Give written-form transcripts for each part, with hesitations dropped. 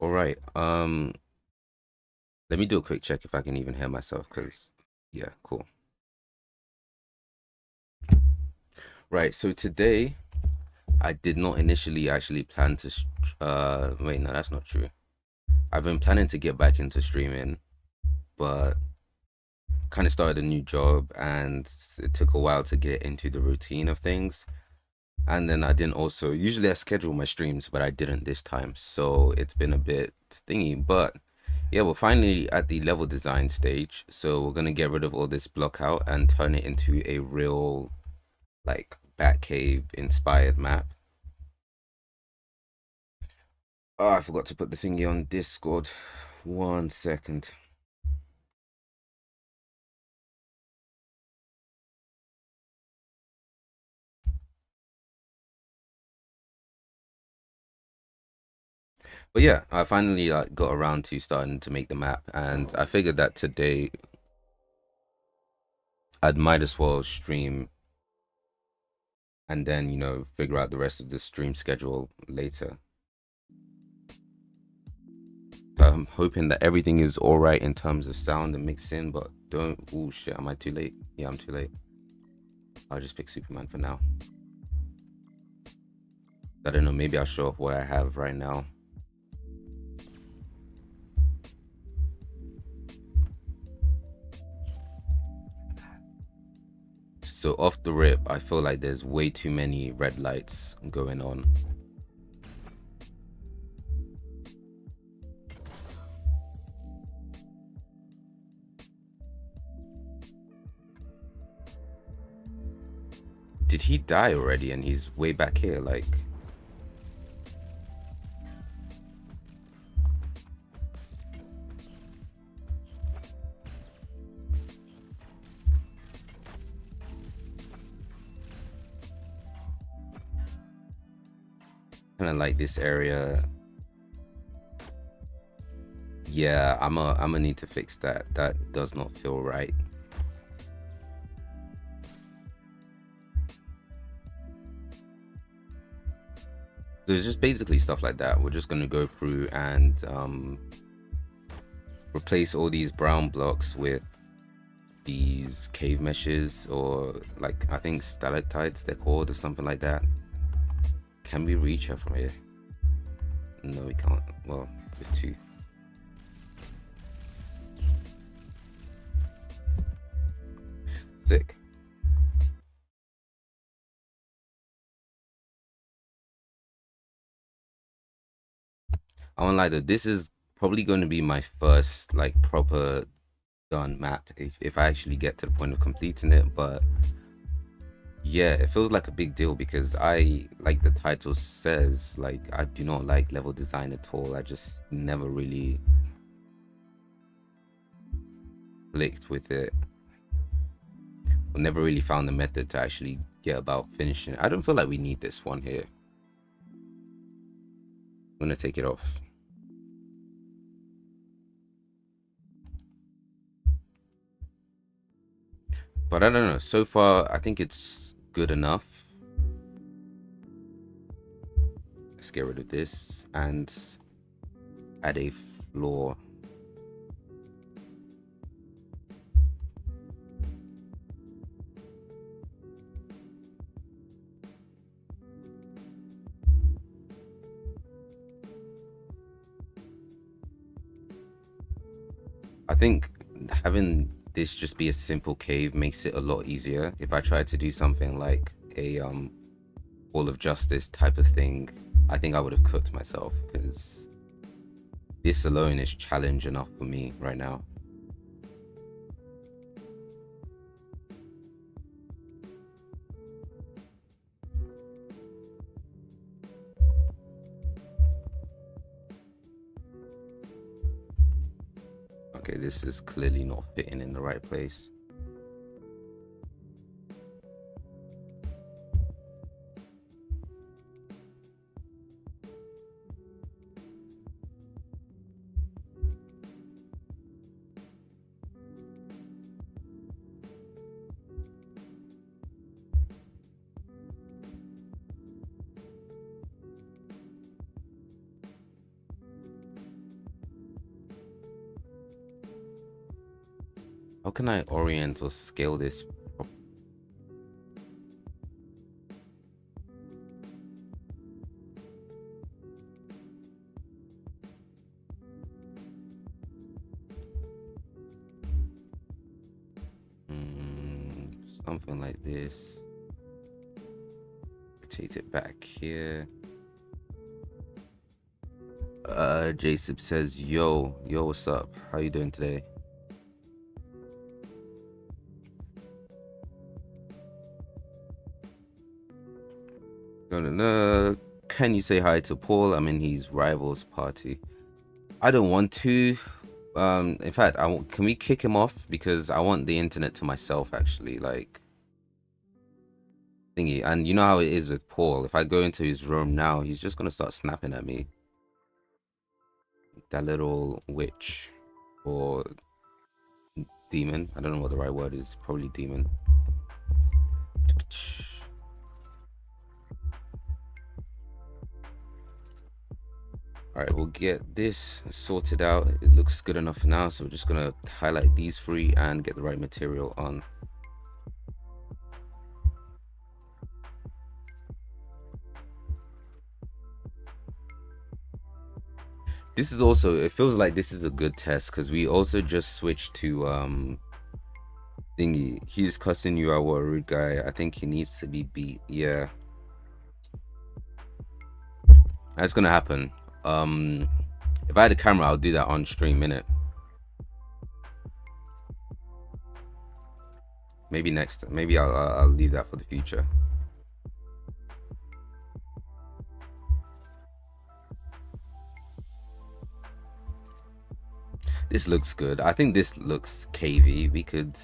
All right. Let me do a quick check if I can even hear myself, because yeah, cool. Right. So today I did not initially actually plan to. Wait, no, that's not true. I've been planning to get back into streaming, but kind of started a new job, and it took a while to get into the routine of things. And then I didn't also. Usually I schedule my streams, but I didn't this time, so it's been a bit thingy. But yeah, we're finally at the level design stage, so we're gonna get rid of all this block out and turn it into a real like Batcave inspired map. Oh, I forgot to put the thingy on Discord. 1 second. But yeah, I finally got around to starting to make the map, and I figured that today I'd might as well stream and then figure out the rest of the stream schedule later. So I'm hoping that everything is all right in terms of sound and mixing, but don't. Oh shit, am I too late? Yeah, I'm too late. I'll just pick Superman for now. I don't know. Maybe I'll show off what I have right now. So off the rip, I feel like there's way too many red lights going on. Did he die already and he's way back here? Like, kind of like this area. Yeah, I'm gonna need to fix that. That does not feel right. So it's just basically stuff like that. We're just gonna go through and replace all these brown blocks with these cave meshes, or like I think stalactites they're called, or something like that. Can we reach her from here? No, we can't. Well, with two. Sick. I won't lie though, this is probably going to be my first like proper done map if I actually get to the point of completing it. But yeah, it feels like a big deal because I, like the title says, like I do not like level design at all. I just never really clicked with it. I never really found the method to actually get about finishing it. I don't feel like we need this one here. I'm gonna take it off. But I don't know. So far, I think it's good enough. Let's get rid of this and add a floor. I think having this just be a simple cave makes it a lot easier. If I tried to do something like a Wall of Justice type of thing, I think I would have cooked myself because this alone is challenge enough for me right now. Okay, this is clearly not fitting in the right place. How can I orient or scale this? Something like this. Rotate it back here. Jacob says, yo, what's up? How you doing today? Can you say hi to Paul? I'm in his rivals party. I don't want to. In fact, can we kick him off, because I want the internet to myself, actually, like thingy. And you know how it is with Paul. If I go into his room now, he's just gonna start snapping at me. That little witch or demon. I don't know what the right word is. Probably demon. All right, we'll get this sorted out. It looks good enough for now, so we're just gonna highlight these three and get the right material on. This is also, it feels like this is a good test, because we also just switched to thingy. He's cussing you out, what a rude guy. I think he needs to be beat. Yeah, that's gonna happen. If I had a camera, I'll do that on stream, innit? Maybe next. Maybe I'll leave that for the future. This looks good. I think this looks cavey. We could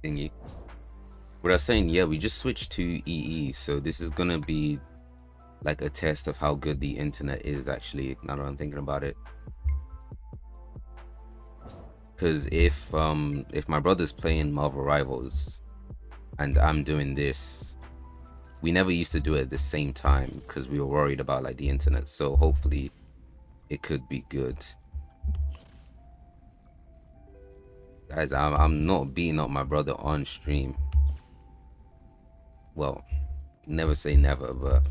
thingy. What I was saying, yeah, we just switched to EE, so this is gonna be like a test of how good the internet is, actually, now that I'm thinking about it. Because if my brother's playing Marvel Rivals and I'm doing this, we never used to do it at the same time because we were worried about like the internet. So hopefully it could be good. Guys, I'm not beating up my brother on stream. Well, never say never, but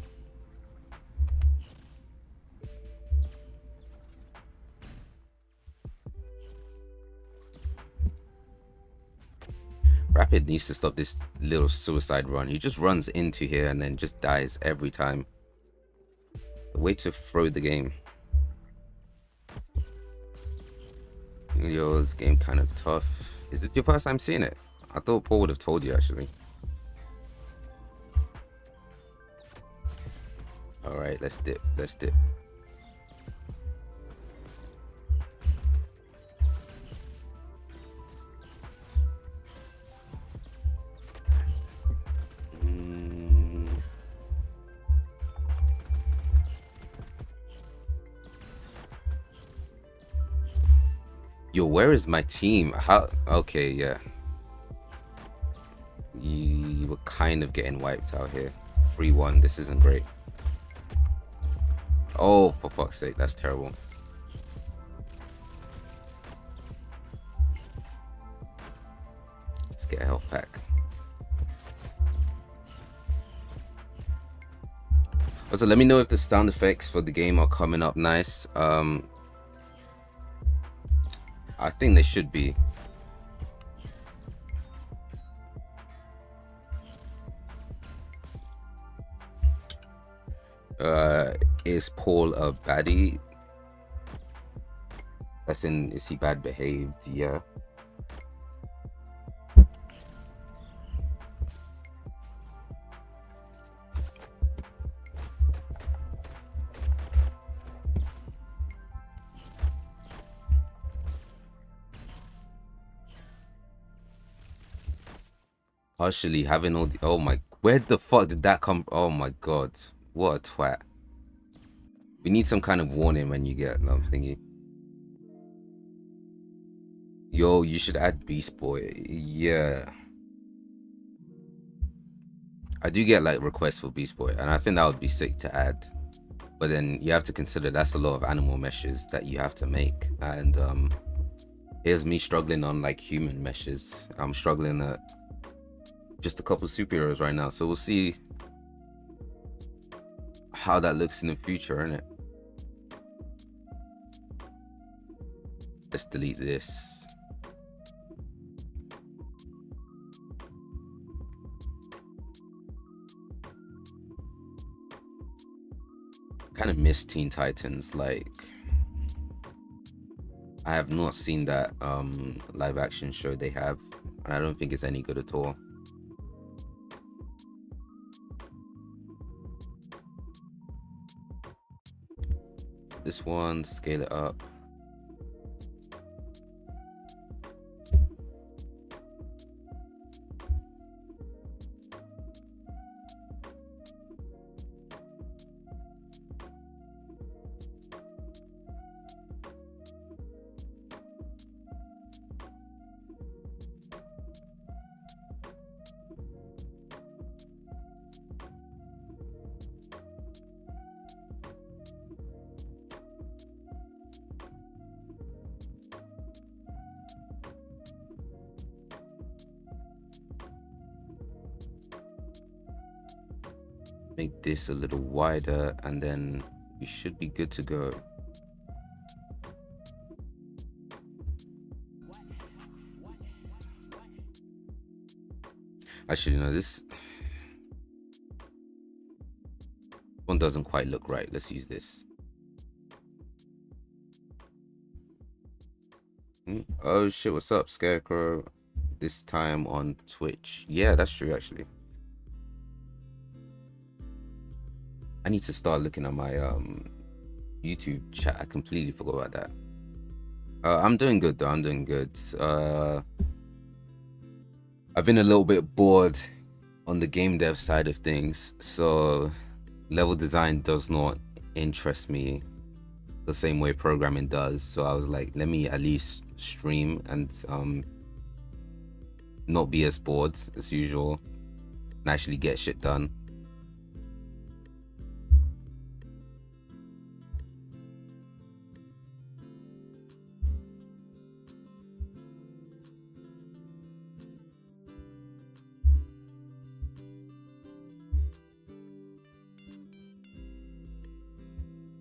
Rapid needs to stop this little suicide run. He just runs into here and then just dies every time. The way to throw the game. Yo, this game kind of tough. Is it your first time seeing it? I thought Paul would have told you, actually. All right, let's dip. Let's dip. Yo, where is my team? How? Okay, yeah. You were kind of getting wiped out here. 3-1. This isn't great. Oh, for fuck's sake, that's terrible. Let's get a health pack. Also, let me know if the sound effects for the game are coming up nice. I think they should be. Is Paul a baddie? As in, is he bad behaved? Yeah. Partially having all the, oh my, where the fuck did that come? Oh my god, what a twat. We need some kind of warning when you get no thingy. Yo, you should add Beast Boy. Yeah, I do get like requests for Beast Boy, and I think that would be sick to add. But then you have to consider that's a lot of animal meshes that you have to make, and Here's me struggling on like human meshes. I'm struggling at just a couple of superheroes right now. So we'll see how that looks in the future, innit? Let's delete this. Kind of miss Teen Titans. Like, I have not seen that live action show they have, and I don't think it's any good at all. This one, scale it up. Make this a little wider, and then we should be good to go. Actually, no, this one doesn't quite look right. Let's use this. Oh shit, what's up, Scarecrow? This time on Twitch. Yeah, that's true, actually. I need to start looking at my YouTube chat. I completely forgot about that. I'm doing good though. I'm doing good. I've been a little bit bored on the game dev side of things, so level design does not interest me the same way programming does. So I was like, let me at least stream and not be as bored as usual and actually get shit done.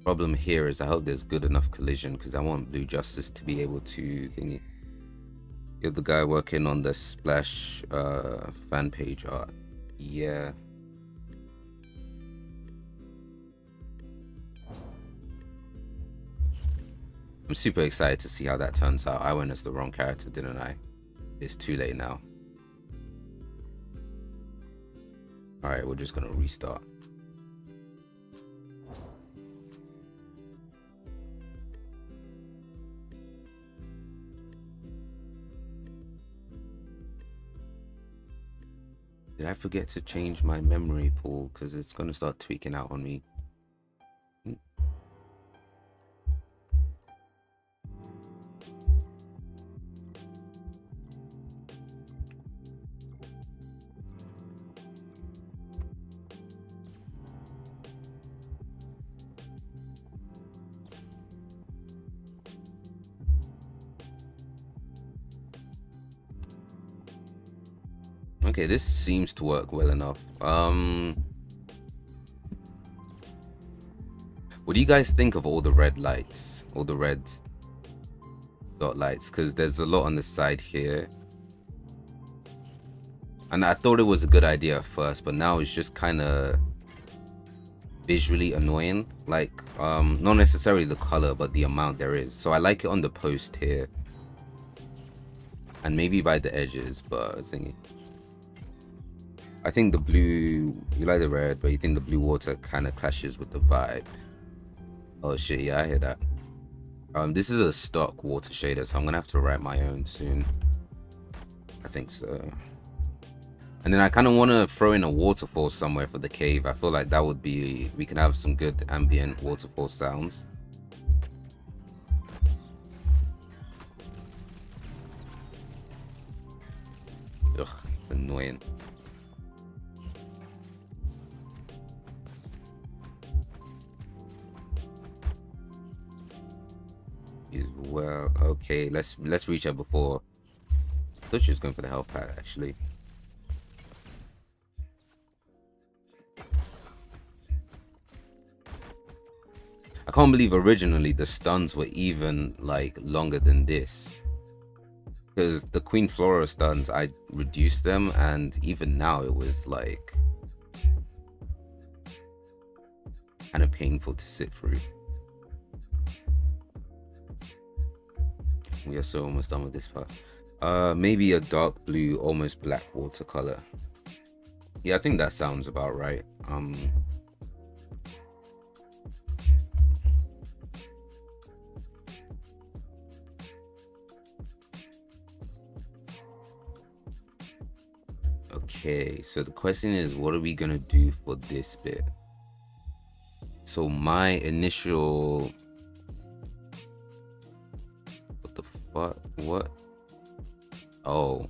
Problem here is I hope there's good enough collision, because I want Blue Justice to be able to thingy. You're the guy working on the Splash fan page art. Yeah. I'm super excited to see how that turns out. I went as the wrong character, didn't I? It's too late now. Alright, we're just gonna restart. Did I forget to change my memory pool? Because it's going to start tweaking out on me. Okay, this seems to work well enough. What do you guys think of all the red lights? All the red dot lights? Because there's a lot on the side here. And I thought it was a good idea at first, but now it's just kind of visually annoying. Like, not necessarily the color, but the amount there is. So I like it on the post here. And maybe by the edges, but I think the blue, you like the red, but you think the blue water kind of clashes with the vibe. Oh shit, yeah, I hear that. This is a stock water shader, so I'm gonna have to write my own soon. I think so. And then I kind of want to throw in a waterfall somewhere for the cave. I feel like that would be, we can have some good ambient waterfall sounds. Ugh, annoying. as well. Okay, let's reach her before. I thought she was going for the health pack actually. I can't believe originally the stuns were even like longer than this. Because the Queen Flora stuns, I reduced them, and even now it was like kind of painful to sit through. We are so almost done with this part. Maybe a dark blue, almost black watercolor. Yeah, I think that sounds about right. Okay, so the question is, what are we gonna do for this bit? So my initial, what the fuck? What? Oh,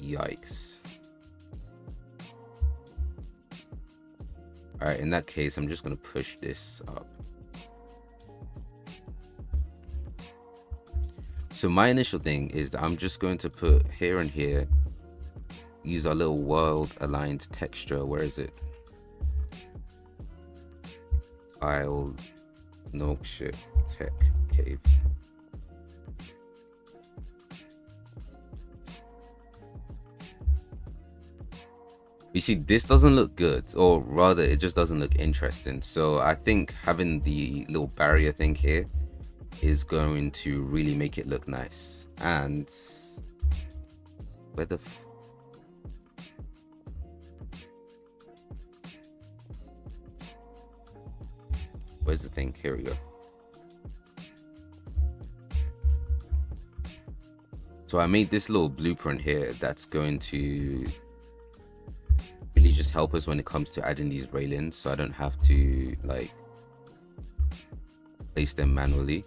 yikes. All right, in that case, I'm just gonna push this up. So my initial thing is that I'm just going to put here and here, use our little world aligned texture. Where is it? Tile, no shit, tech cave. You see, this doesn't look good, or rather it just doesn't look interesting. So I think having the little barrier thing here is going to really make it look nice. And where the where's the thing? Here we go. So I made this little blueprint here that's going to really just help us when it comes to adding these railings, so I don't have to like place them manually.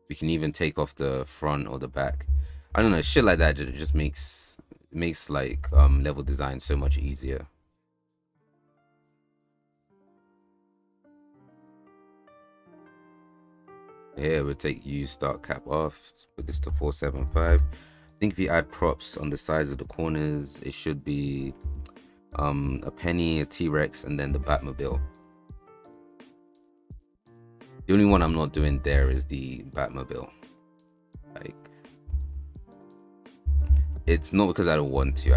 We can even take off the front or the back. I don't know, shit like that. It just makes like level design so much easier. Here we'll take use start cap off, put this to 475. I think if you add props on the sides of the corners, it should be a penny, a T-Rex, and then the Batmobile. The only one I'm not doing there is the Batmobile. Like, it's not because I don't want to,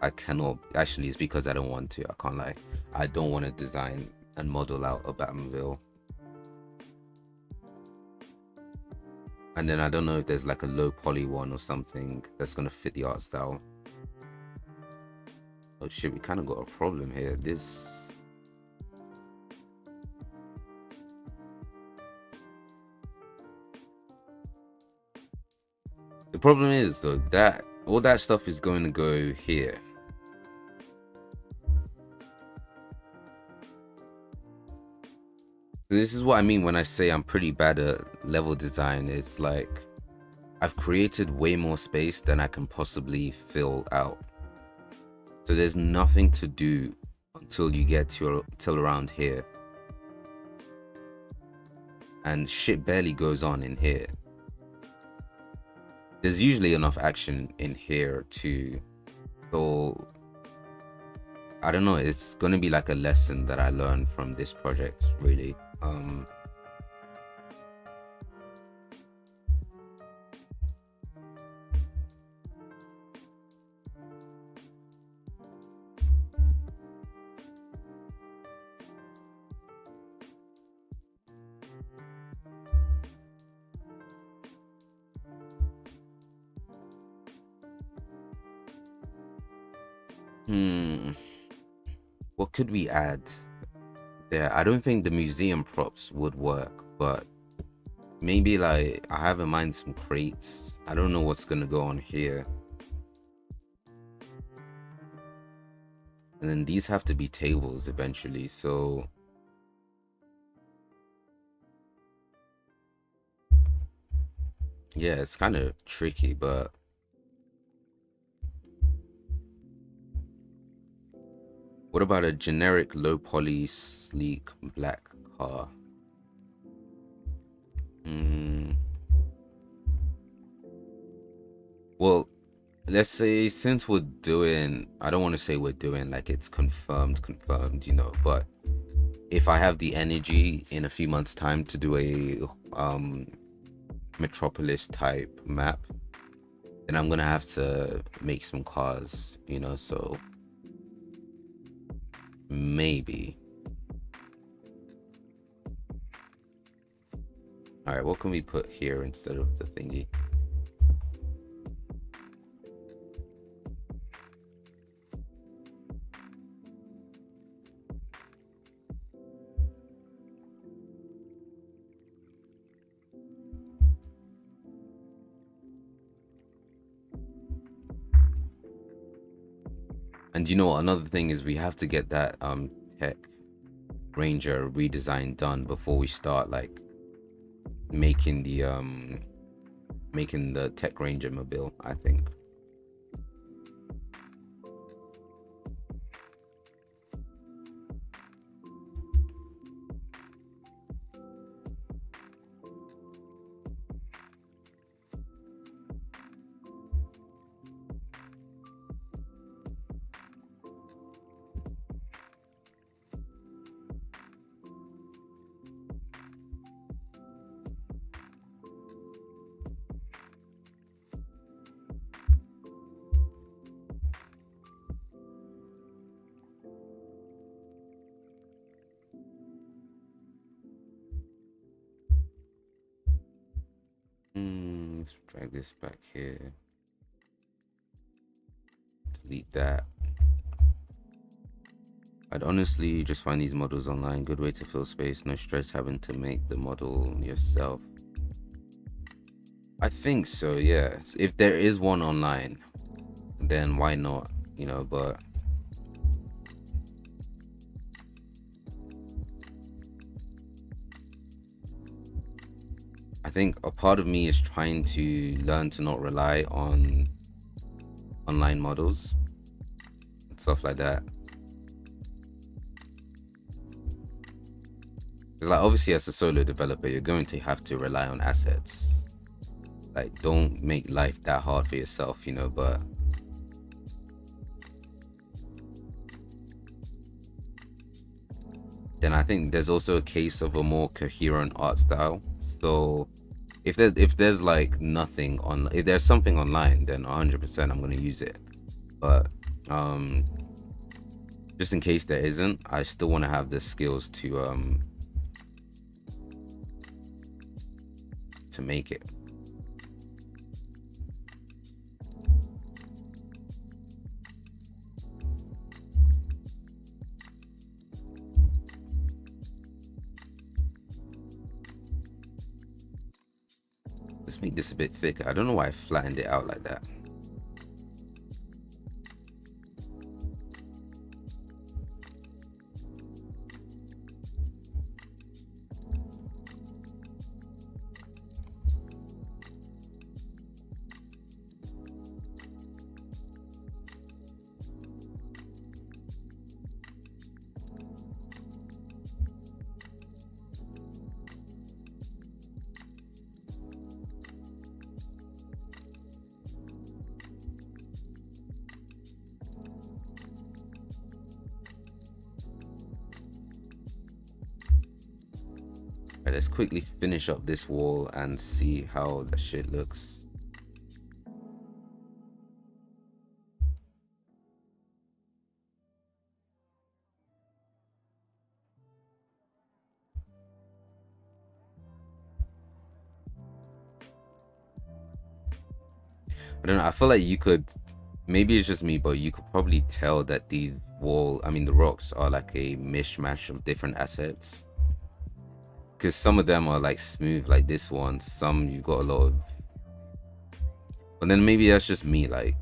I cannot. Actually, it's because I don't want to. I can't lie. I don't want to design and model out a Batmobile. And then I don't know if there's like a low poly one or something that's gonna fit the art style. Oh shit, we kind of got a problem here. The problem is though that all that stuff is going to go here. So this is what I mean when I say I'm pretty bad at level design. It's like I've created way more space than I can possibly fill out. So there's nothing to do until you get till around here. And shit barely goes on in here. There's usually enough action in here too. So I don't know, it's gonna be like a lesson that I learned from this project, really. What could we add there? I don't think the museum props would work, but maybe like I have in mind some crates. I don't know what's gonna go on here. And then these have to be tables eventually, so Yeah, it's kind of tricky, but what about a generic low poly sleek black car? Hmm. Well, let's say since we're doing, I don't want to say we're doing like it's confirmed, but if I have the energy in a few months' time to do a metropolis type map, then I'm gonna have to make some cars, so maybe. All right, what can we put here instead of the thingy? And another thing is we have to get that tech ranger redesign done before we start like making the tech ranger mobile, I think. Let's drag this back here. Delete that. I'd honestly just find these models online. Good way to fill space. No stress having to make the model yourself. I think so, yeah. If there is one online, then why not? But I think a part of me is trying to learn to not rely on online models and stuff like that. Because like obviously as a solo developer, you're going to have to rely on assets. Like don't make life that hard for yourself, but then I think there's also a case of a more coherent art style. So if there's like nothing on, if there's something online, then 100% I'm gonna use it. But um, just in case there isn't, I still want to have the skills to make it. Let's make this a bit thicker. I don't know why I flattened it out like that. Right, let's quickly finish up this wall and see how the shit looks. I don't know. I feel like you could, maybe it's just me, but you could probably tell that the rocks are like a mishmash of different assets. Because some of them are like smooth, like this one. Some you got a lot of, but then maybe that's just me. Like,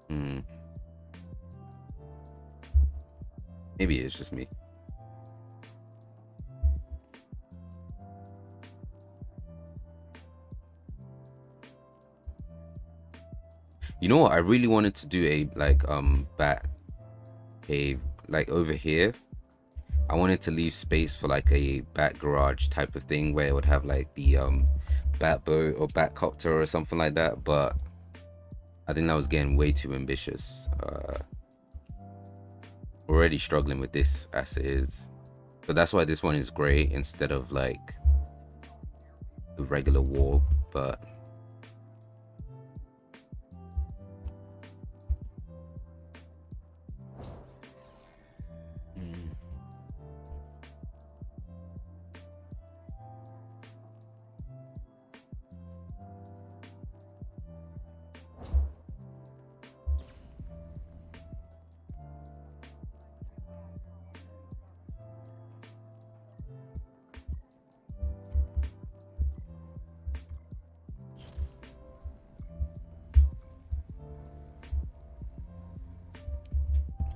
hmm, maybe it's just me. know what? I really wanted to do a like bat a like over here. I wanted to leave space for like a bat garage type of thing where it would have like the bat boat or bat copter or something like that. But I think that was getting way too ambitious. Already struggling with this as it is. So that's why this one is great instead of like the regular wall. But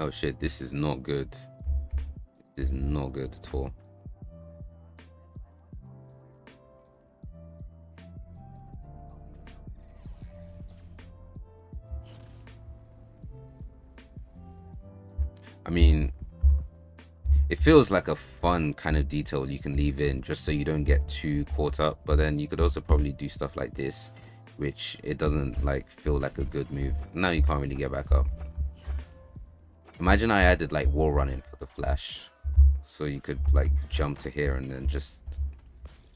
oh shit, this is not good. This is not good at all. I mean, it feels like a fun kind of detail you can leave in just so you don't get too caught up. But then you could also probably do stuff like this, which it doesn't like feel like a good move. Now you can't really get back up. Imagine I added like wall running for the flash, so you could like jump to here and then just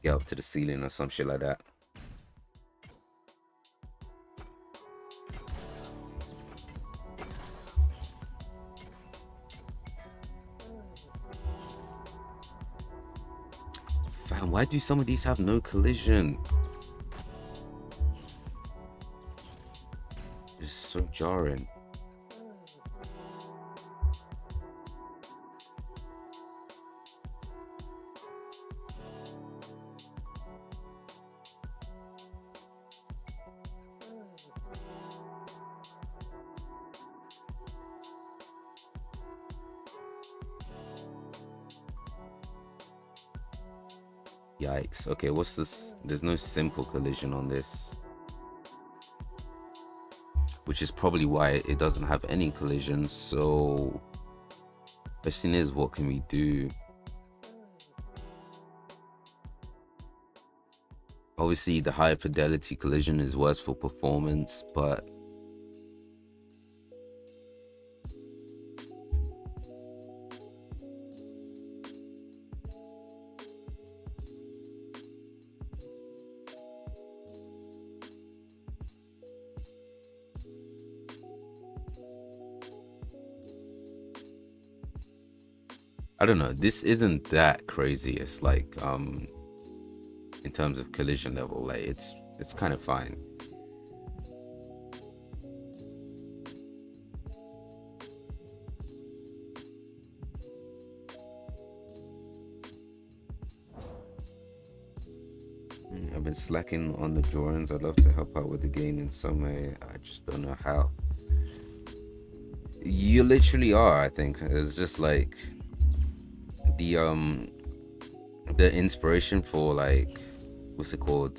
get up to the ceiling or some shit like that. Fam, why do some of these have no collision? It's so jarring. Yikes. Okay, what's this? There's no simple collision on this, which is probably why it doesn't have any collision. So question is, what can we do? Obviously the high fidelity collision is worse for performance, but I don't know. This isn't that crazy. It's like in terms of collision level, like it's kind of fine. I've been slacking on the drawings. I'd love to help out with the game in some way. I just don't know how. You literally are, I think. It's just like the the inspiration for like what's it called?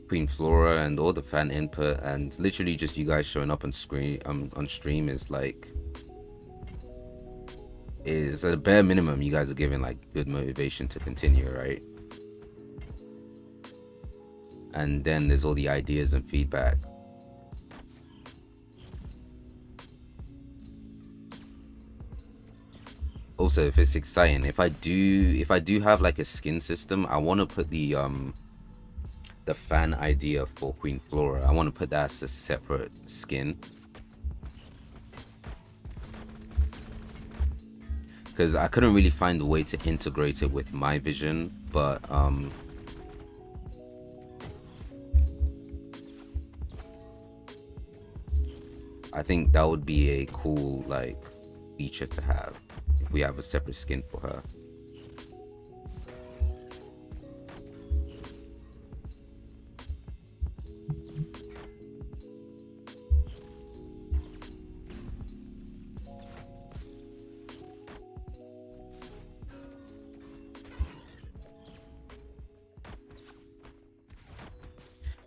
Queen Flora and all the fan input and literally just you guys showing up on screen on stream is like is a bare minimum you guys are giving like good motivation to continue, right? And then there's all the ideas and feedback. Also, if it's exciting, if I do have like a skin system, I want to put the fan idea for Queen Flora. I want to put that as a separate skin, because I couldn't really find a way to integrate it with my vision, but I think that would be a cool like feature to have if we have a separate skin for her.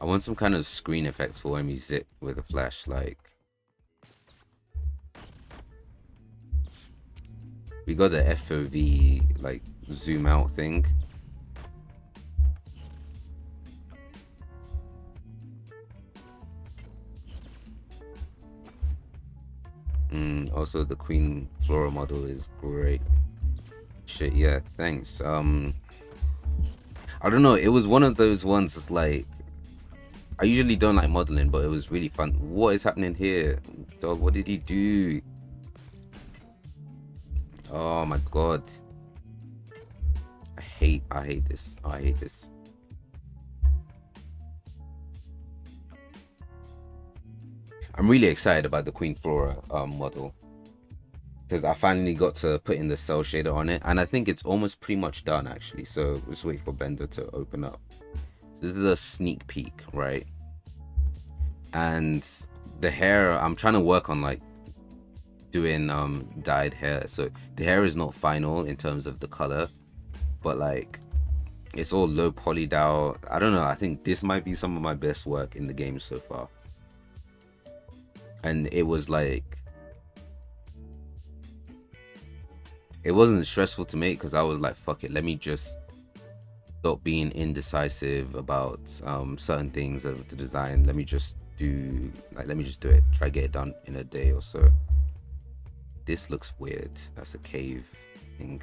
I I want some kind of screen effect for when we zip with a flash. Like, we got the FOV, like, zoom out thing. Also, the Queen Flora model is great. Shit, yeah, thanks. I don't know. It was one of those ones that's like, I usually don't like modeling, but it was really fun. What is happening here? Dog, what did he do? Oh my god. I hate this. Oh, I hate this. I'm really excited about the Queen Flora model, because I finally got to put in the cell shader on it, and I think it's almost pretty much done actually. So just wait for Blender to open up. So this is a sneak peek, right? And the hair, I'm trying to work on like doing dyed hair, so the hair is not final in terms of the color, but like it's all low polyed out. I don't know, I think this might be some of my best work in the game so far. And it was like, it wasn't stressful to make, because I was like, fuck it, let me just stop being indecisive about certain things of the design. Let me just do it, try get it done in a day or so. This looks weird. That's a cave thing.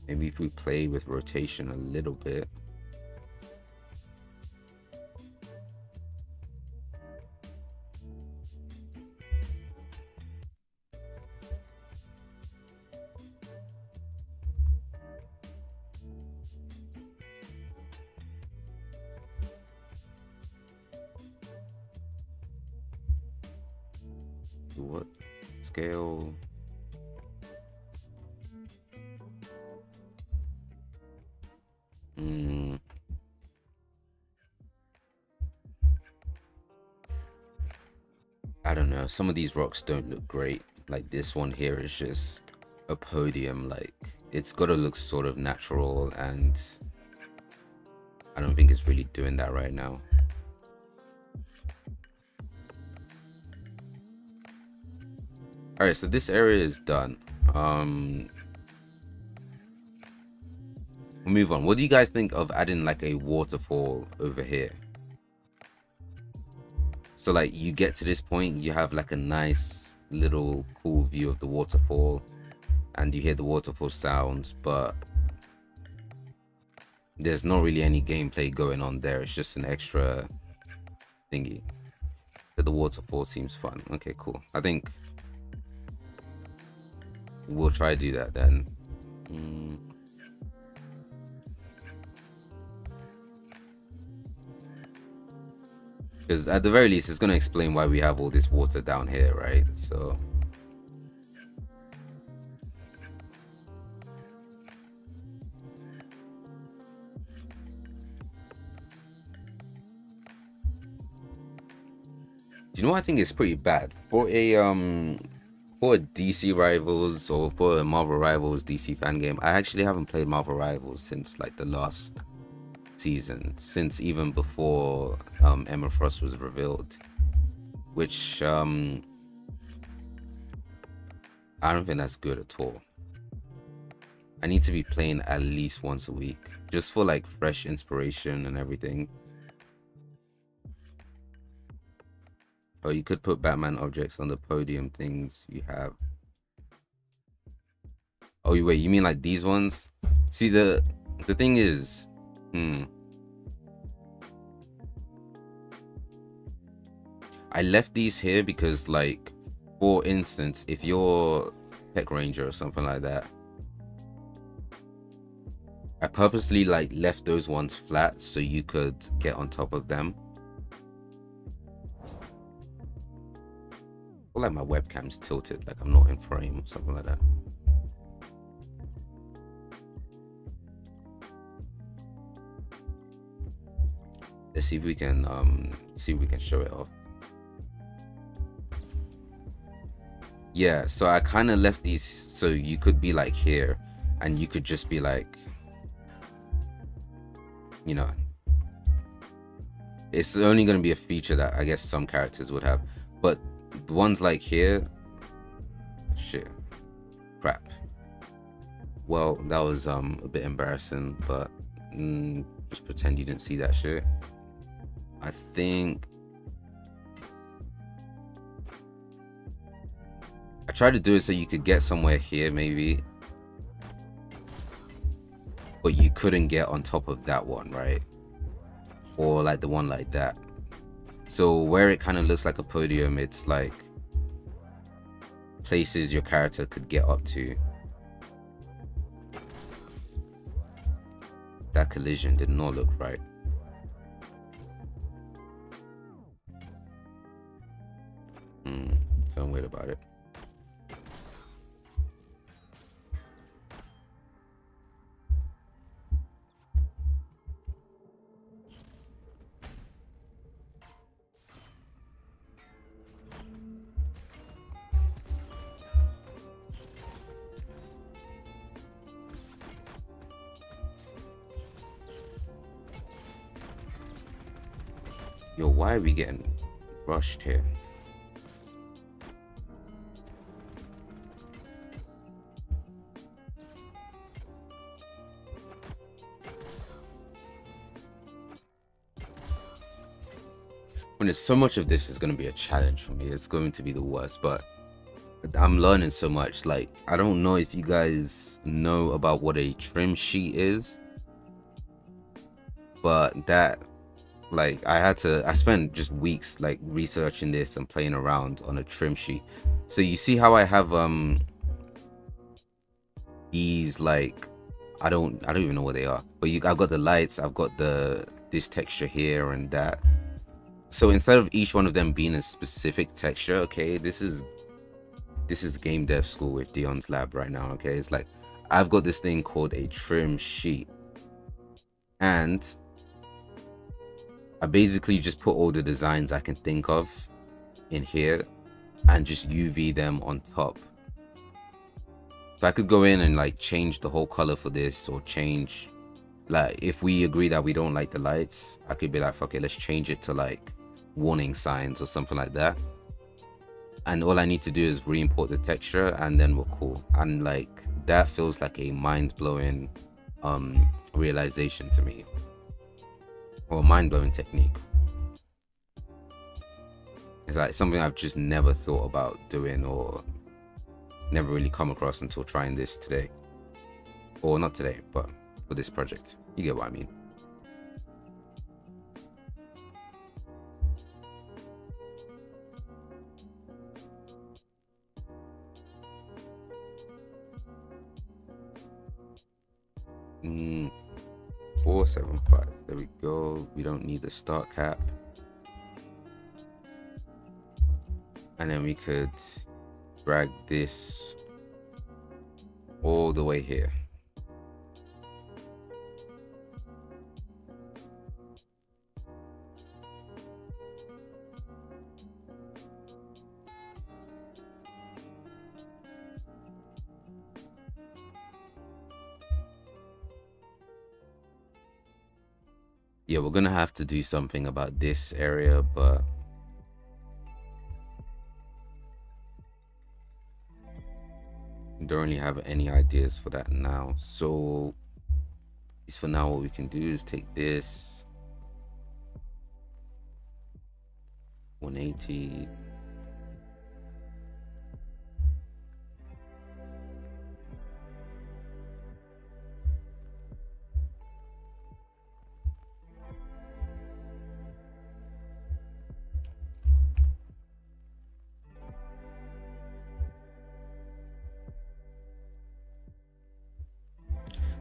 Maybe if we play with rotation a little bit. What scale? I don't know, some of these rocks don't look great. Like this one here is just a podium. Like, it's got to look sort of natural, and I don't think it's really doing that right now. All right, so this area is done. We'll move on. What do you guys think of adding like a waterfall over here? So like you get to this point, you have like a nice little cool view of the waterfall, and you hear the waterfall sounds, but there's not really any gameplay going on there. It's just an extra thingy. But the waterfall seems fun. Okay, cool. I think we'll try to do that then. Because at the very least, it's going to explain why we have all this water down here, right? So do you know what I think is pretty bad for a DC Rivals, or for a Marvel Rivals DC fan game? I actually haven't played Marvel Rivals since like the last season, since even before Emma Frost was revealed, which I don't think that's good at all. I need to be playing at least once a week, just for like fresh inspiration and everything. Oh, you could put Batman objects on the podium things you have. Oh, wait, you mean like these ones? See, the thing is, I left these here because, like, for instance, if you're Tech Ranger or something like that, I purposely like left those ones flat so you could get on top of them. I feel like my webcam's tilted, like I'm not in frame or something like that. Let's see if we can show it off. Yeah, so I kind of left these so you could be like here, and you could just be like, you know, it's only going to be a feature that I guess some characters would have, but the ones like here, shit, crap. Well, that was a bit embarrassing, but just pretend you didn't see that shit. I think I tried to do it so you could get somewhere here maybe, but you couldn't get on top of that one, right? Or like the one like that. So where it kind of looks like a podium, it's like places your character could get up to. That collision did not look right. So I'm weird about it. Yo, why are we getting rushed here? When it's so much of this is going to be a challenge for me. It's going to be the worst, but I'm learning so much. Like, I don't know if you guys know about what a trim sheet is, but that, like, I spent just weeks like researching this and playing around on a trim sheet. So you see how I have these, like, I don't even know what they are, but I've got the lights, I've got this texture here and that. So instead of each one of them being a specific texture, okay, this is game dev school with Dion's lab right now. Okay, it's like I've got this thing called a trim sheet, and I basically just put all the designs I can think of in here and just UV them on top. So I could go in and like change the whole color for this, or change, like, if we agree that we don't like the lights, I could be like, fuck it, let's change it to like warning signs or something like that. And all I need to do is re-import the texture, and then we're cool. And like, that feels like a mind-blowing realization to me, or mind-blowing technique. It's like something I've just never thought about doing, or never really come across until trying this today. Or not today, but for this project. You get what I mean. Mm, 475. There we go. We don't need the start cap. And then we could drag this all the way here. Yeah, we're gonna have to do something about this area, but don't really have any ideas for that now. So at least for now, what we can do is take this 180.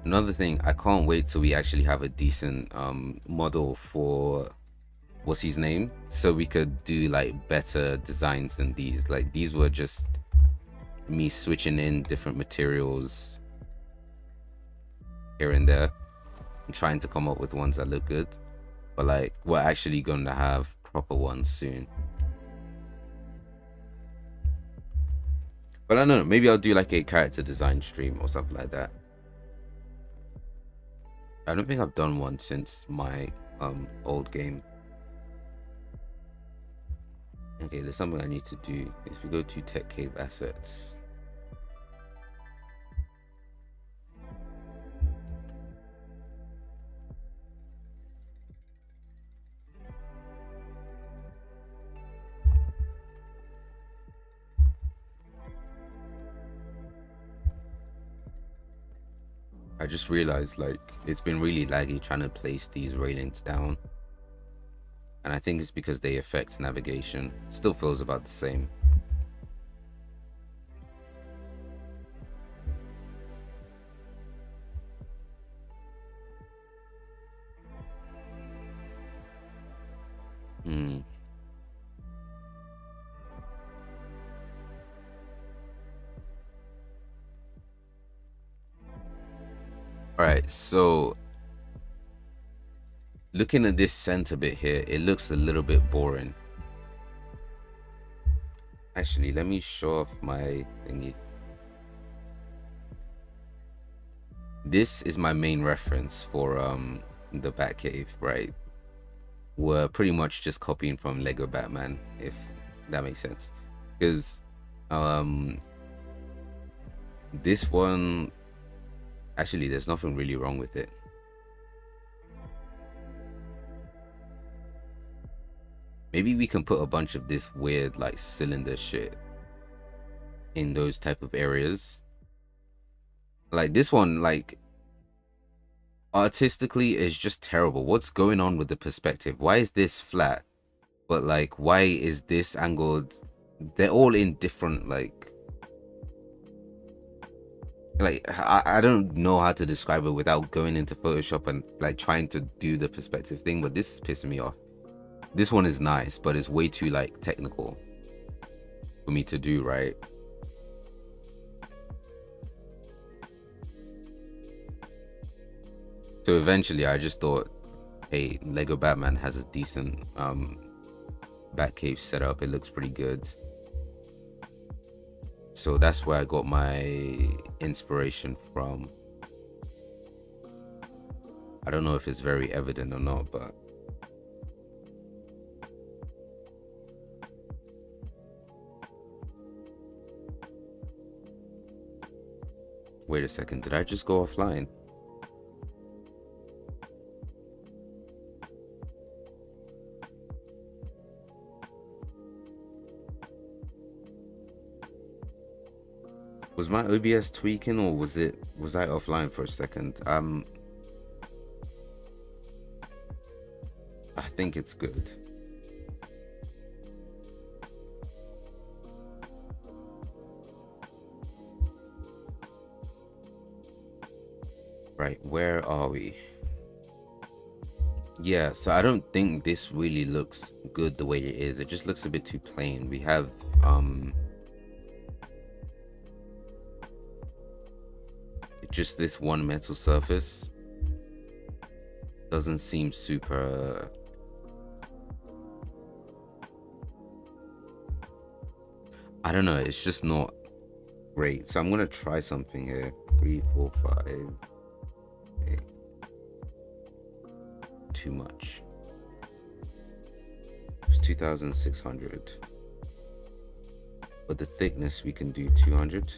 Another thing, I can't wait till we actually have a decent model for what's his name, so we could do like better designs than these. Like, these were just me switching in different materials here and there and trying to come up with ones that look good. But like, we're actually going to have proper ones soon. But I don't know, maybe I'll do like a character design stream or something like that. I don't think I've done one since my old game. Okay, there's something I need to do. If we go to Tech Cave Assets, I just realized like it's been really laggy trying to place these railings down. And I think it's because they affect navigation. Still feels about the same. Hmm. All right, so looking at this center bit here, it looks a little bit boring. Actually, let me show off my thingy. This is my main reference for the Batcave, right? We're pretty much just copying from Lego Batman, if that makes sense. Because um this one, actually there's nothing really wrong with it. Maybe we can put a bunch of this weird like cylinder shit in those type of areas. Like this one, like artistically is just terrible. What's going on with the perspective? Why is this flat? But like why is this angled? They're all in different like I don't know how to describe it without going into Photoshop and like trying to do the perspective thing, but this is pissing me off. This one is nice, but it's way too like technical for me to do, right? So eventually I just thought, hey, Lego Batman has a decent Batcave setup. It looks pretty good. So that's where I got my inspiration from. I don't know if it's very evident or not, but wait a second, did I just go offline? Was my OBS tweaking or was I offline for a second? I think it's good. Right, where are we? Yeah, so I don't think this really looks good the way it is. It just looks a bit too plain. We have just this one metal surface. Doesn't seem super I don't know, it's just not great. So I'm gonna try something here. 3, 4, 5. Okay. Too much. It's 2600. But the thickness we can do 200.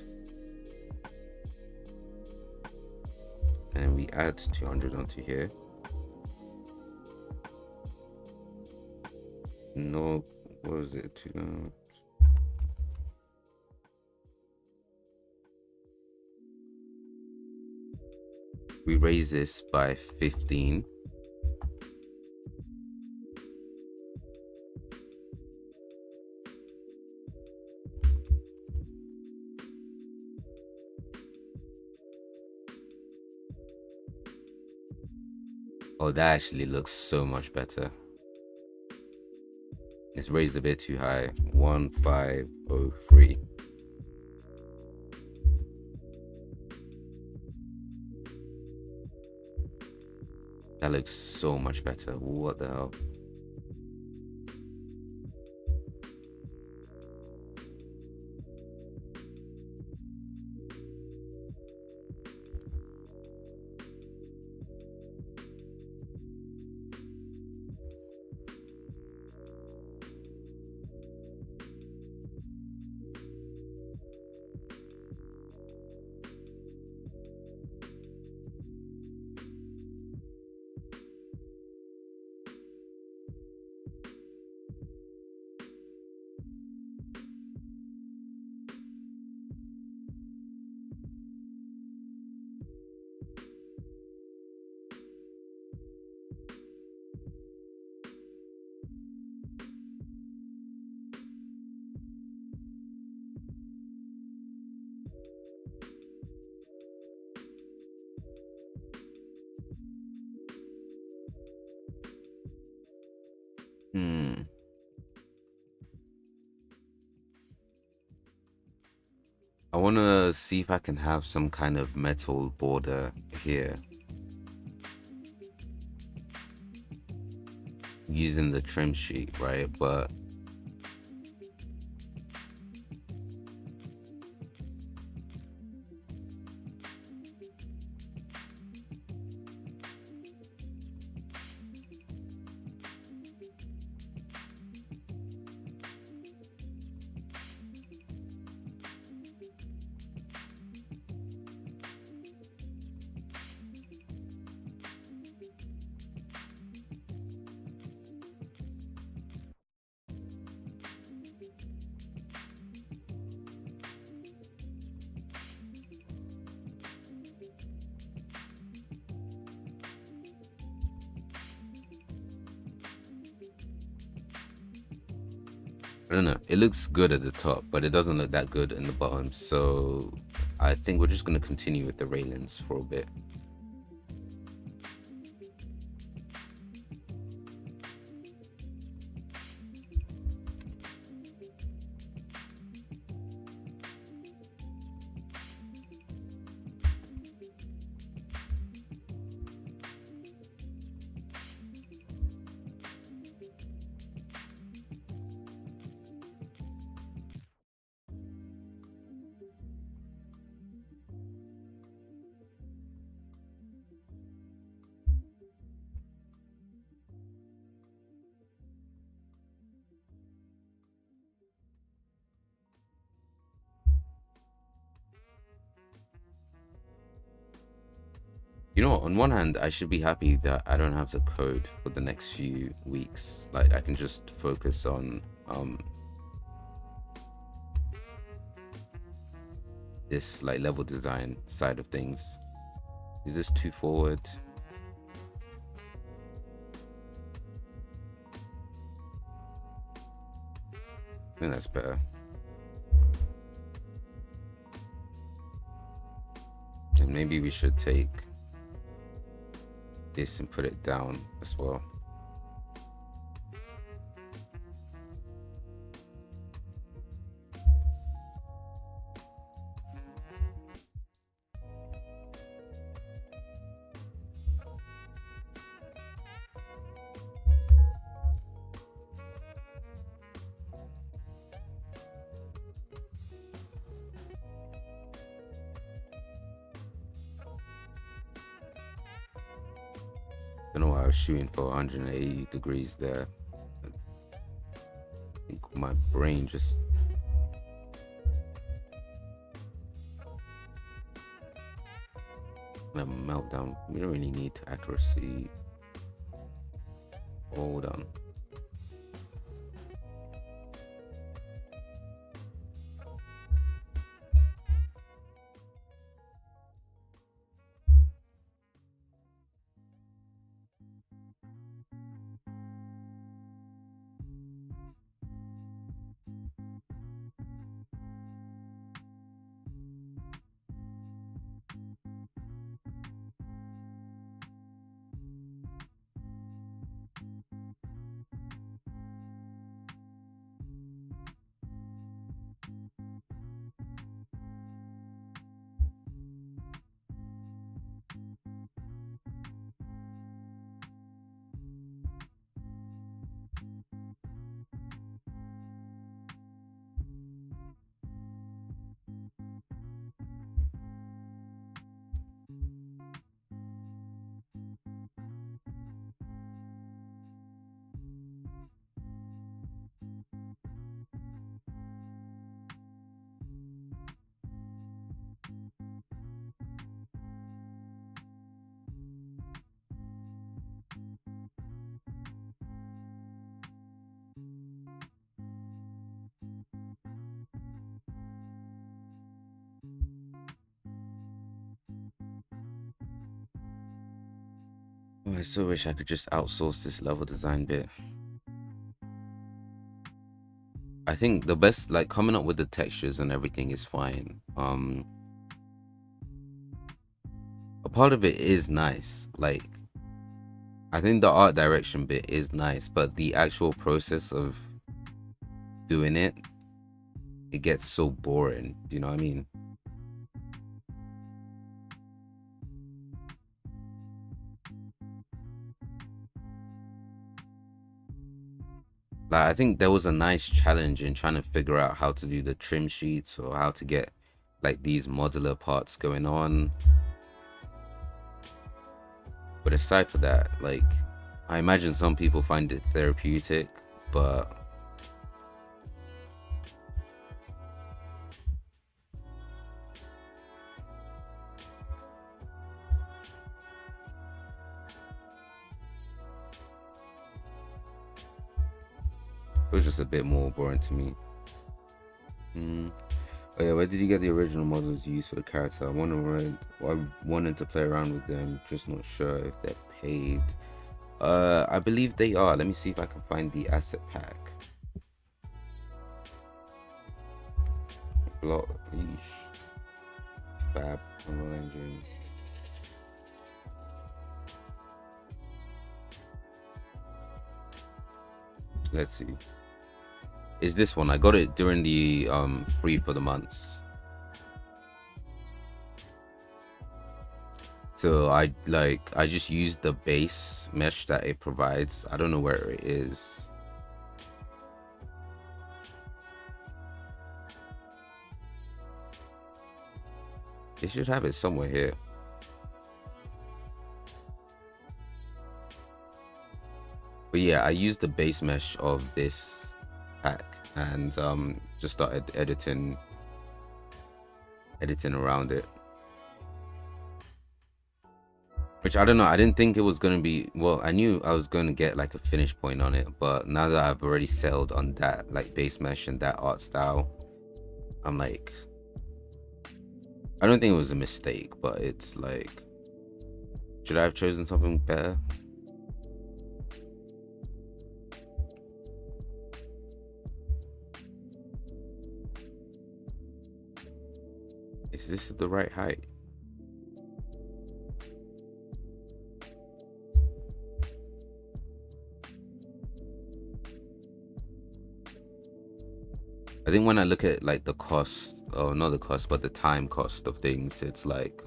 And we add 200 onto here. No, what was it? We raise this by 15. Oh, that actually looks so much better. It's raised a bit too high. 1503. That looks so much better. What the hell? Hmm. I want to see if I can have some kind of metal border here using the trim sheet, right? But I don't know. It looks good at the top, but it doesn't look that good in the bottom. So I think we're just going to continue with the railings for a bit. You know, on one hand, I should be happy that I don't have to code for the next few weeks. Like I can just focus on this like level design side of things. Is this too forward? I think that's better. And maybe we should take this and put it down as well. Don't know why I was shooting for 180 degrees there. I think my brain just a meltdown. We don't really need accuracy. Hold on. Oh, I so wish I could just outsource this level design bit. I think the best, like coming up with the textures and everything is fine. A part of it is nice. Like I think the art direction bit is nice, but the actual process of doing it, it gets so boring. Do you know what I mean? Like I think there was a nice challenge in trying to figure out how to do the trim sheets or how to get like these modular parts going on. But aside from that, like I imagine some people find it therapeutic, but it was just a bit more boring to me. Mm. Oh yeah, where did you get the original models you used for the character? I wanted to play around with them, just not sure if they're paid. I believe they are. Let me see if I can find the asset pack. Block, Fab, Unreal Engine. Let's see. Is this one? I got it during the free for the months. So I just used the base mesh that it provides. I don't know where it is. It should have it somewhere here. But yeah, I used the base mesh of this pack and just started editing around it. Which I don't know, I didn't think it was gonna be, well, I knew I was gonna get like a finish point on it, but now that I've already settled on that like base mesh and that art style, I'm like, I don't think it was a mistake, but it's like, should I have chosen something better? Is this the right height? I think when I look at like the cost, or not the cost, but the time cost of things, it's like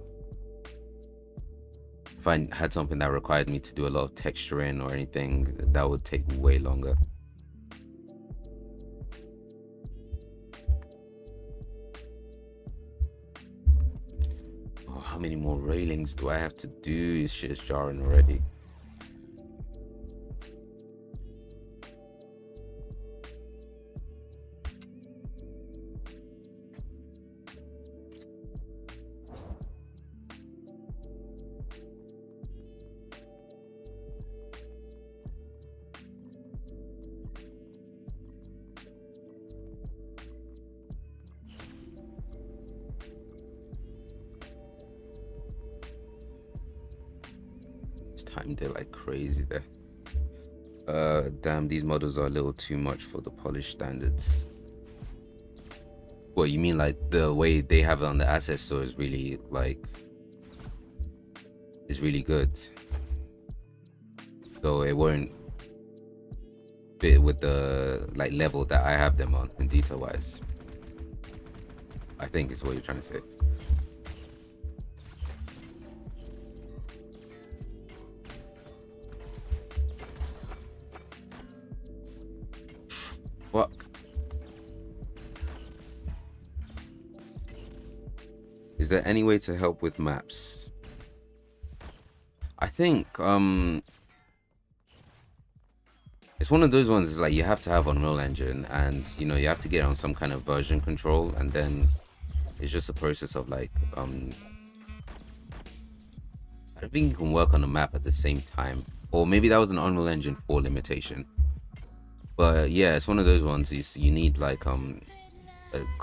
if I had something that required me to do a lot of texturing or anything, that would take way longer. Oh, how many more railings do I have to do? This shit is jarring already. Timed it like crazy there. Damn, these models are a little too much for the polish standards. What you mean, like the way they have it on the asset store is really like is really good. So it won't fit with the like level that I have them on in detail wise. I think is what you're trying to say. Fuck. Is there any way to help with maps? I think it's one of those ones is like you have to have Unreal Engine and you know you have to get on some kind of version control and then it's just a process of like I don't think you can work on a map at the same time. Or maybe that was an Unreal Engine 4 limitation. But yeah, it's one of those ones you need like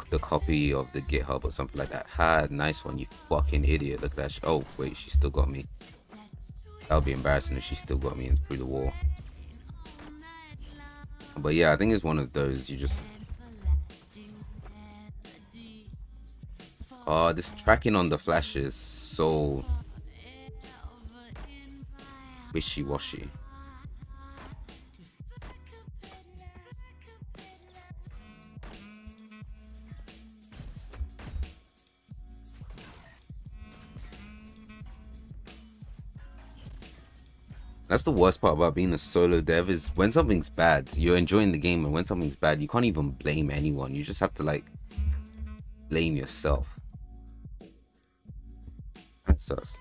the copy of the GitHub or something like that. Ha, nice one, you fucking idiot. Look at that. Oh wait, she still got me. That would be embarrassing if she still got me through the wall. But yeah, I think it's one of those you just. Oh, this tracking on the flash is so. wishy-washy. That's the worst part about being a solo dev is when something's bad, you're enjoying the game, and when something's bad, you can't even blame anyone. You just have to like blame yourself. That sucks.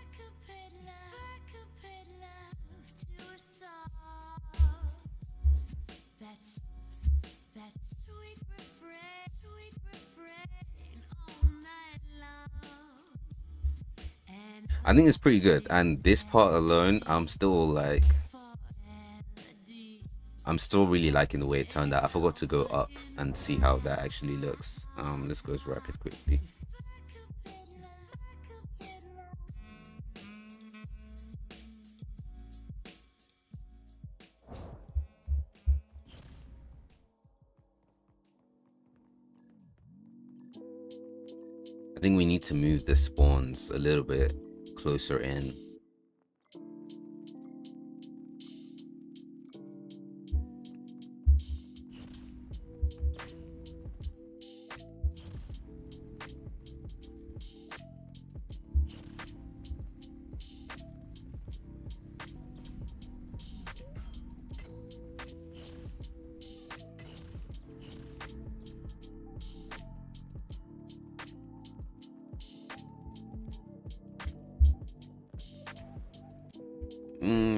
I think it's pretty good, and this part alone, I'm still really liking the way it turned out. I forgot to go up and see how that actually looks. Let's go rapid quickly. I think we need to move the spawns a little bit closer in.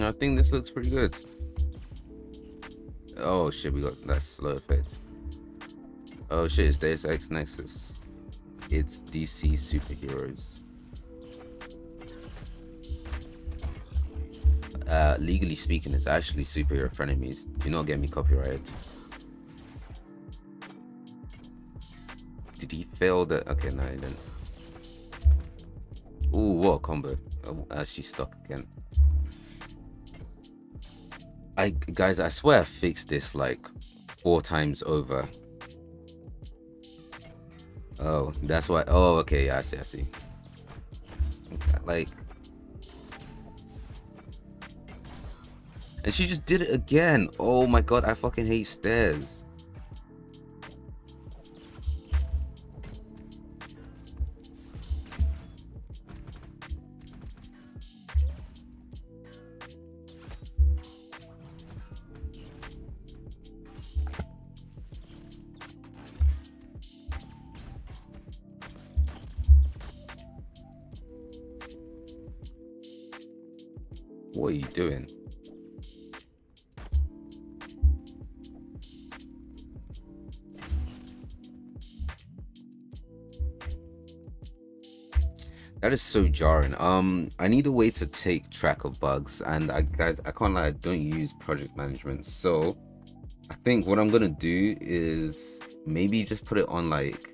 I think this looks pretty good. Oh shit, we got that slow effect. Oh shit, it's Deus Ex Nexus. It's DC superheroes. Legally speaking, it's actually superhero frenemies. Do not get me copyrighted. Did he fail the? Okay, no, he didn't. Ooh, what a combo! Oh, she's stuck again. Guys, I swear I fixed this like 4 times over. Oh, that's why. Oh, okay, yeah, I see. Like, and she just did it again. Oh my god, I fucking hate stairs. What are you doing? That is so jarring. I need a way to take track of bugs, and guys, I can't lie, I don't use project management. So I think what I'm gonna do is maybe just put it on like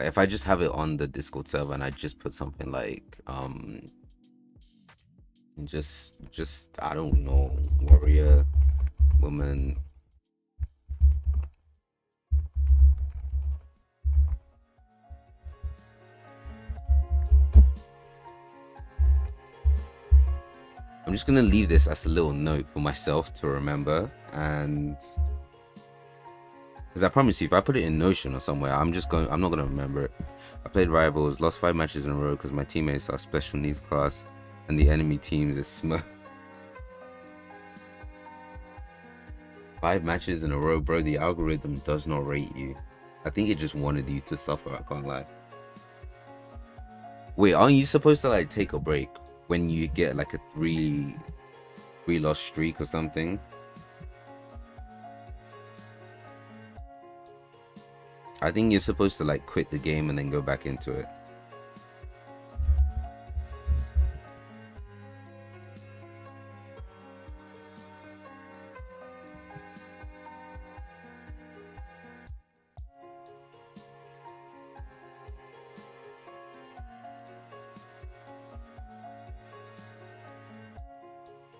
if I just have it on the Discord server and I just put something like just I don't know, warrior woman. I'm just gonna leave this as a little note for myself to remember, and because I promise you, if I put it in Notion or somewhere, I'm not gonna remember it. I played Rivals, lost 5 matches in a row because my teammates are special needs class and the enemy teams is smart. 5 matches in a row, bro. The algorithm does not rate you. I think it just wanted you to suffer. I can't lie. Wait, aren't you supposed to like take a break when you get like a 3 loss streak or something? I think you're supposed to like quit the game and then go back into it.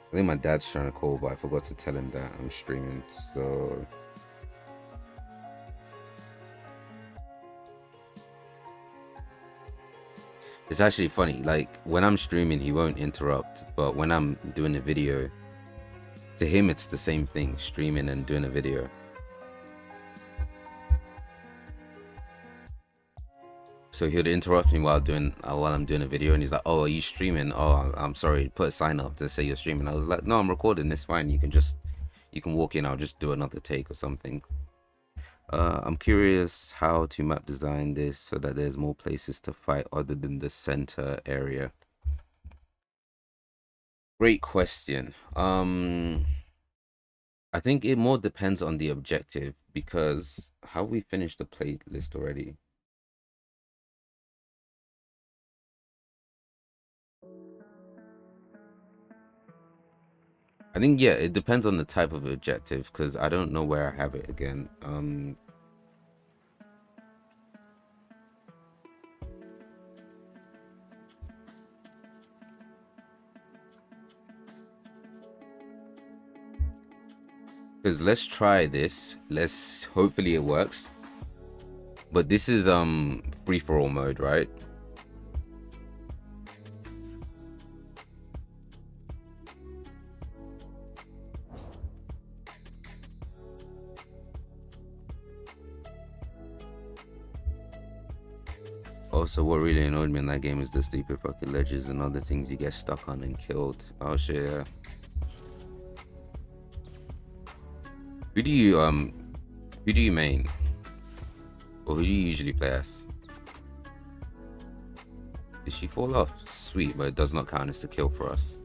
I think my dad's trying to call, but I forgot to tell him that I'm streaming, so It's actually funny. Like when I'm streaming, he won't interrupt, but when I'm doing a video, to him it's the same thing, streaming and doing a video. So he'll interrupt me while I'm doing a video, and he's like, "Oh, are you streaming? Oh, I'm sorry. Put a sign up to say you're streaming." I was like, "No, I'm recording. It's fine. You can walk in. I'll just do another take or something." I'm curious how to map design this so that there's more places to fight other than the center area. Great question. I think it more depends on the objective because how we finished the playlist already. I think yeah, it depends on the type of objective because I don't know where I have it again. Because let's try this. Let's hopefully it works. But this is free for all mode, right? Also, what really annoyed me in that game is the stupid fucking ledges and other things you get stuck on and killed. Oh shit, yeah. Who do you main? Or who do you usually play as? Did she fall off? Sweet, but it does not count as a kill for us.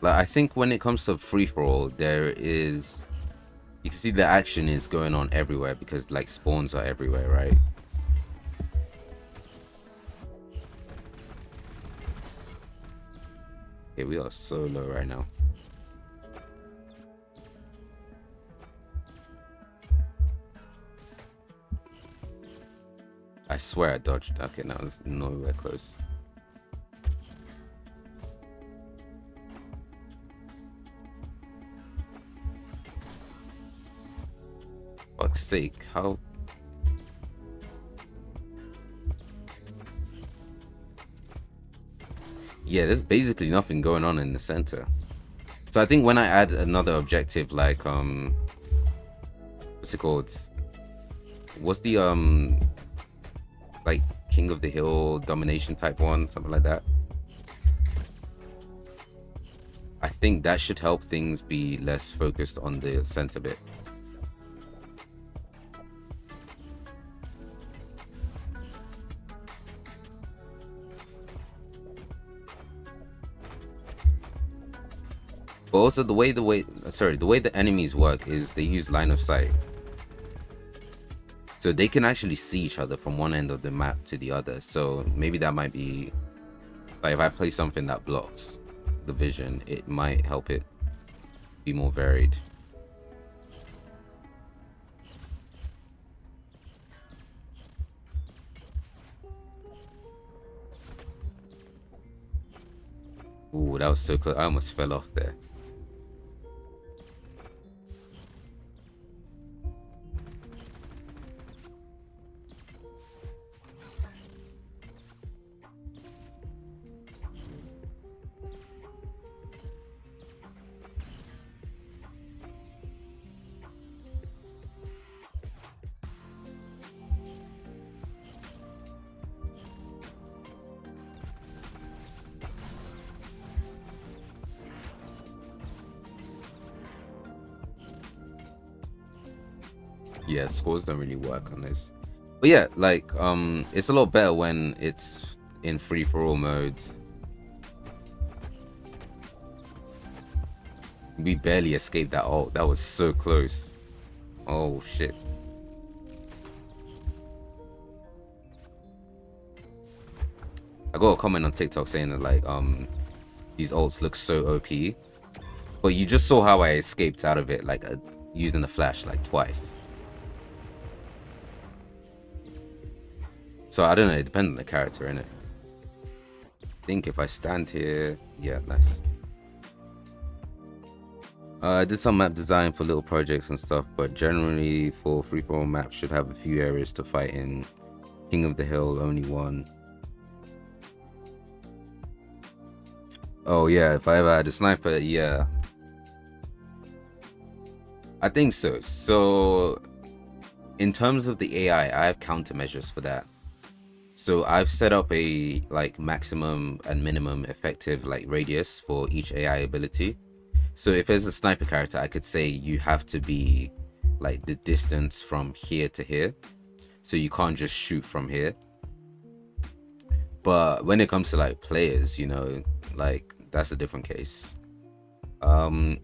Like I think when it comes to free for all, you can see the action is going on everywhere because like spawns are everywhere, right? Okay, we are so low right now. I swear I dodged. Okay, now it's nowhere close. Fuck's sake, how? Yeah, there's basically nothing going on in the center. So I think when I add another objective like what's it called? What's the like King of the Hill domination type one, something like that. I think that should help things be less focused on the center bit. But also the way the enemies work is they use line of sight. So they can actually see each other from one end of the map to the other. So maybe that might be like if I play something that blocks the vision, it might help it be more varied. Ooh, that was so close. I almost fell off there. Yeah, scores don't really work on this. But yeah, like it's a lot better when it's in free for all modes. We barely escaped that ult. That was so close. Oh shit. I got a comment on TikTok saying that like these ults look so OP. But you just saw how I escaped out of it like using the flash like twice. So I don't know, it depends on the character, innit? I think if I stand here, yeah, nice. I did some map design for little projects and stuff, but generally for free-for-all maps should have a few areas to fight in. King of the Hill, only one. Oh yeah, if I ever had a sniper, yeah. I think so. So in terms of the AI, I have countermeasures for that. So I've set up a like maximum and minimum effective like radius for each AI ability. So if there's a sniper character, I could say you have to be like the distance from here to here. So you can't just shoot from here. But when it comes to like players, you know, like that's a different case. Um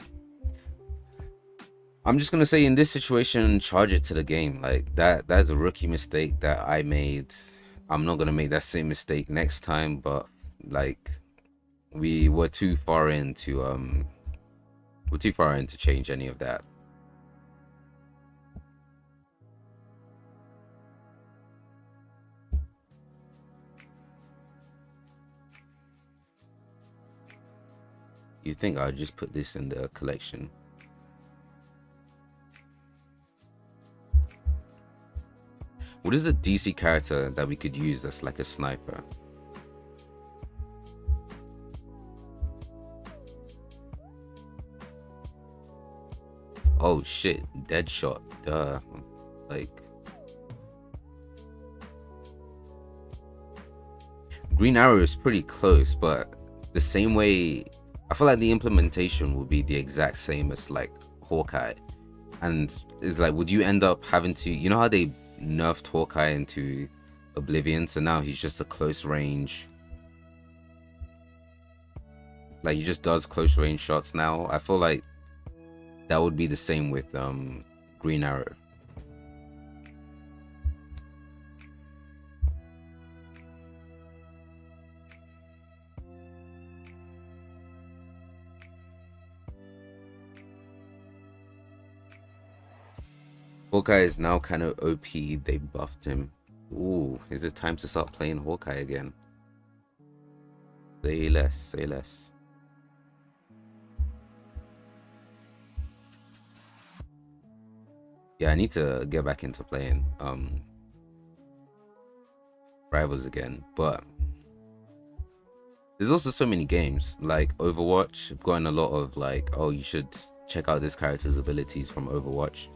I'm just gonna say in this situation, charge it to the game. Like that's a rookie mistake that I made. I'm not gonna make that same mistake next time, but like we were too far into we're too far in to change any of that. You think I'll just put this in the collection? What is a DC character that we could use that's like a sniper? Oh shit, Deadshot, duh. Like Green Arrow is pretty close, but the same way I feel like the implementation will be the exact same as like Hawkeye. And it's like, would you end up having to, you know how they nerfed Hawkeye into Oblivion, so now he's just a close range, like he just does close range shots now. I feel like that would be the same with Green Arrow. Hawkeye is now kind of OP. They buffed him. Ooh, is it time to start playing Hawkeye again? Say less, say less. Yeah, I need to get back into playing Rivals again, but there's also so many games like Overwatch. I've gotten a lot of like, oh, you should check out this character's abilities from Overwatch.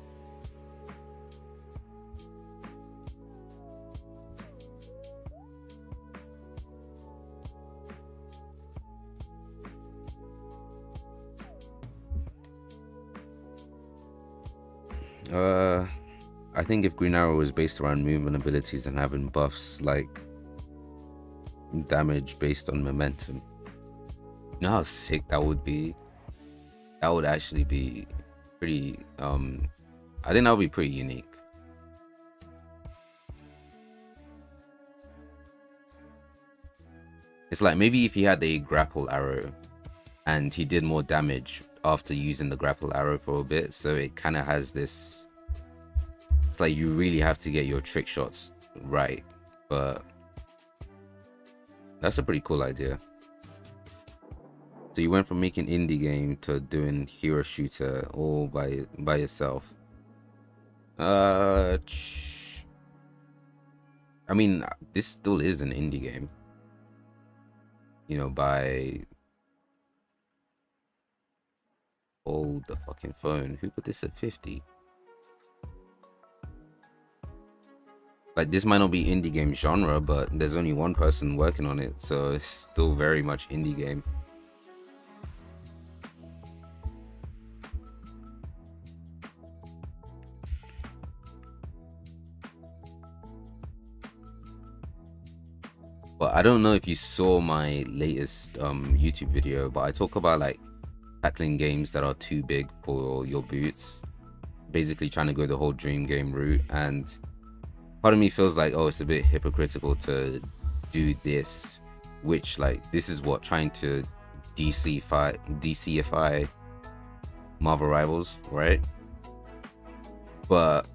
I think if Green Arrow was based around movement abilities and having buffs like damage based on momentum, you know how sick that would be? That would actually be pretty, I think that would be pretty unique. It's like maybe if he had a grapple arrow and he did more damage after using the grapple arrow for a bit, so it kind of has this, it's like you really have to get your trick shots right, but that's a pretty cool idea. So you went from making indie game to doing hero shooter all by yourself. I mean, this still is an indie game, you know, by, hold the fucking phone, who put this at 50? Like, this might not be indie game genre, but there's only one person working on it, so it's still very much indie game. But I don't know if you saw my latest YouTube video, but I talk about like tackling games that are too big for your boots, basically trying to go the whole dream game route. And part of me feels like, oh, it's a bit hypocritical to do this, which like this is what, trying to DCify Marvel Rivals, right? But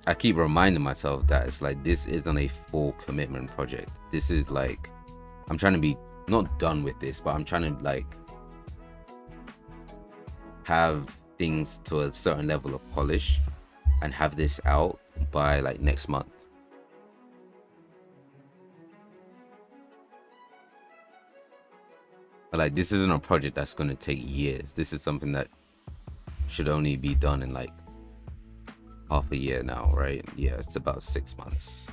I keep reminding myself that it's like, this isn't a full commitment project. This is like, I'm trying to be not done with this, but I'm trying to like have things to a certain level of polish and have this out by like next month. Like, this isn't a project that's going to take years. This is something that should only be done in like half a year now, right? Yeah, it's about 6 months.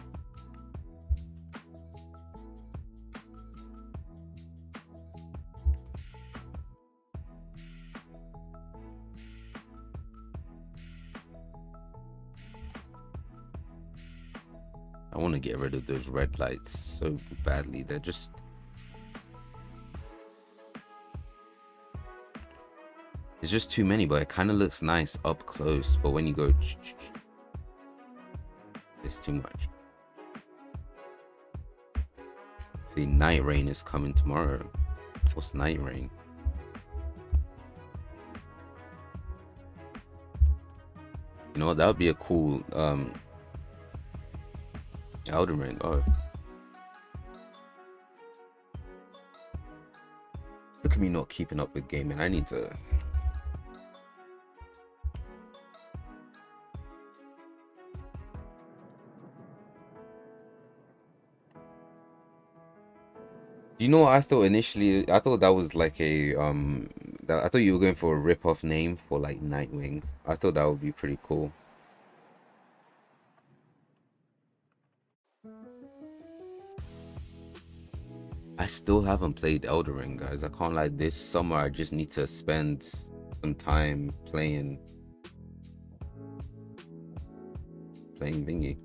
I want to get rid of those red lights so badly. They're just... It's just too many, but it kind of looks nice up close. But when you go... It's too much. See, night rain is coming tomorrow. What's night rain? You know what? That would be a cool Elden Ring. Oh, look at me not keeping up with gaming. I need to... You know what I thought initially? I thought that was like a I thought you were going for a rip-off name for like Nightwing. I thought that would be pretty cool. I still haven't played Elden Ring, guys. I can't lie. This summer I just need to spend some time playing thingy.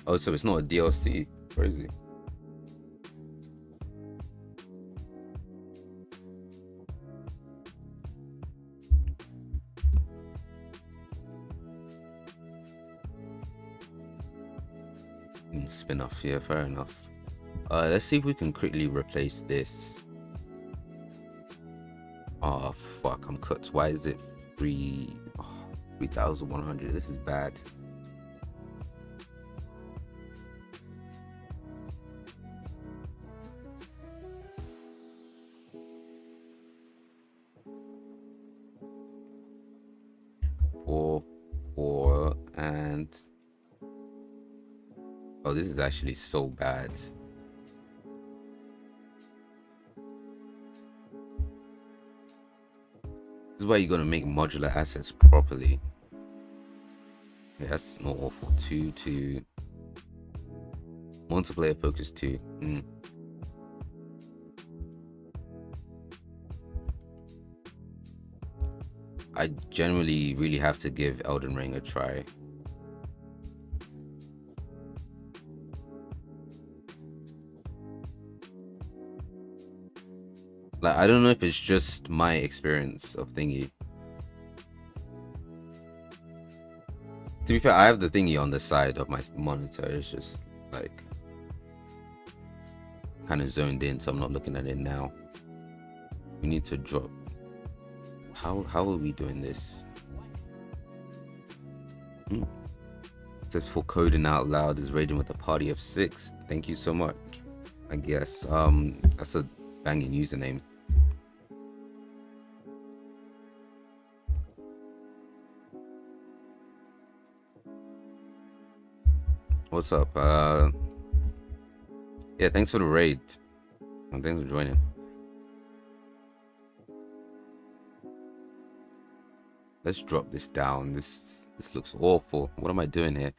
Oh, so it's not a DLC. Crazy. Spin-off, yeah, fair enough. Let's see if we can quickly replace this. Oh fuck, I'm cooked. Why is it 3,100? This is bad. Four, and oh, this is actually so bad. This is why you're gonna make modular assets properly. Yeah, that's not awful. 2 to multiplayer focus 2. I generally really have to give Elden Ring a try. Like, I don't know if it's just my experience of thingy. To be fair, I have the thingy on the side of my monitor. It's just like kind of zoned in, so I'm not looking at it now. We need to drop. How are we doing this? It says for coding out loud is raiding with a party of 6. Thank you so much. I guess that's a banging username. What's up? Yeah, thanks for the raid. And thanks for joining. Let's drop this down. This looks awful. What am I doing here?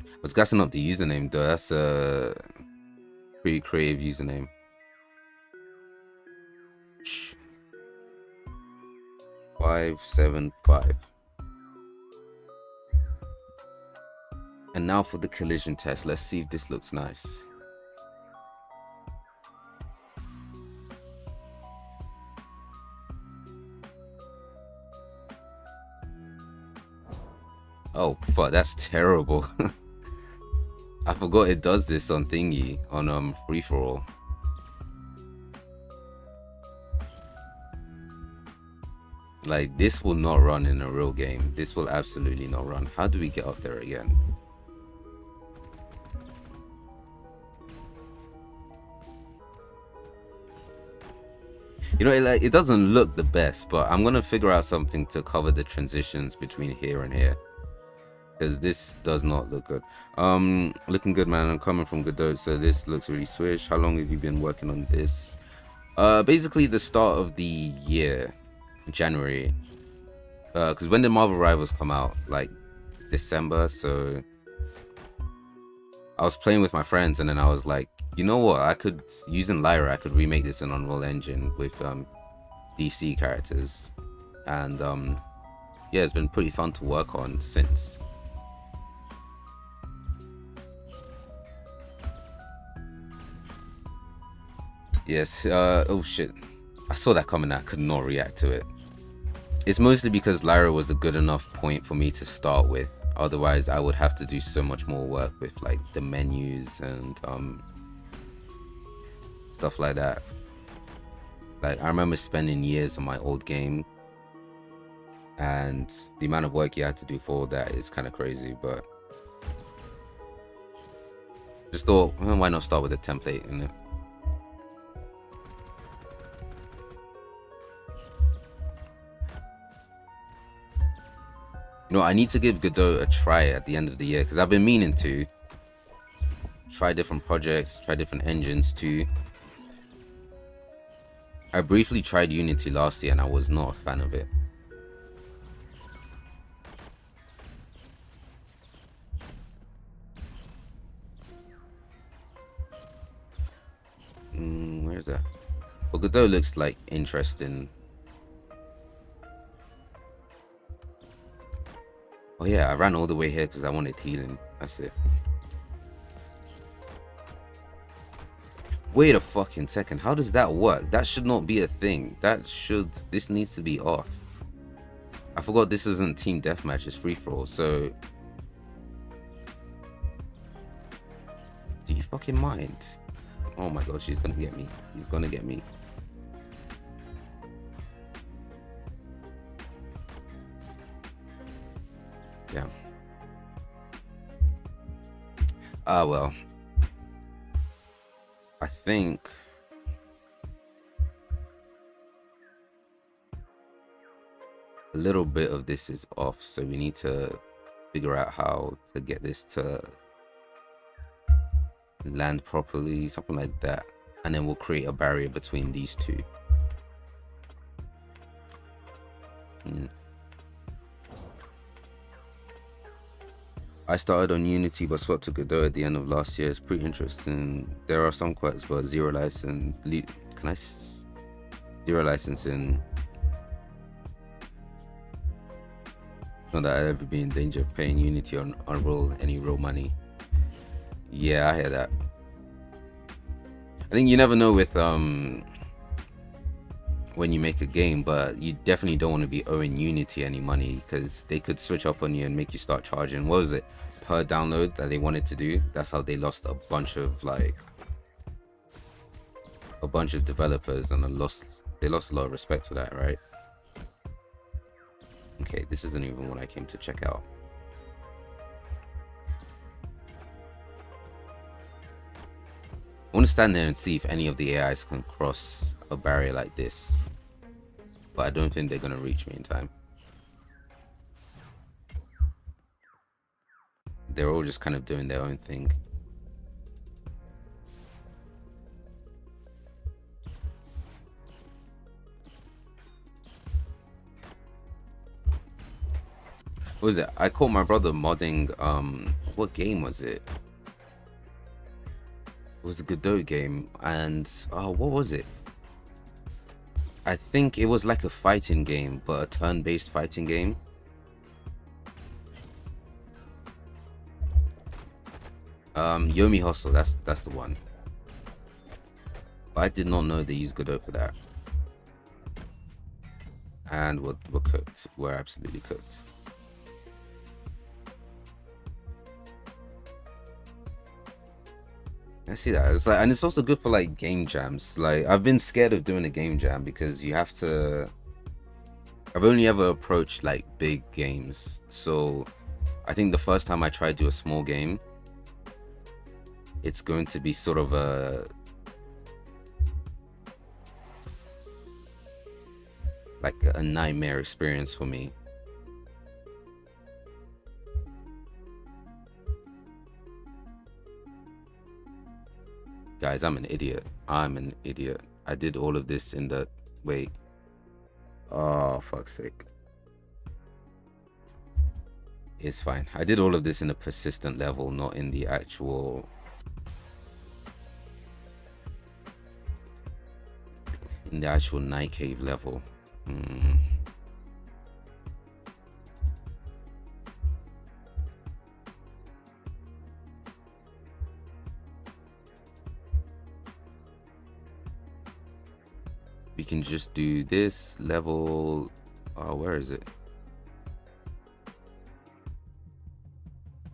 I was gassing up the username though. That's a pretty creative username. 575. And now for the collision test. Let's see if this looks nice. Oh fuck, that's terrible. I forgot it does this on thingy, on free for all. Like, this will not run in a real game. This will absolutely not run. How do we get up there again? You know, it doesn't look the best, but I'm gonna figure out something to cover the transitions between here and here, because this does not look good. Looking good, man. I'm coming from Godot, so this looks really swish. How long have you been working on this? Basically the start of the year, January. Because when did Marvel Rivals come out? Like December. So I was playing with my friends, and then I was like, you know what? I could, using Lyra, I could remake this in Unreal Engine with DC characters, and yeah, it's been pretty fun to work on since. Yes. Oh shit. I saw that coming. I could not react to it. It's mostly because Lyra was a good enough point for me to start with. Otherwise, I would have to do so much more work with like the menus and stuff like that. Like I remember spending years on my old game, and the amount of work you had to do for all that is kind of crazy. But just thought, well, why not start with a template, you know? You know, I need to give Godot a try at the end of the year, because I've been meaning to try different projects, try different engines too. I briefly tried Unity last year and I was not a fan of it. Where's that? Well, Godot looks like interesting. Oh yeah, I ran all the way here because I wanted healing. That's it. Wait a fucking second. How does that work? That should not be a thing. This needs to be off. I forgot this isn't team deathmatch, it's free for all. So do you fucking mind? Oh my god, she's gonna get me. He's gonna get me. Damn. Ah, well. I think a little bit of this is off, so we need to figure out how to get this to land properly, something like that, and then we'll create a barrier between these two. I started on Unity but swapped to Godot at the end of last year. It's pretty interesting. There are some quirks, but zero license. Zero licensing. Not that I'd ever be in danger of paying Unity on any real money. Yeah, I hear that. I think you never know with when you make a game, but you definitely don't want to be owing Unity any money, because they could switch up on you and make you start charging, what was it, per download that they wanted to do. That's how they lost a bunch of developers, and they lost a lot of respect for that, right? Okay, this isn't even what I came to check out. I want to stand there and see if any of the AIs can cross a barrier like this, but I don't think they're gonna reach me in time. They're all just kind of doing their own thing. What was it? I caught my brother modding what game was it? It was a Godot game, and what was it? I think it was like a fighting game, but a turn-based fighting game. Yomi Hustle, that's the one. But I did not know they used Godot for that. And we're cooked. We're absolutely cooked. I see that. It's like, and it's also good for like game jams. Like, I've been scared of doing a game jam because you have to. I've only ever approached like big games, so I think the first time I try to do a small game, it's going to be sort of a like a nightmare experience for me. Guys, I'm an idiot. I'm an idiot. I did all of this in the... Wait. Oh, fuck's sake. It's fine. I did all of this in a persistent level, not in the actual... In the actual night cave level. We can just do this level. Oh, where is it?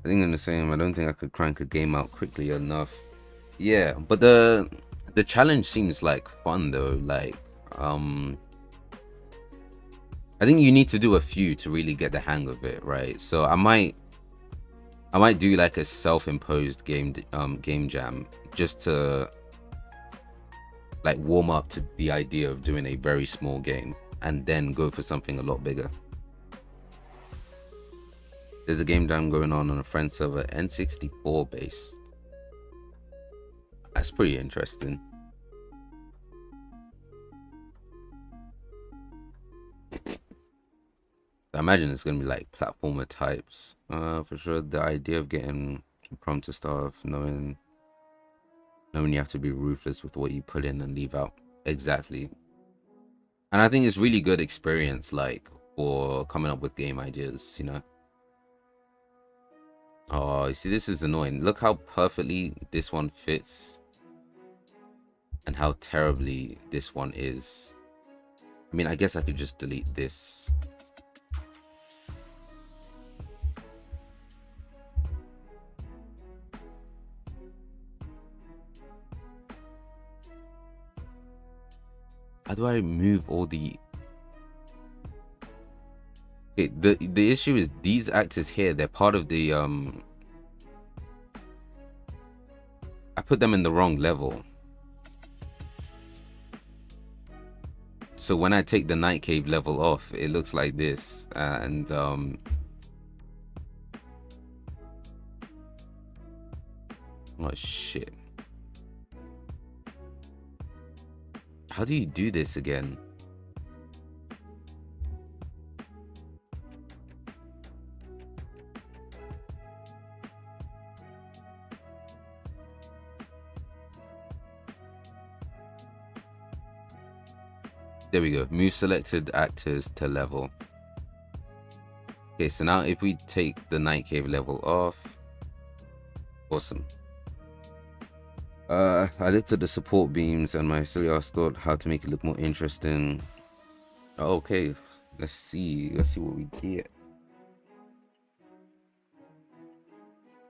I think I'm the same. I don't think I could crank a game out quickly enough. Yeah, but the challenge seems like fun though. Like, I think you need to do a few to really get the hang of it, right? So I might do like a self-imposed game jam just to like warm up to the idea of doing a very small game and then go for something a lot bigger. There's a game jam going on a friend server, N64 based. That's pretty interesting. I imagine it's gonna be like platformer types. For sure. The idea of getting prompt to stuff, knowing you have to be ruthless with what you put in and leave out. Exactly. And I think it's really good experience, like, for coming up with game ideas, you know. Oh, you see, this is annoying. Look how perfectly this one fits and how terribly this one is. I mean, I guess I could just delete this. How do I move all the... Okay, the issue is these actors here, they're part of the I put them in the wrong level. So when I take the night cave level off, it looks like this. And oh shit. How do you do this again? There we go. Move selected actors to level. Okay, so now if we take the night cave level off. Awesome. I looked at the support beams and my silly ass thought how to make it look more interesting. Okay, let's see what we get.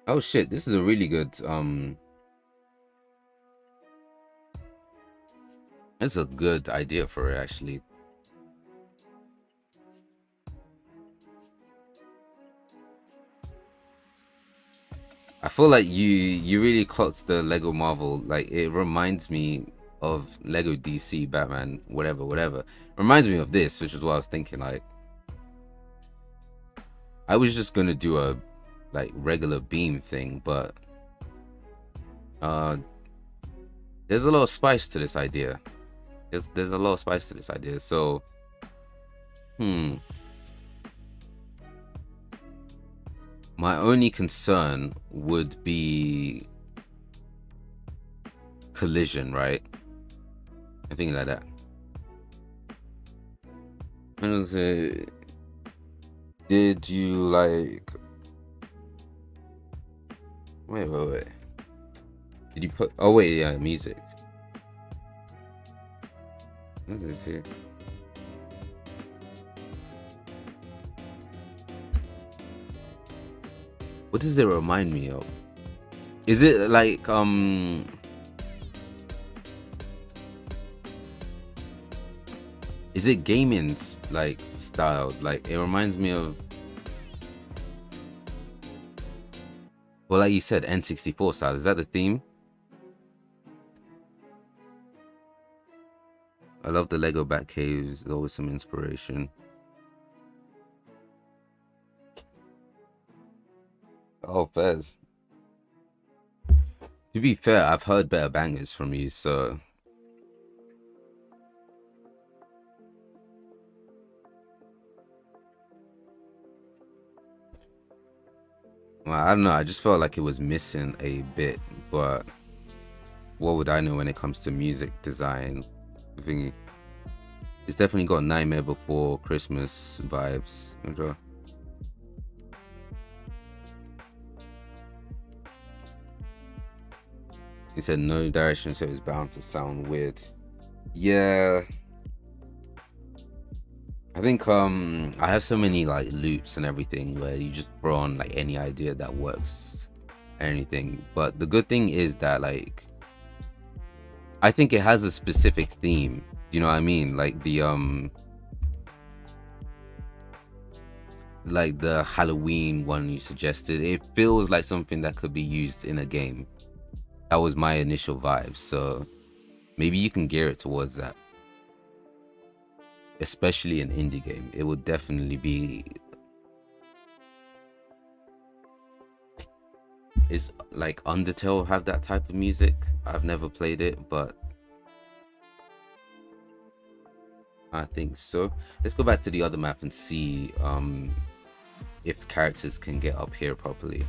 Oh shit, this is a really good it's a good idea for it actually. I feel like you really clocked the Lego Marvel. Like, it reminds me of Lego DC, Batman, whatever. Reminds me of this, which is what I was thinking. Like, I was just gonna do a like regular beam thing, but there's a lot of spice to this idea. There's a lot of spice to this idea. So, my only concern would be collision, right? I think like that. And say, did you like? Wait. Did you put? Oh wait, yeah, music. What is it? What does it remind me of? Is it like is it gaming's like style? Like, it reminds me of, well, like you said, N64 style. Is that the theme? I love the Lego Batcaves. There's always some inspiration. Oh, Fez. To be fair, I've heard better bangers from you, so well, I don't know. I just felt like it was missing a bit, but what would I know when it comes to music design? Thingy. It's definitely got Nightmare Before Christmas vibes. Enjoy. He said no direction, so it's bound to sound weird. Yeah, I think I have so many like loops and everything where you just throw on like any idea that works, anything. But the good thing is that like I think it has a specific theme. Do you know what I mean? Like the Halloween one you suggested, it feels like something that could be used in a game. That was my initial vibe, so maybe you can gear it towards that. Especially an indie game, it would definitely be. Is like Undertale have that type of music? I've never played it, but I think so. Let's go back to the other map and see if the characters can get up here properly.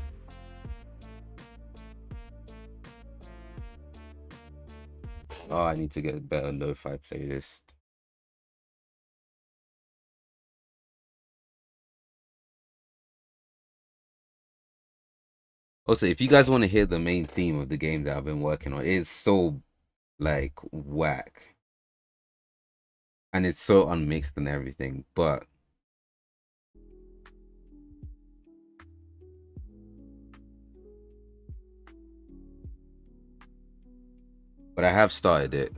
Oh, I need to get a better lo-fi playlist. Also, if you guys want to hear the main theme of the game that I've been working on, it's so like whack and it's so unmixed and everything, but I have started it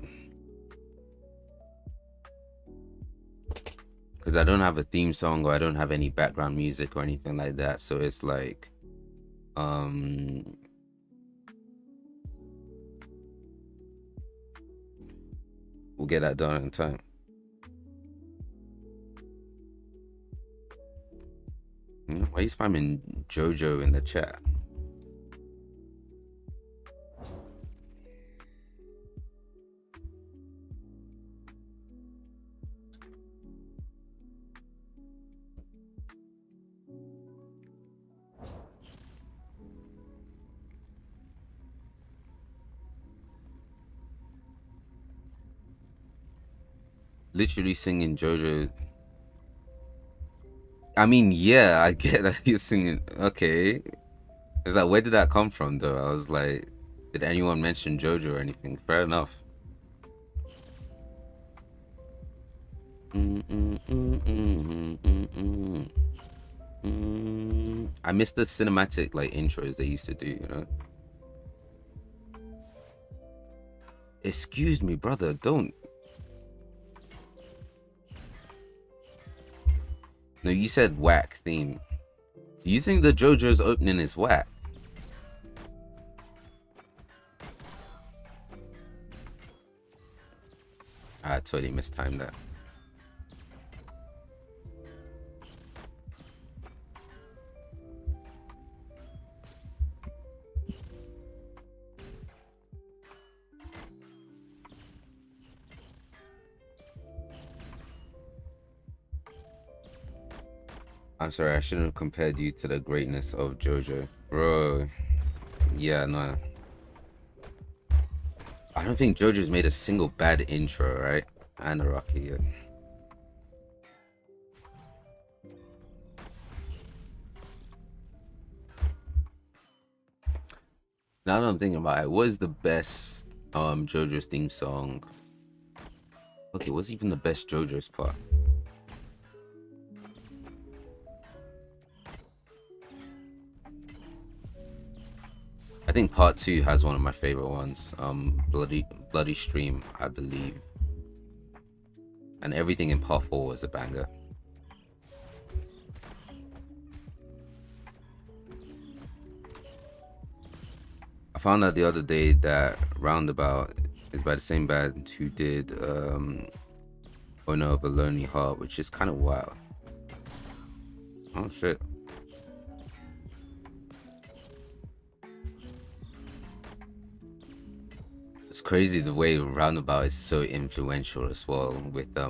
because I don't have a theme song or I don't have any background music or anything like that. So it's like, um, we'll get that done in time. Why are you spamming JoJo in the chat? Literally singing JoJo. I mean, yeah, I get that you're singing. Okay, it's like, where did that come from, though? I was like, did anyone mention JoJo or anything? Fair enough. I miss the cinematic like intros they used to do, you know. Excuse me, brother, don't. No, you said whack theme. Do you think the JoJo's opening is whack? I totally mistimed that. I'm sorry, I shouldn't have compared you to the greatness of JoJo. Bro, yeah, no. I don't think JoJo's made a single bad intro, right? And a Rocky, yeah. Now that I'm thinking about it, what is the best JoJo's theme song? Okay, what's even the best JoJo's part? I think part 2 has one of my favorite ones. Bloody Stream, I believe. And everything in part 4 was a banger. I found out the other day that Roundabout is by the same band who did owner of a lonely heart, which is kind of wild. Oh shit. It's crazy the way Roundabout is so influential as well with the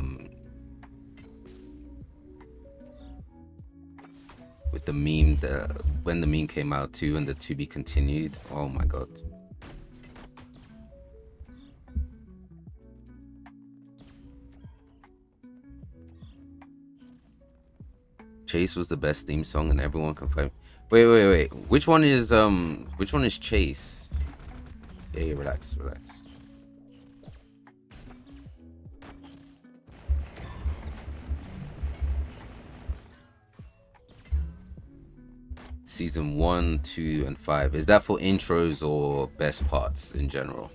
meme, when the meme came out too, and the to be continued. Oh my god. Chase was the best theme song, and everyone confirmed. Wait. Which one is Chase? Yeah, relax. Season 1, 2, and 5. Is that for intros or best parts in general?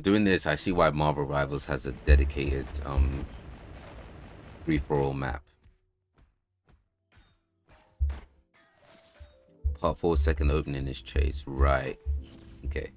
Doing this, I see why Marvel Rivals has a dedicated free for all map. Part 4 second opening is Chase, right? Okay.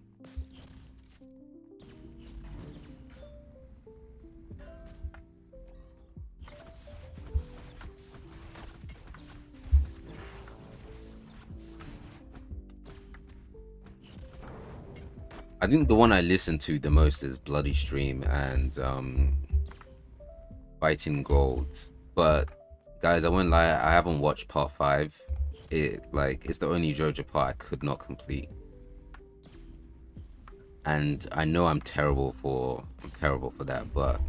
I think the one I listen to the most is Bloody Stream and Fighting Gold. But guys, I won't lie, I haven't watched part 5. It's the only JoJo part I could not complete. And I know I'm terrible for that, but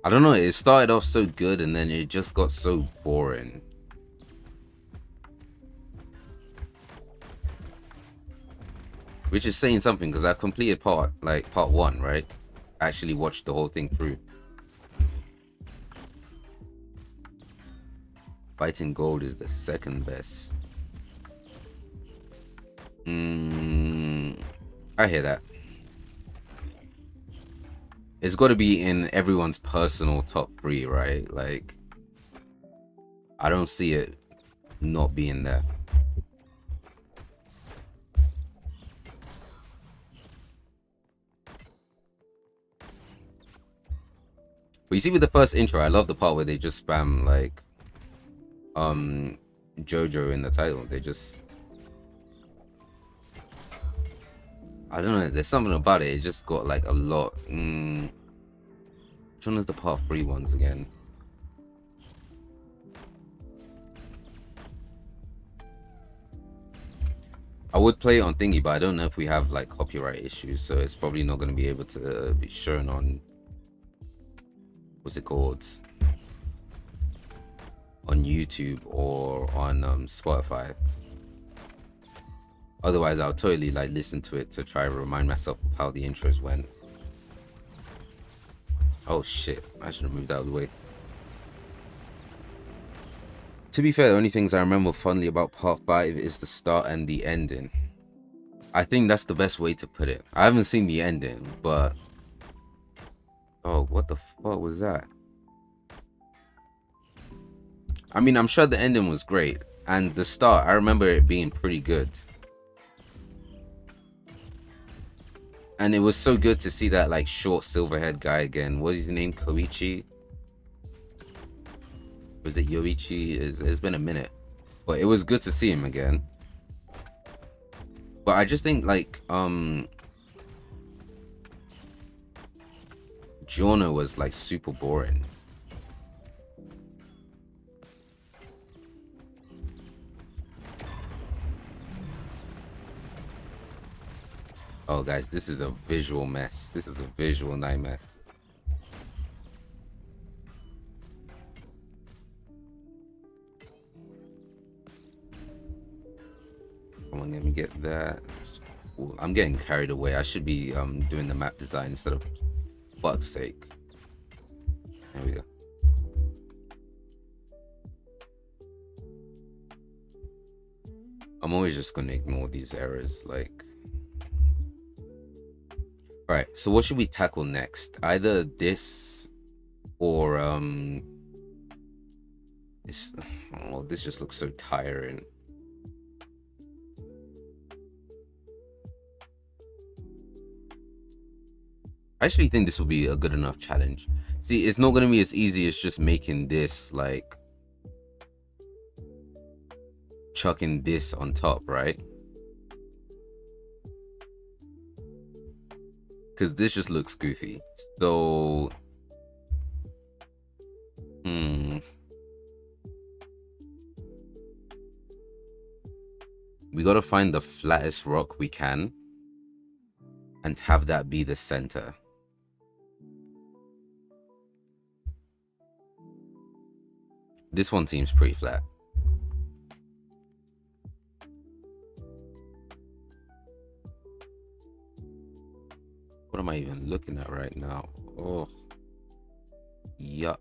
I don't know, it started off so good and then it just got so boring. Which is saying something because I completed part 1, right? I actually watched the whole thing through. Fighting Gold is the second best. I hear that. It's got to be in everyone's personal top 3, right? Like, I don't see it not being there. But you see, with the first intro, I love the part where they just spam like JoJo in the title. They just, I don't know, there's something about it. It just got like a lot. Which one is the part 3 ones again? I would play it on thingy, but I don't know if we have like copyright issues, so it's probably not going to be able to be shown on, what's it called, on YouTube or on Spotify. Otherwise, I'll totally like listen to it to try to remind myself of how the intros went. Oh shit, I should have moved out of the way. To be fair, the only things I remember fondly about part 5 is the start and the ending. I think that's the best way to put it. I haven't seen the ending, but oh, what the fuck was that? I mean, I'm sure the ending was great, and the start, I remember it being pretty good. And it was so good to see that like short silver-haired guy again. What is his name? Koichi? Was it Yoichi? It's been a minute, but it was good to see him again. But I just think like Giorno was like super boring. Oh guys, this is a visual mess. This is a visual nightmare. Come on, let me get that. Ooh, I'm getting carried away. I should be doing the map design instead of, fuck's sake. There we go. I'm always just gonna ignore these errors, like. Alright, so what should we tackle next? Either this or this, oh, this just looks so tiring. I actually think this will be a good enough challenge. See, it's not going to be as easy as just making this, like, chucking this on top, right? Because this just looks goofy. So, we got to find the flattest rock we can and have that be the center. This one seems pretty flat. What am I even looking at right now? Oh, yuck.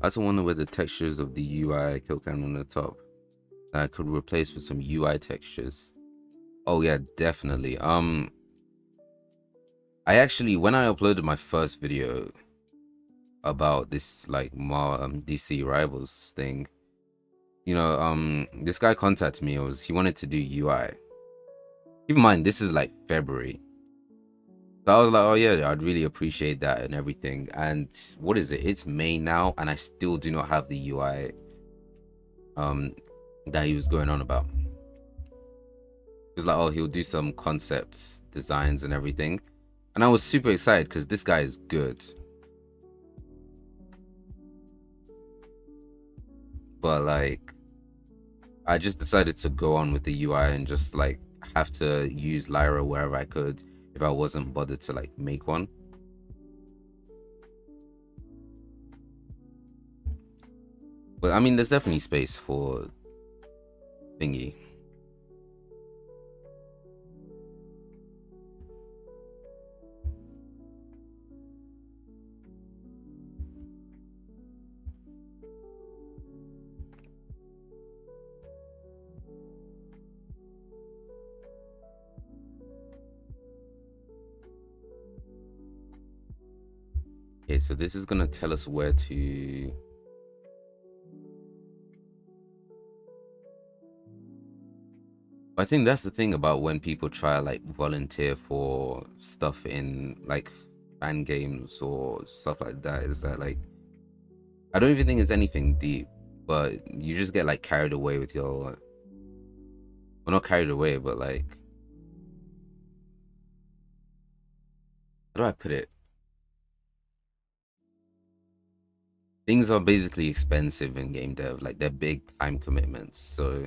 I also wonder where the textures of the UI kill cam on the top that I could replace with some UI textures. Oh yeah, definitely. I actually, when I uploaded my first video about this like DC Rivals thing, you know, this guy contacted me. He wanted to do UI. Keep in mind, this is like February. So I was like, oh yeah, I'd really appreciate that and everything. And what is it? It's May now, and I still do not have the UI that he was going on about. He was like, oh, he'll do some concepts, designs, and everything. And I was super excited because this guy is good. But like, I just decided to go on with the UI and just like have to use Lyra wherever I could if I wasn't bothered to like make one. But I mean, there's definitely space for thingy. Okay, so this is gonna tell us where to. I think that's the thing about when people try like volunteer for stuff in like fan games or stuff like that, is that like I don't even think it's anything deep, but you just get like carried away with your, well, not carried away, but like, how do I put it? Things are basically expensive in game dev, like they're big time commitments. So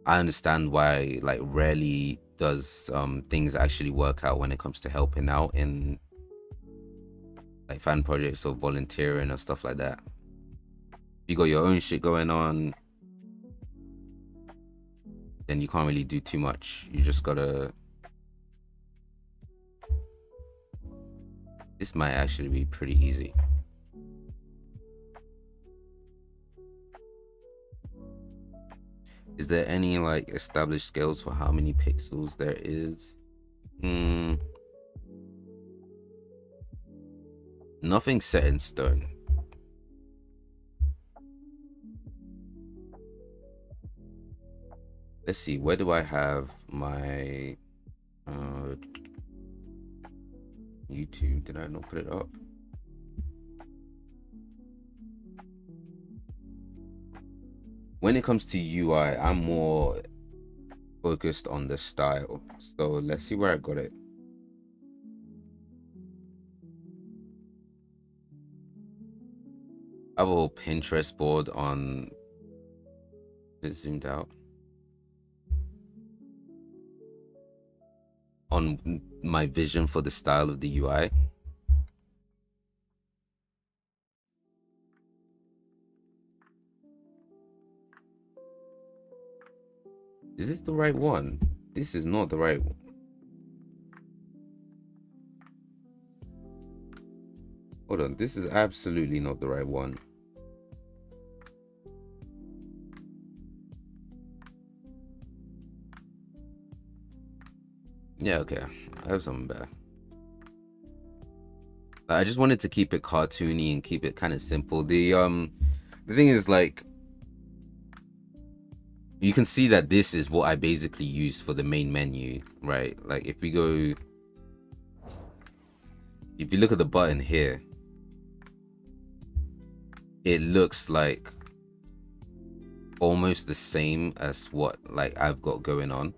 I understand why like rarely does things actually work out when it comes to helping out in like fan projects or volunteering or stuff like that. You got your own shit going on, then you can't really do too much. You just gotta. This might actually be pretty easy. Is there any like established scales for how many pixels there is? Nothing set in stone. Let's see, where do I have my YouTube? Did I not put it up? When it comes to UI, I'm more focused on the style. So let's see where I got it. I have a whole Pinterest board on. It's zoomed out. On my vision for the style of the UI. Is this the right one? This is not the right one. Hold on, this is absolutely not the right one. Yeah, okay. I have something better. I just wanted to keep it cartoony and keep it kind of simple. The thing is, like, you can see that this is what I basically use for the main menu, right? Like, if you look at the button here, it looks like almost the same as what like I've got going on.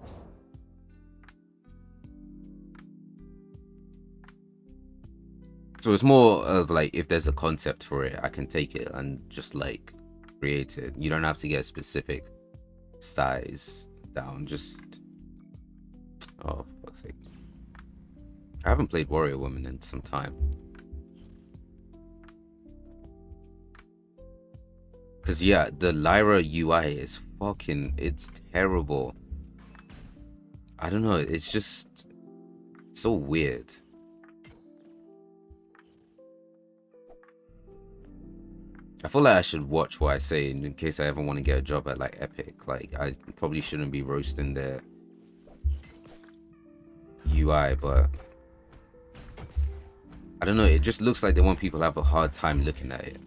So it's more of like, if there's a concept for it, I can take it and just like create it. You don't have to get a specific size down. Just, oh, for fuck's sake. I haven't played Warrior Woman in some time. Cause yeah, the Lyra UI is fucking, it's terrible. I don't know, it's just so weird. I feel like I should watch what I say in case I ever want to get a job at like Epic. Like, I probably shouldn't be roasting their UI, but I don't know, it just looks like they want people to have a hard time looking at it.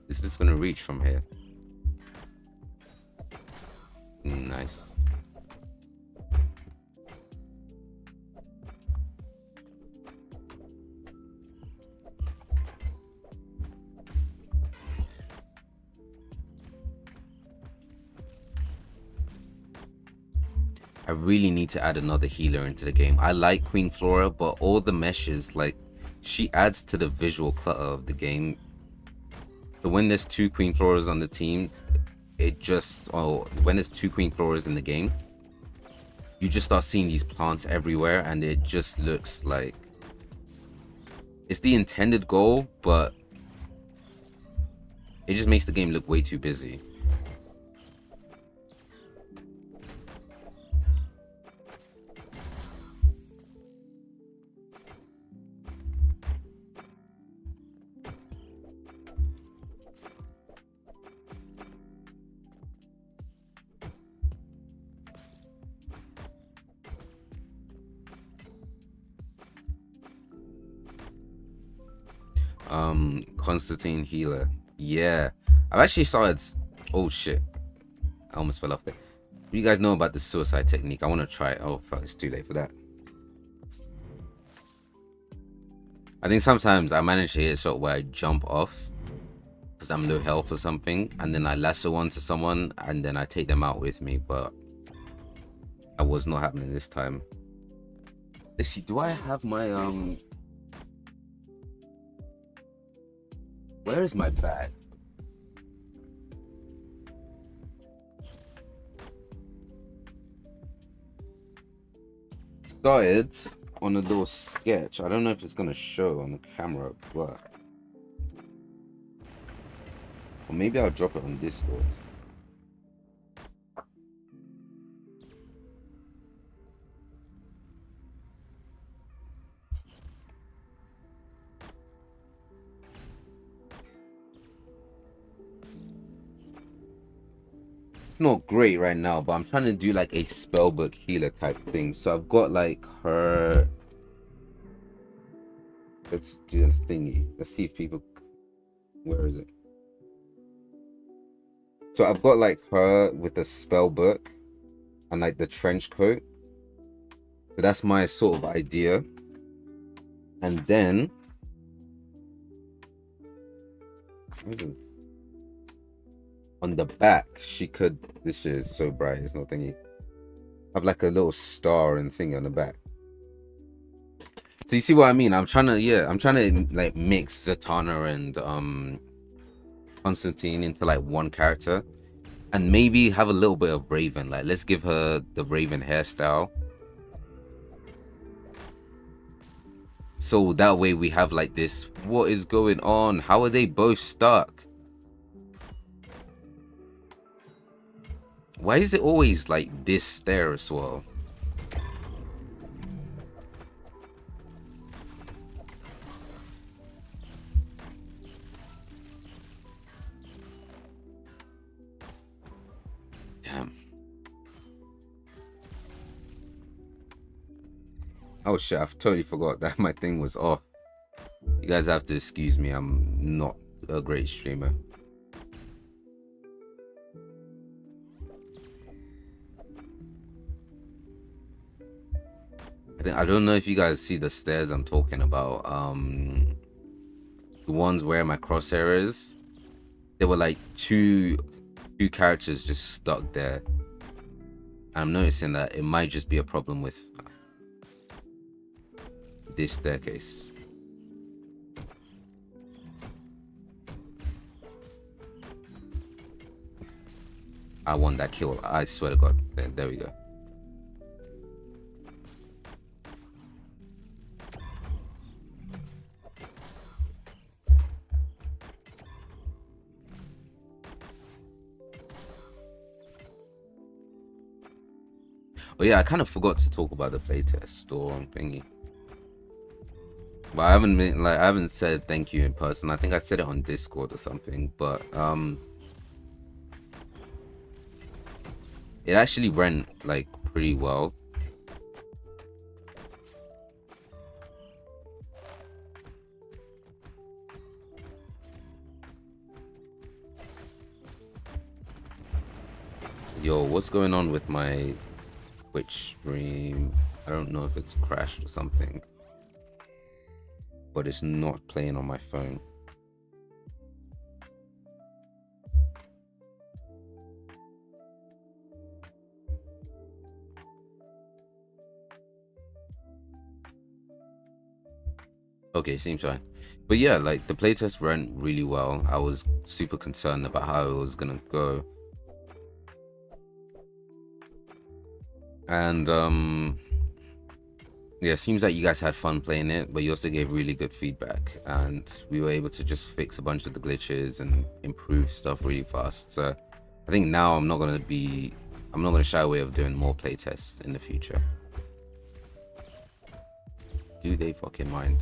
Is this gonna reach from here? Nice. I really need to add another healer into the game. I like Queen Flora, but all the meshes, like, she adds to the visual clutter of the game. So when there's two Queen Floras on the teams, it just, oh, when there's two Queen Floras in the game, you just start seeing these plants everywhere, and it just looks like it's the intended goal, but it just makes the game look way too busy. Constantine healer. Yeah, I've actually started. Oh shit, I almost fell off there. You guys know about the suicide technique? I want to try it. Oh fuck, it's too late for that. I think sometimes I manage to hit a shot where I jump off because I'm low health or something, and then I lasso onto someone and then I take them out with me, but that was not happening this time. Let's see, do I have my where is my bag? Started on a little sketch. I don't know if it's gonna show on the camera, but or maybe I'll drop it on Discord. It's not great right now, but I'm trying to do like a spellbook healer type thing. So I've got like her. Let's do this thingy. Let's see if people. Where is it? So I've got like her with the spellbook and like the trench coat. So that's my sort of idea. And then. Where's it? On the back, she could. This shit is so bright. It's not thingy. Have like a little star and thing on the back. So you see what I mean? I'm trying to like mix Zatanna and Constantine into like one character, and maybe have a little bit of Raven. Like, let's give her the Raven hairstyle, so that way we have like this. What is going on? How are they both stuck? Why is it always like this stair as well? Damn. Oh shit, I've totally forgot that my thing was off. You guys have to excuse me, I'm not a great streamer. I don't know if you guys see the stairs I'm talking about. The ones where my crosshair is. There were like two characters just stuck there. I'm noticing that it might just be a problem with this staircase. I want that kill. I swear to God. There we go. Oh yeah, I kind of forgot to talk about the playtest or thingy. But I haven't said thank you in person. I think I said it on Discord or something. But it actually went like pretty well. Yo, what's going on with my Twitch stream? I don't know if it's crashed or something, but it's not playing on my phone. Okay, seems fine. But yeah, like the playtest went really well. I was super concerned about how it was gonna go. And yeah, seems like you guys had fun playing it, but you also gave really good feedback, and we were able to just fix a bunch of the glitches and improve stuff really fast. So I think now I'm not gonna shy away of doing more playtests in the future. Do they fucking mind?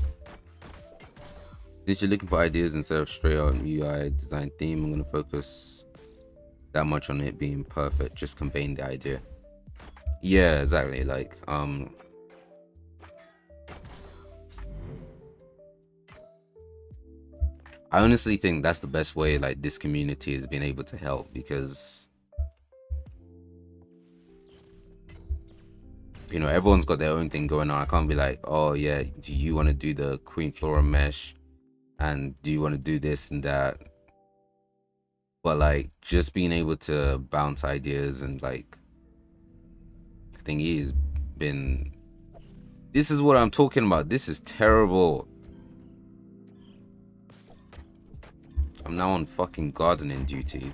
Since you're looking for ideas instead of straight on UI design theme, I'm gonna focus that much on it being perfect, just conveying the idea. Yeah, exactly. Like I honestly think that's the best way like this community has been able to help, because you know everyone's got their own thing going on. I can't be like, oh yeah, do you want to do the Queen Flora mesh, and do you want to do this and that? But like just being able to bounce ideas and like I think he's been. This is what I'm talking about. This is terrible. I'm now on fucking gardening duty.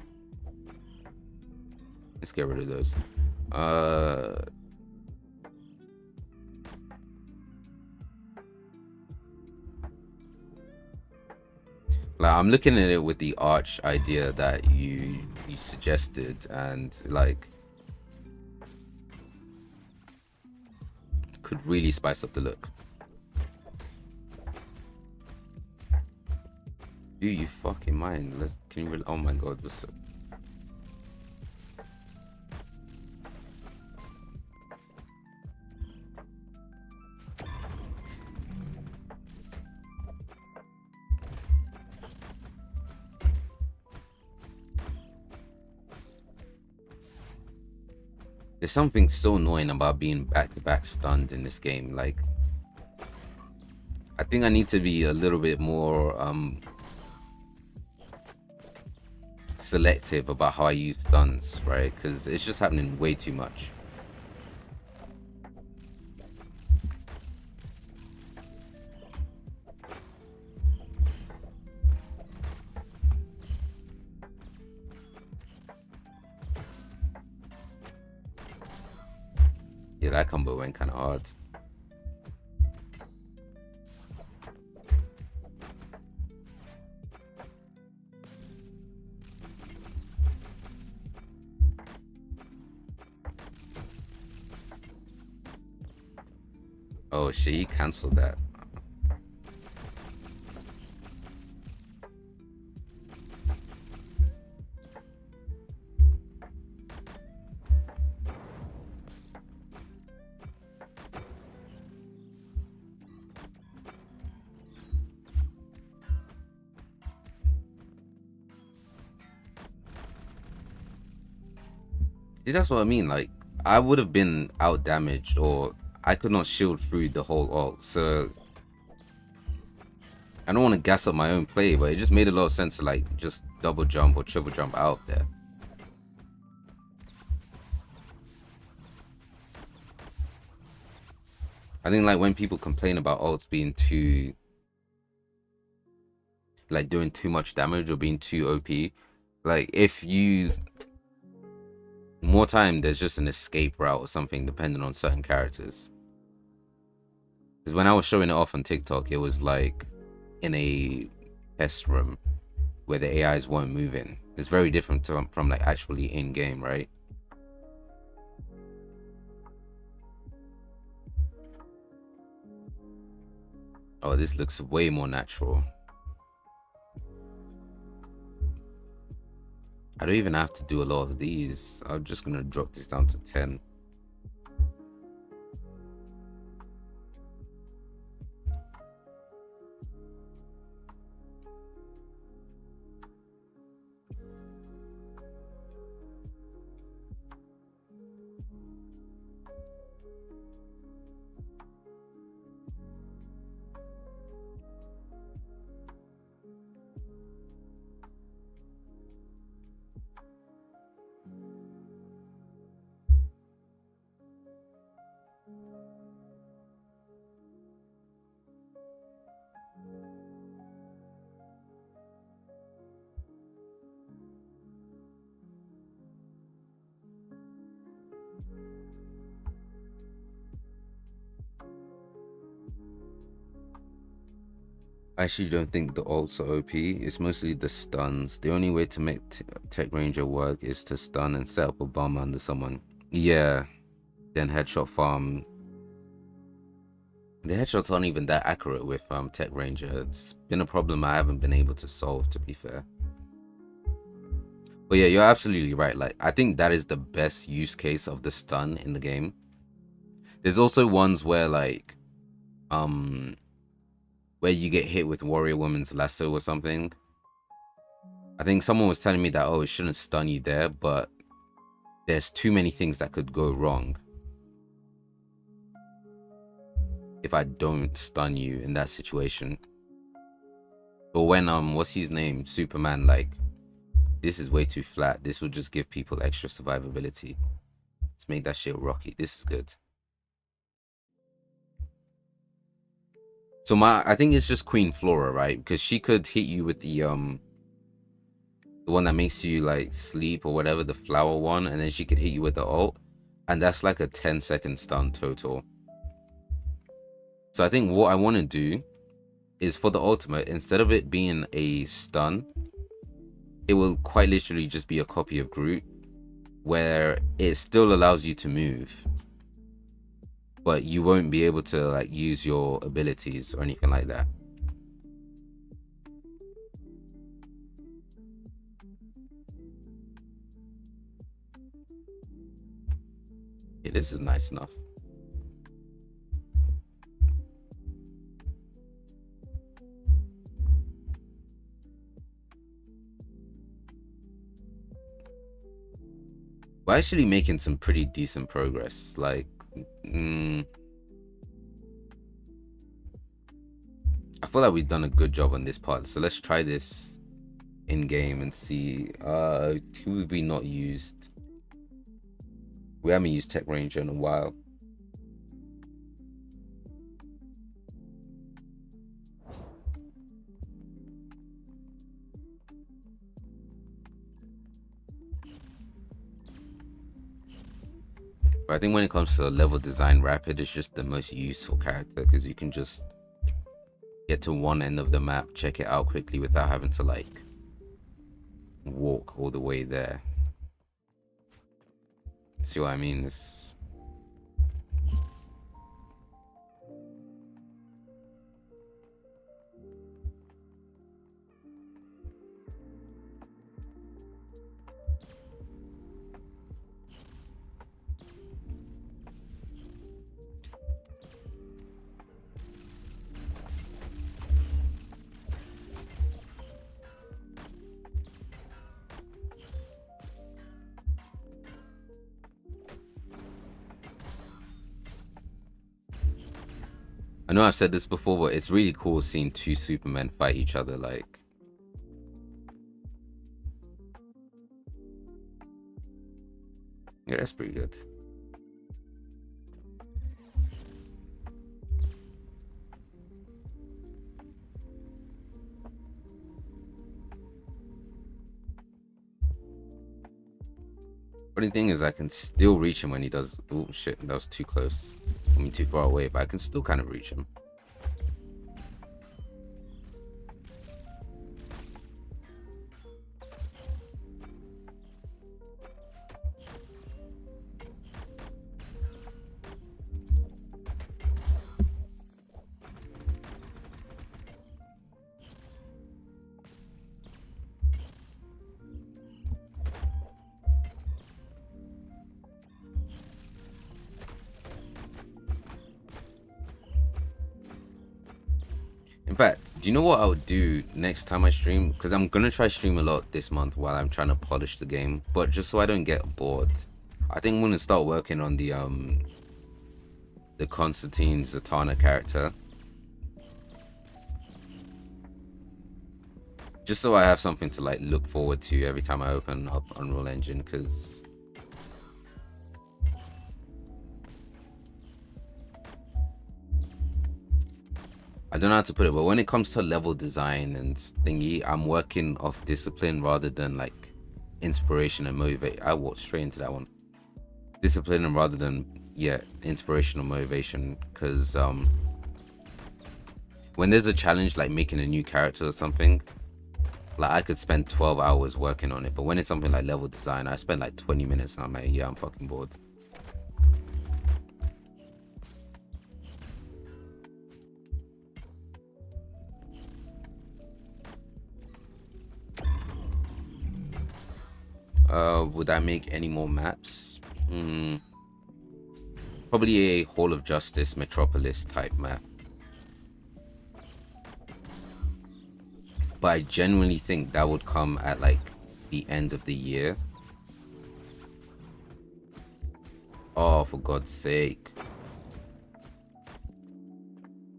Let's get rid of those. Like I'm looking at it with the arch idea that you suggested, and like could really spice up the look. Do you fucking mind? Can you really? Oh my god, what's up? There's something so annoying about being back-to-back stunned in this game. Like, I think I need to be a little bit more selective about how I use stuns, right? Because it's just happening way too much. Yeah, that combo went kind of hard. Oh shit, he cancelled that. See, that's what I mean. Like, I would have been out damaged, or I could not shield through the whole ult. So I don't want to gas up my own play, but it just made a lot of sense to like just double jump or triple jump out there. I think like when people complain about ults being too like doing too much damage or being too OP, like if you more time there's just an escape route or something depending on certain characters. Because when I was showing it off on TikTok, it was like in a test room where the AIs weren't moving. It's very different from like actually in game, right? Oh, this looks way more natural. I don't even have to do a lot of these. I'm just gonna drop this down to 10. I actually don't think the ults are OP. It's mostly the stuns. The only way to make Tech Ranger work is to stun and set up a bomb under someone. Yeah, then headshot farm. The headshots aren't even that accurate with Tech Ranger. It's been a problem I haven't been able to solve, to be fair. But yeah, you're absolutely right. Like, I think that is the best use case of the stun in the game. There's also ones where like, where you get hit with Warrior Woman's lasso or something. I think someone was telling me that, oh, it shouldn't stun you there, but there's too many things that could go wrong if I don't stun you in that situation. Or when what's his name, Superman, like, this is way too flat. This will just give people extra survivability. Let's make that shit rocky. This is good. So I think it's just Queen Flora, right? Because she could hit you with the one that makes you like sleep or whatever, the flower one, and then she could hit you with the ult, and that's like a 10-second stun total. So I think what I want to do is for the ultimate, instead of it being a stun, it will quite literally just be a copy of Groot, where it still allows you to move, but you won't be able to like use your abilities or anything like that. Yeah, this is nice enough. We're actually making some pretty decent progress. Like, I feel like we've done a good job on this part. So let's try this in game and see. Who have we not used? We haven't used Tech Ranger in a while. But I think when it comes to level design, Rapid is just the most useful character because you can just get to one end of the map, check it out quickly without having to like walk all the way there. See what I mean? I know I've said this before, but it's really cool seeing two Supermen fight each other. Like, yeah, that's pretty good. Funny thing is, I can still reach him when he does. Oh shit, that was too close. I mean, too far away, but I can still kind of reach him. In fact, do you know what I would do next time I stream? Because I'm gonna try stream a lot this month while I'm trying to polish the game, but just so I don't get bored, I think I'm gonna start working on the Constantine Zatanna character, just so I have something to like look forward to every time I open up Unreal Engine. Because I don't know how to put it, but when it comes to level design and thingy, I'm working off discipline rather than like inspiration and motivate. I walked straight into that one. Discipline and rather than, yeah, inspiration or motivation. Because when there's a challenge like making a new character or something, like I could spend 12 hours working on it, but when it's something like level design, I spend like 20 minutes and I'm like, yeah, I'm fucking bored. Would I make any more maps? Probably a Hall of Justice Metropolis type map. But I genuinely think that would come at like the end of the year. Oh, for God's sake.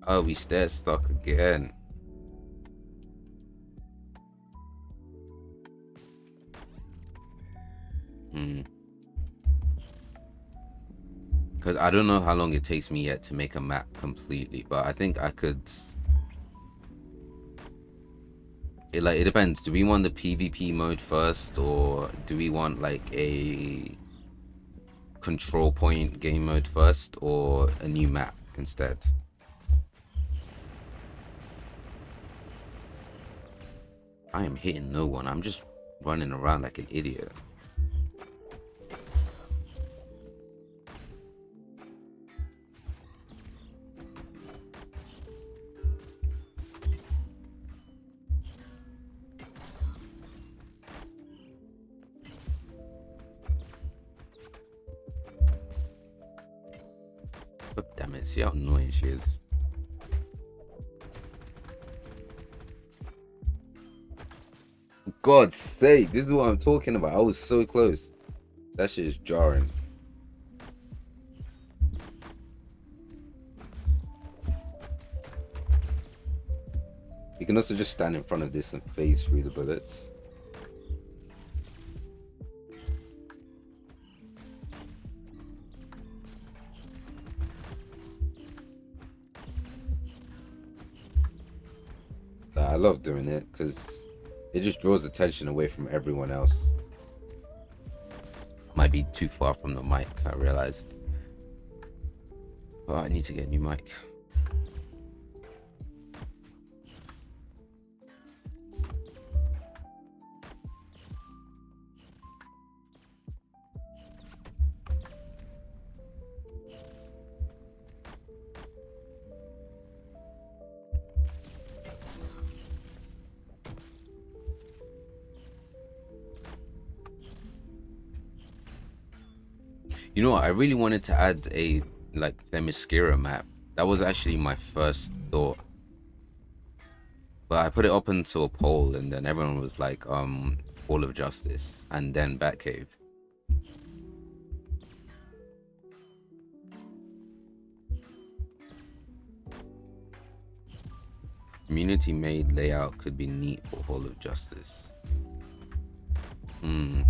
Oh, we stair stuck again. Because I don't know how long it takes me yet to make a map completely, but I think I could. It depends. Do we want the PvP mode first, or do we want like a control point game mode first, or a new map instead? I am hitting no one. I'm just running around like an idiot. Oh, damn it. See how annoying she is. God's sake, this is what I'm talking about. I was so close. That shit is jarring. You can also just stand in front of this and phase through the bullets. I love doing it because it just draws attention away from everyone else. Might be too far from the mic, I realized. Oh, I need to get a new mic. You know what? I really wanted to add a like Themyscira map. That was actually my first thought. But I put it up into a poll and then everyone was like, Hall of Justice and then Batcave. Community made layout could be neat for Hall of Justice. Hmm.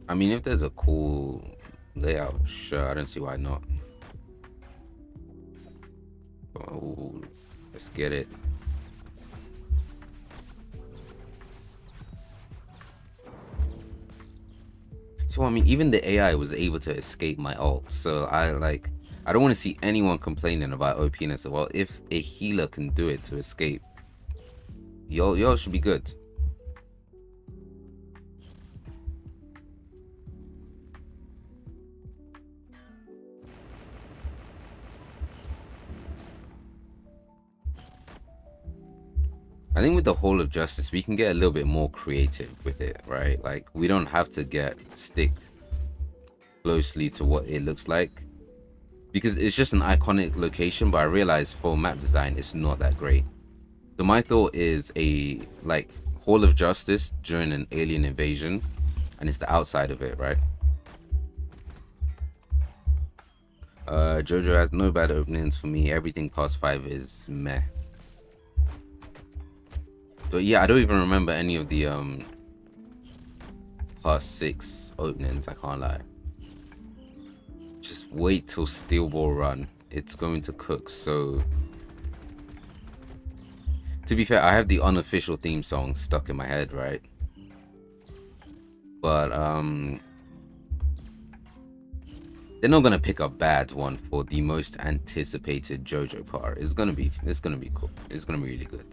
I mean, if there's a cool layout, sure, I don't see why not. Oh, let's get it. So I mean, even the AI was able to escape my ult. So I don't want to see anyone complaining about OPness. Well, if a healer can do it to escape, y'all should be good. I think with the Hall of Justice, we can get a little bit more creative with it, right? Like we don't have to stick closely to what it looks like because it's just an iconic location. But I realize for map design, it's not that great. So my thought is a like Hall of Justice during an alien invasion, and it's the outside of it, right? JoJo has no bad openings for me. Everything past 5 is meh. But yeah, I don't even remember any of the past 6 openings. I can't lie. Just wait till Steel Ball run. It's going to cook. So to be fair, I have the unofficial theme song stuck in my head, right? But they're not gonna pick a bad one for the most anticipated JoJo part. It's gonna be cool. It's gonna be really good.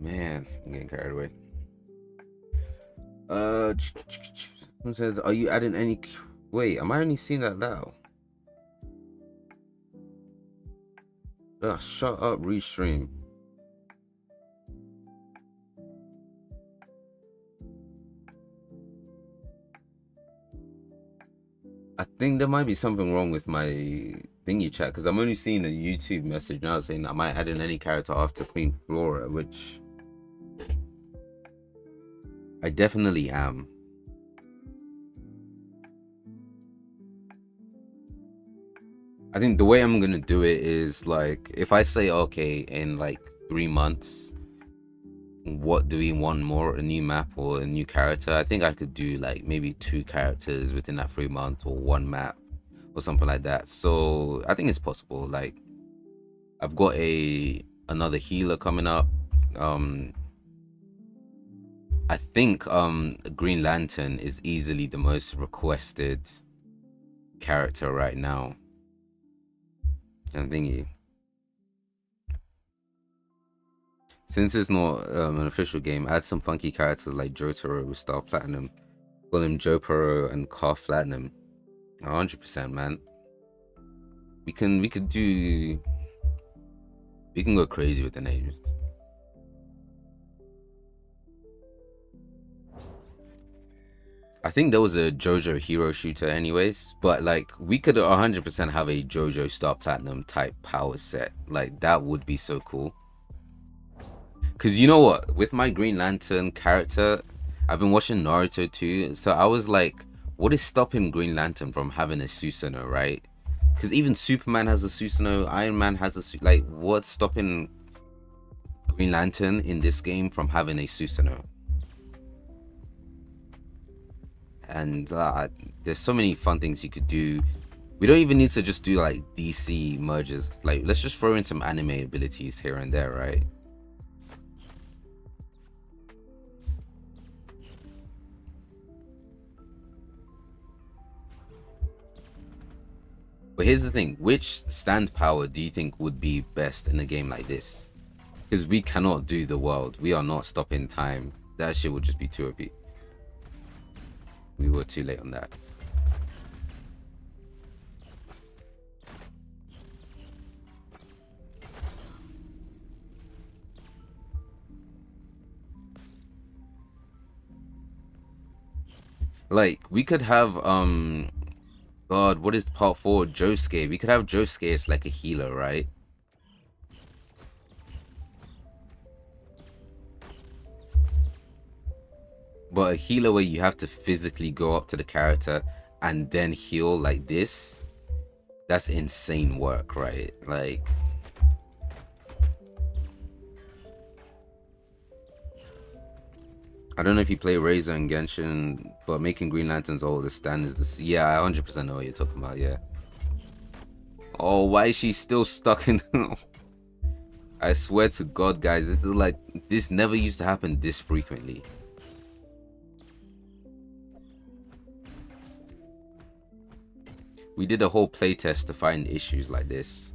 Man, I'm getting carried away. Who says, are you adding any? Wait, am I only seeing that now? Shut up, restream. I think there might be something wrong with my thingy chat because I'm only seeing a YouTube message now saying, am I adding any character after Queen Flora, which I definitely am. I think the way I'm gonna do it is like if I say okay in like 3 months, what do we want more? A new map or a new character? I think I could do like maybe 2 characters within that 3 months or 1 map or something like that. So I think it's possible. Like I've got another healer coming up. I think Green Lantern is easily the most requested character right now. I'm thinking since it's not an official game, add some funky characters like Jotaro with Star Platinum. Call him Joparo and Calf Platinum. 100%, man. We can go crazy with the names. I think there was a JoJo hero shooter anyways, but like we could 100% have a JoJo Star Platinum type power set. Like that would be so cool. Cause you know what? With my Green Lantern character, I've been watching Naruto too. So I was like, what is stopping Green Lantern from having a Susanoo, right? Because even Superman has a Susanoo, Iron Man has a like. What's stopping Green Lantern in this game from having a Susanoo? And there's so many fun things you could do. We don't even need to just do like DC mergers. Like let's just throw in some anime abilities here and there, right? But here's the thing, which stand power do you think would be best in a game like this? Because we cannot do the world. We are not stopping time. That shit would just be too OP. We were too late on that. Like we could have God, what is part 4? Josuke. We could have Josuke as like a healer, right? But a healer where you have to physically go up to the character and then heal like this, that's insane work, right? Like, I don't know if you play Razor and Genshin, but making Green Lanterns all the standards. This, yeah, I 100% know what you're talking about. Yeah. Oh, why is she still stuck in? I swear to God, guys, this is like this never used to happen this frequently. We did a whole playtest to find issues like this.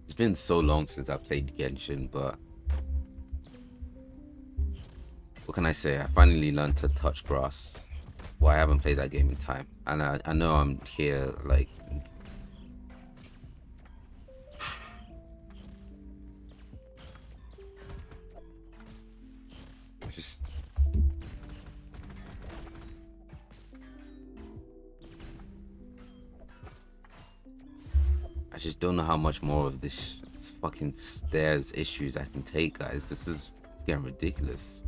It's been so long since I played Genshin, but what can I say? I finally learned to touch grass. Why I haven't played that game in time, and I know I'm here like just. I just don't know how much more of this fucking stairs issues I can take, guys. This is getting ridiculous.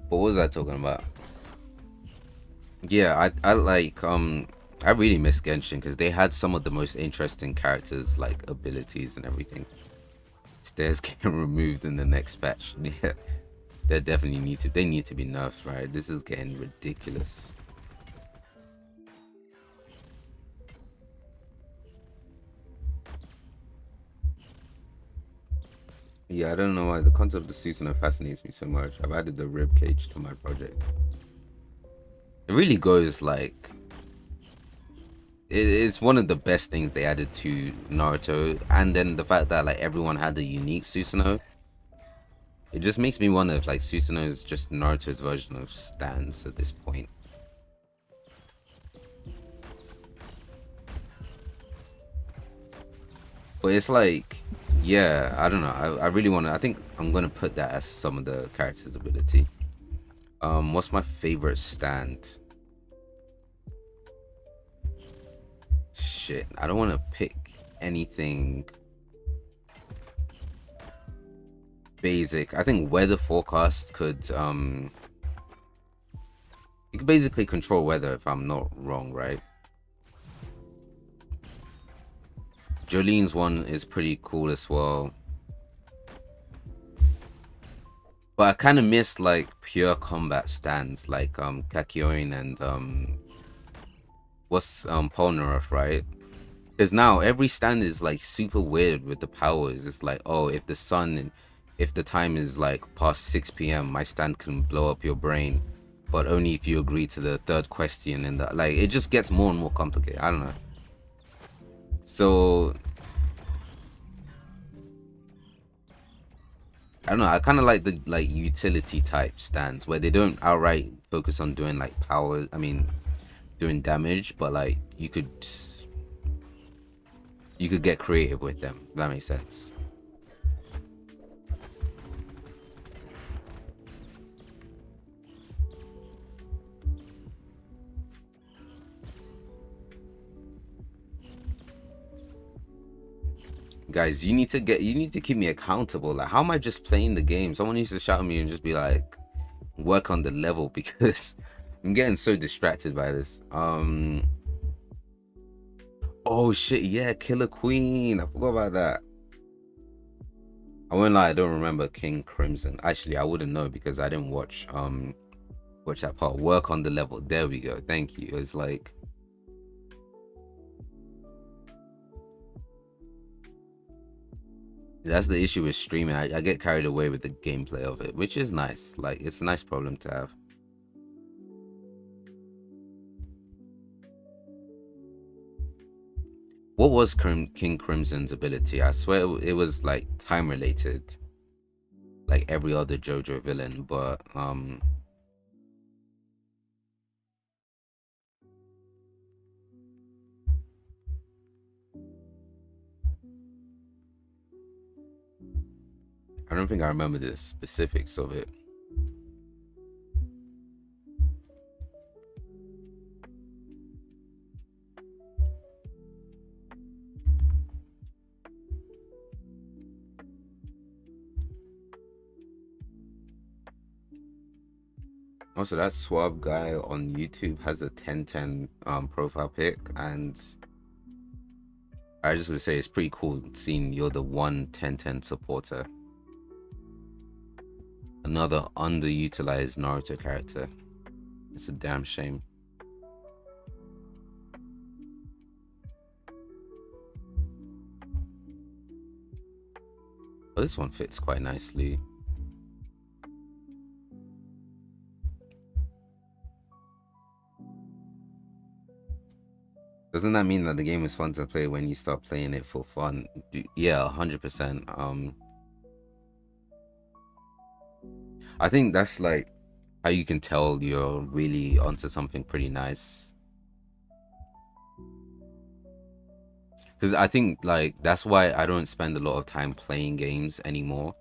What was I talking about? Yeah, I like I really miss Genshin because they had some of the most interesting characters, like abilities and everything. Stairs getting removed in the next patch. Yeah, they definitely need to be nerfed, right? This is getting ridiculous. Yeah, I don't know why the concept of the Susanoo fascinates me so much. I've added the rib cage to my project. It really goes like it's one of the best things they added to Naruto, and then the fact that like everyone had a unique Susanoo, it just makes me wonder if like Susanoo is just Naruto's version of Stans at this point. But it's like, yeah, I don't know. I really want to. I think I'm gonna put that as some of the characters' ability. What's my favorite stand? Shit, I don't want to pick anything basic. I think weather forecast could you can basically control weather if I'm not wrong, right? Jolene's one is pretty cool as well. But I kind of miss like pure combat stands like Kakyoin and what's Polnareff, right? Because now every stand is like super weird with the powers. It's like, oh, if the time is like past 6 p.m., my stand can blow up your brain, but only if you agree to the third question. And like, it just gets more and more complicated. I don't know. So I don't know. I kind of like the like utility type stands where they don't outright focus on doing like power. I mean, doing damage, but like you could get creative with them. If that makes sense. Guys, you need to keep me accountable. Like, how am I just playing the game? Someone needs to shout at me and just be like, work on the level because I'm getting so distracted by this. Oh shit, yeah, Killer Queen. I forgot about that. I won't lie, I don't remember King Crimson. Actually, I wouldn't know because I didn't watch that part. Work on the level. There we go. Thank you. It's like that's the issue with streaming. I get carried away with the gameplay of it, which is nice. Like it's a nice problem to have. What was King Crimson's ability? I swear it was like time related, like every other JoJo villain. But I don't think I remember the specifics of it. Also, that suave guy on YouTube has a 1010 profile pic, and I just would say it's pretty cool seeing you're the one 1010 supporter. Another underutilized Naruto character. It's a damn shame. But this one fits quite nicely. Doesn't that mean that the game is fun to play when you start playing it for fun? Yeah, 100%. I think that's like how you can tell you're really onto something pretty nice. Because I think like that's why I don't spend a lot of time playing games anymore.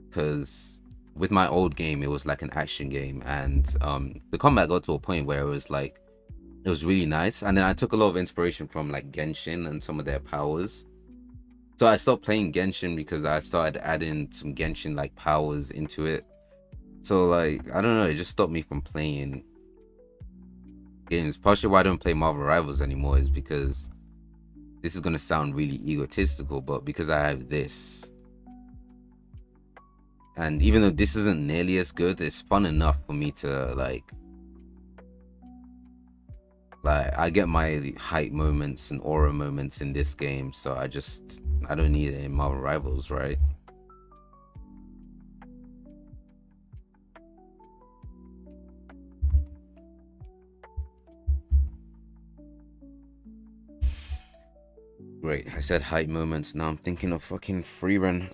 Because with my old game, it was like an action game, and the combat got to a point where it was like it was really nice. And then I took a lot of inspiration from like Genshin and some of their powers. So I stopped playing Genshin because I started adding some Genshin like powers into it. So like I don't know, it just stopped me from playing games. Partially why I don't play Marvel Rivals anymore is because this is gonna sound really egotistical, but because I have this. And even though this isn't nearly as good, it's fun enough for me to like I get my hype moments and aura moments in this game, so I don't need it in Marvel Rivals, right? Great. I said hype moments. Now I'm thinking of fucking free run.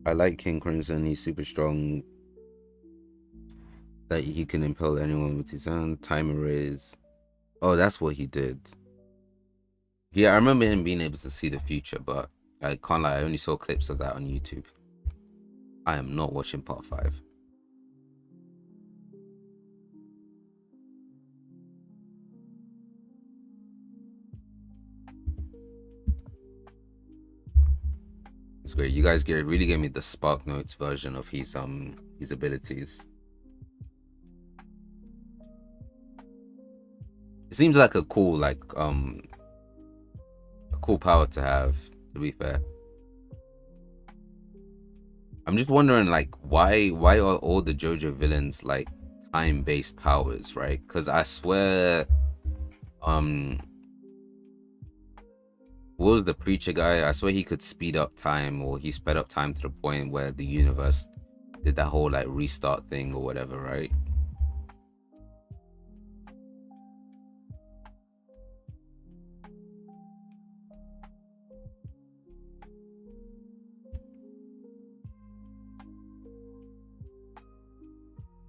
I like King Crimson. He's super strong. That he can impel anyone with his own timer is. Oh, that's what he did. Yeah, I remember him being able to see the future, but I can't lie. I only saw clips of that on YouTube. I am not watching part 5. It's great. You guys really gave me the Spark Notes version of his abilities. It seems like a cool power to have, to be fair. I'm just wondering like why are all the JoJo villains like time-based powers, right? Because I swear what was the preacher guy? I swear he could speed up time, or he sped up time to the point where the universe did that whole like restart thing or whatever, right?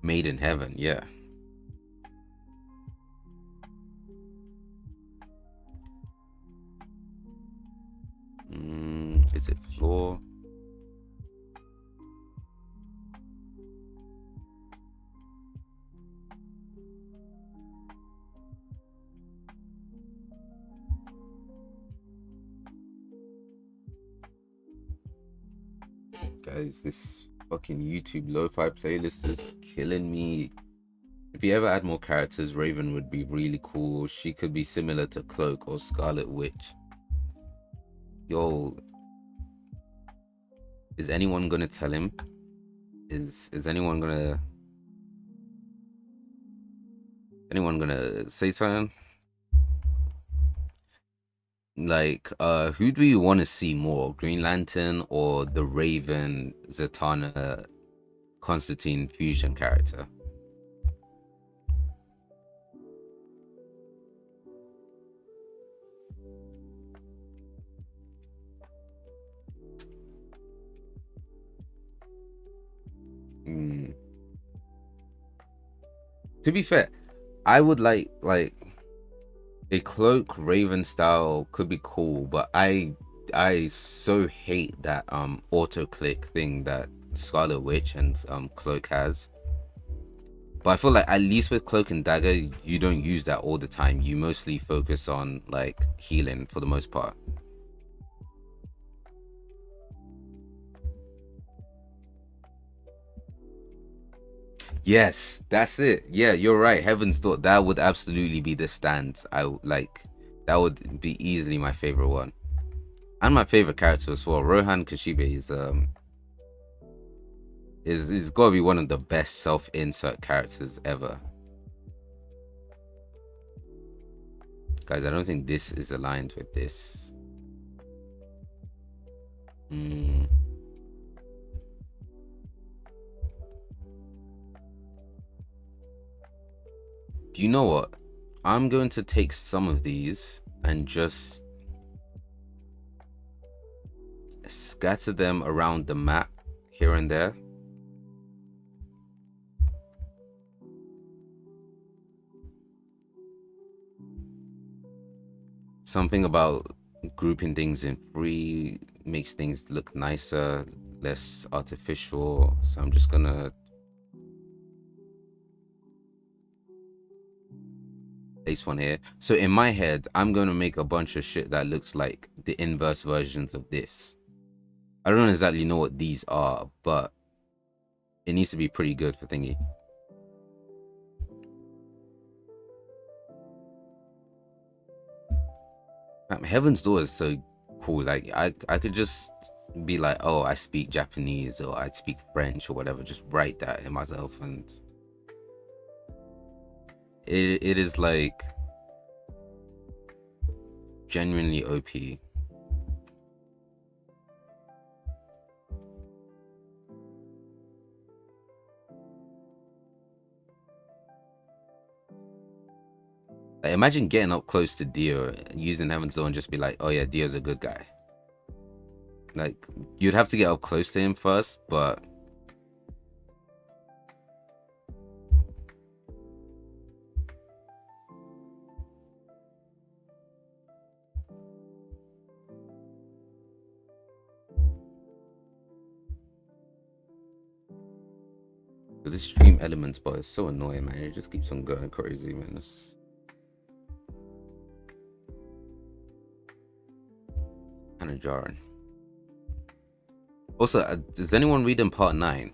Made in heaven, yeah. Is it floor? Guys, this fucking YouTube lo-fi playlist is killing me. If you ever add more characters, Raven would be really cool. She could be similar to Cloak or Scarlet Witch. Yo, is anyone gonna tell him? Is anyone gonna say something? Like, who do you want to see more, Green Lantern or the Raven Zatanna Constantine fusion character? To be fair, I would like a Cloak Raven style could be cool, but I I so hate that auto click thing that Scarlet Witch and Cloak has. But I feel like at least with Cloak and Dagger, you don't use that all the time. You mostly focus on like healing for the most part. Yes, that's it. Yeah, you're right. Heaven's Door. That would absolutely be the stand. Like. That would be easily my favorite one, and my favorite character as well. Rohan Kashibe is gotta be one of the best self-insert characters ever. Guys, I don't think this is aligned with this. Mm. Do you know what? I'm going to take some of these and just scatter them around the map here and there. Something about grouping things in three makes things look nicer, less artificial. So I'm just gonna place one here. So in my head, I'm gonna make a bunch of shit that looks like the inverse versions of this. I don't exactly know what these are, but it needs to be pretty good for thingy. Heaven's Door is so cool. Like I could just be like, oh, I speak Japanese or I speak French or whatever. Just write that in myself, and it is like genuinely OP. Like, imagine getting up close to Dio using Heaven's Door and just be like, oh yeah, Dio's a good guy. Like you'd have to get up close to him first, but the stream elements, but it's so annoying, man. It just keeps on going crazy, man. It's kind of jarring. Also, is anyone reading part 9?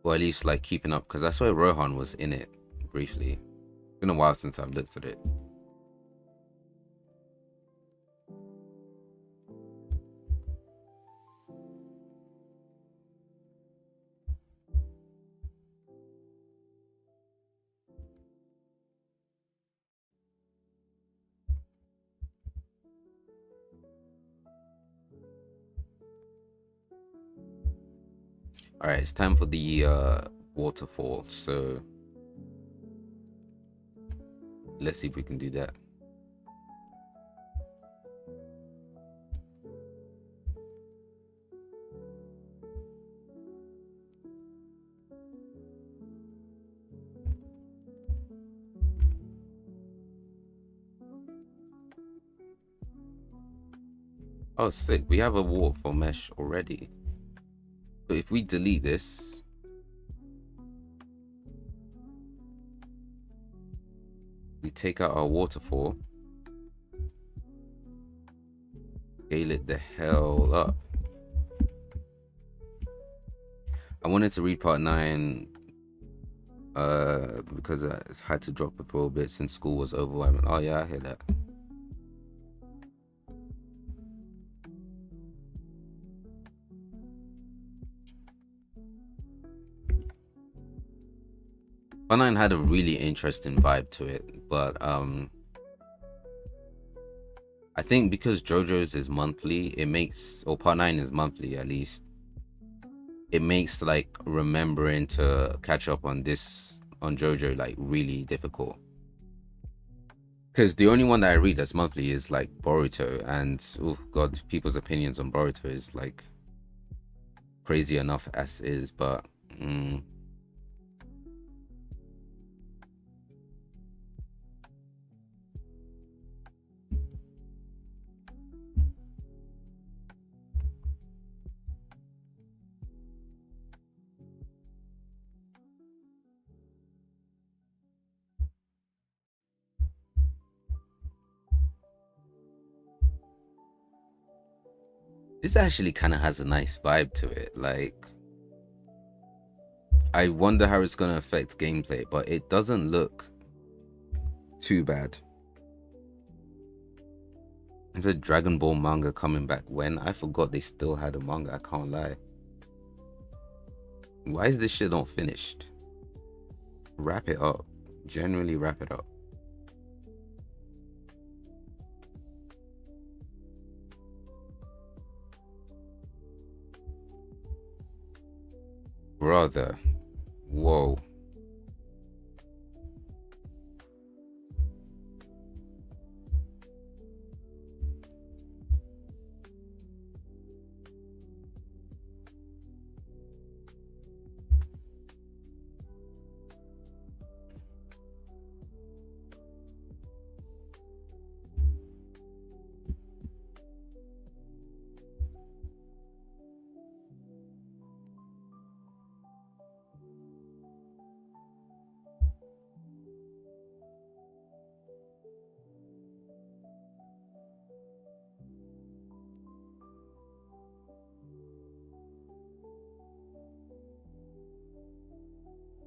Or at least like keeping up? Because I swear Rohan was in it briefly. It's been a while since I've looked at it. All right, it's time for the waterfall. So let's see if we can do that. Oh, sick. We have a waterfall mesh already. So if we delete this, we take out our waterfall, scale it the hell up. I wanted to read part 9 because I had to drop it for a bit since school was overwhelming. Oh yeah, I hear that. Part 9 had a really interesting vibe to it, but I think because JoJo's is monthly, it makes, or part 9 is monthly at least, it makes like remembering to catch up on this on JoJo like really difficult. Because the only one that I read that's monthly is like Boruto, and oh god, people's opinions on Boruto is like crazy enough as is, but This actually kind of has a nice vibe to it. Like, I wonder how it's gonna affect gameplay, but it doesn't look too bad. Is a Dragon Ball manga coming back when? I forgot they still had a manga, I can't lie. Why is this shit not finished? Wrap it up. Generally wrap it up. Brother. Whoa.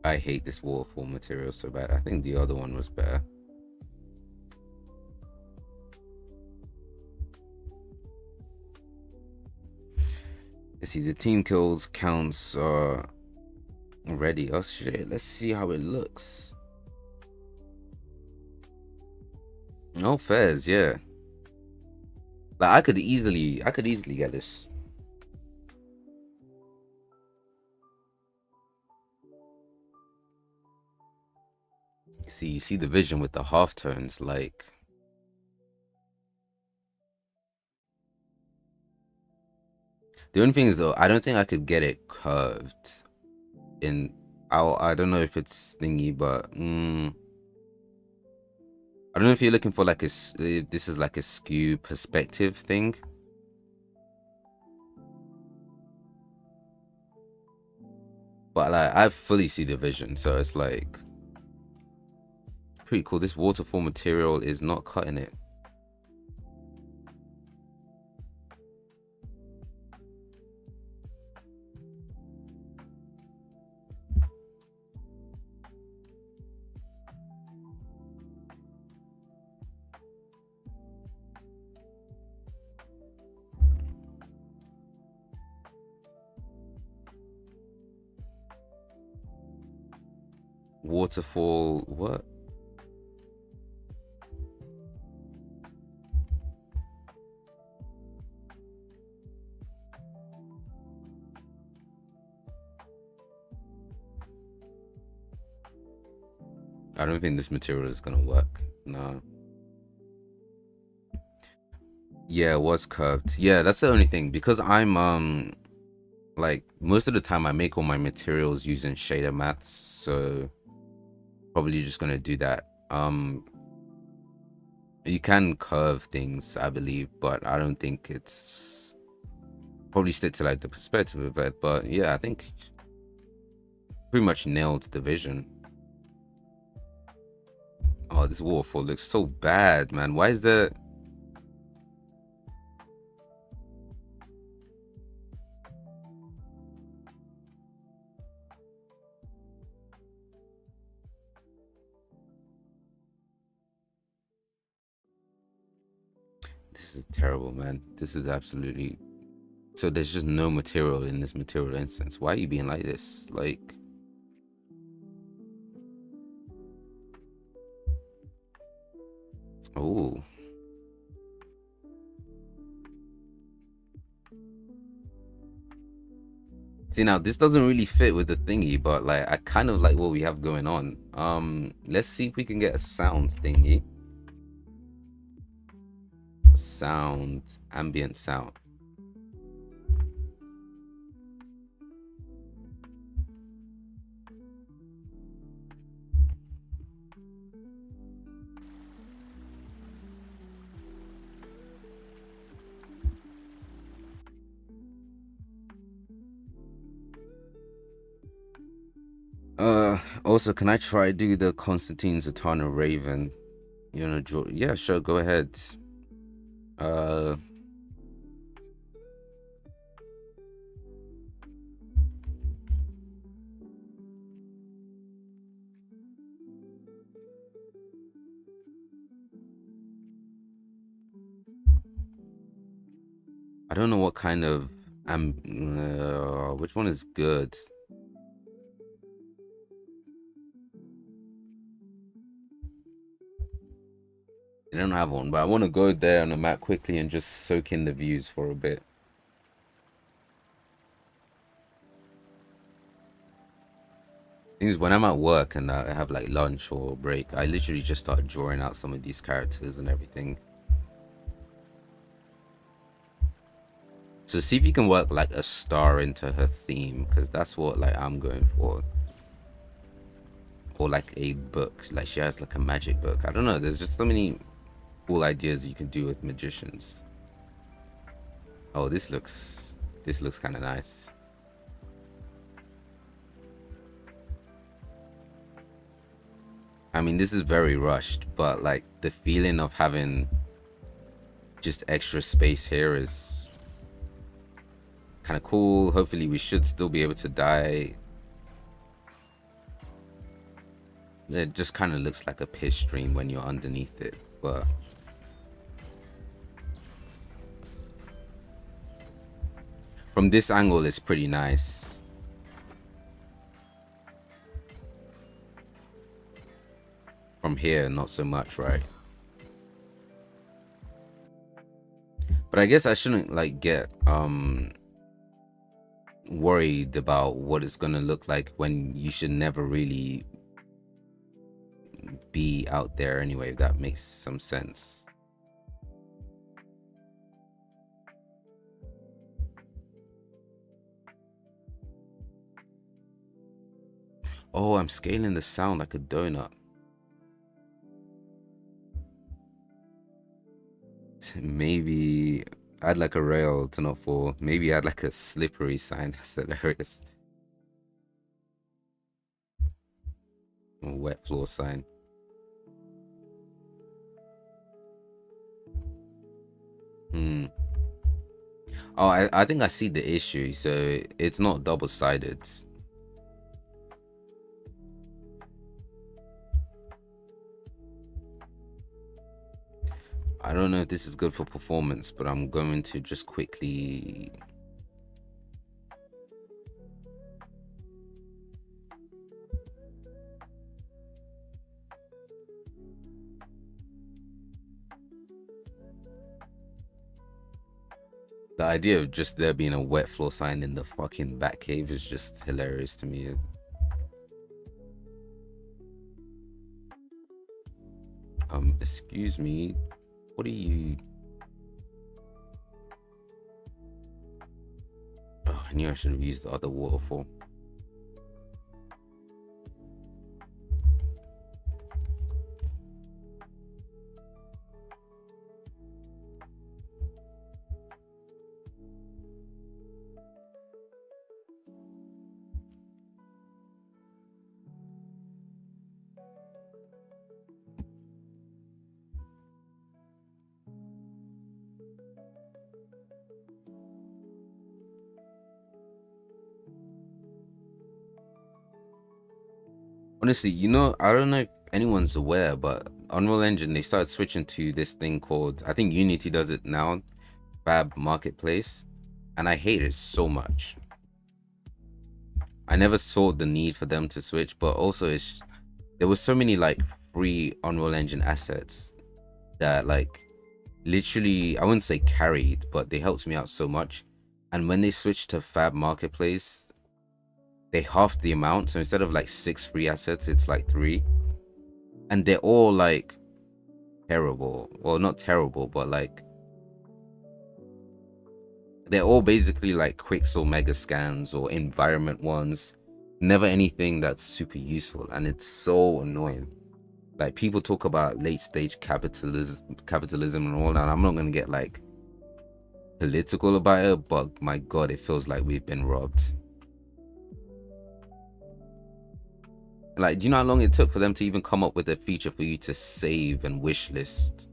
I hate this waterfall material so bad. I think the other one was better. Let's see, the team kills counts are ready. Oh shit, let's see how it looks. No fairs, yeah. Like I could easily get this. You see the vision with the half tones, like the only thing is though, I don't think I could get it curved. I don't know if it's thingy, but I don't know if you're looking for like if this is like a skew perspective thing. But like I fully see the vision, so it's like pretty cool. This waterfall material is not cutting it. Waterfall, what? I don't think this material is gonna work. No. Yeah, it was curved. Yeah, that's the only thing because I'm like most of the time I make all my materials using shader maths, so probably just gonna do that. You can curve things, I believe, but I don't think it's probably stick to like the perspective of it. But yeah, I think pretty much nailed the vision. Oh, this waterfall looks so bad, man. Why is there? This is terrible, man. This is absolutely. So there's just no material in this material instance. Why are you being like this? Like, oh. See now, this doesn't really fit with the thingy, but like I kind of like what we have going on. Let's see if we can get a sound thingy. Sound, ambient sound. Also, can I try do the Constantine Zatanna Raven? You know, draw? Yeah, sure. Go ahead. Uh, I don't know what kind of which one is good. They don't have one, but I want to go there on the map quickly and just soak in the views for a bit. Thing is, when I'm at work and I have like lunch or break, I literally just start drawing out some of these characters and everything. So see if you can work like a star into her theme, because that's what like I'm going for. Or like a book, like she has like a magic book. I don't know. There's just so many cool ideas you can do with magicians. Oh, this looks kind of nice. I mean, this is very rushed, but like the feeling of having just extra space here is kind of cool. Hopefully, we should still be able to die. It just kind of looks like a piss stream when you're underneath it, but from this angle, it's pretty nice. From here, not so much, right? But I guess I shouldn't like get worried about what it's gonna look like when you should never really be out there anyway, if that makes some sense. Oh, I'm scaling the sound like a donut. Maybe add like a rail to not fall. Maybe add like a slippery sign. That's hilarious. A wet floor sign. Hmm. Oh, I think I see the issue. So it's not double-sided. I don't know if this is good for performance, but I'm going to just quickly. The idea of just there being a wet floor sign in the fucking Batcave is just hilarious to me. Excuse me. What are you? Oh, I knew I should have used the other waterfall. Honestly, I don't know if anyone's aware, but Unreal Engine, they started switching to this thing called, I think Unity does it now, Fab Marketplace, and I hate it so much. I never saw the need for them to switch, but also there was so many like free Unreal Engine assets that like literally, I wouldn't say carried, but they helped me out so much. And when they switched to Fab Marketplace, they halved the amount. So instead of like 6 free assets, it's like 3. And they're all like terrible. Well, not terrible, but like they're all basically like Quixel mega scans or environment ones. Never anything that's super useful, and it's so annoying. Like people talk about late stage capitalism and all that. I'm not gonna get like political about it, but my god, it feels like we've been robbed. Like, do you know how long it took for them to even come up with a feature for you to save and wishlist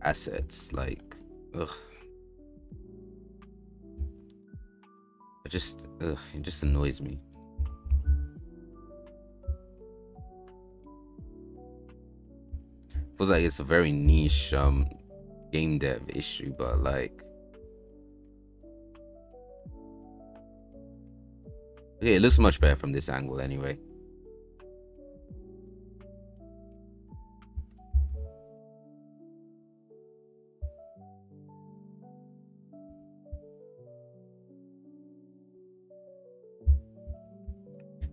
assets? Like, ugh. It just annoys me. Feels like it's a very niche game dev issue, but like Okay, it looks much better from this angle anyway.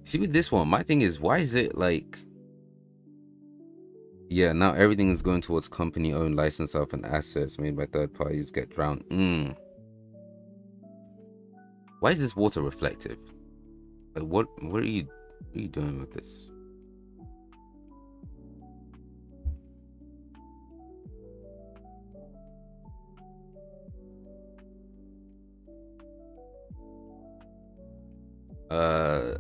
See, with this one, my thing is, why is it like, yeah, now everything is going towards company-owned license of and assets made by third parties get drowned. Why is this water reflective? Like, what are you doing with this? Uh,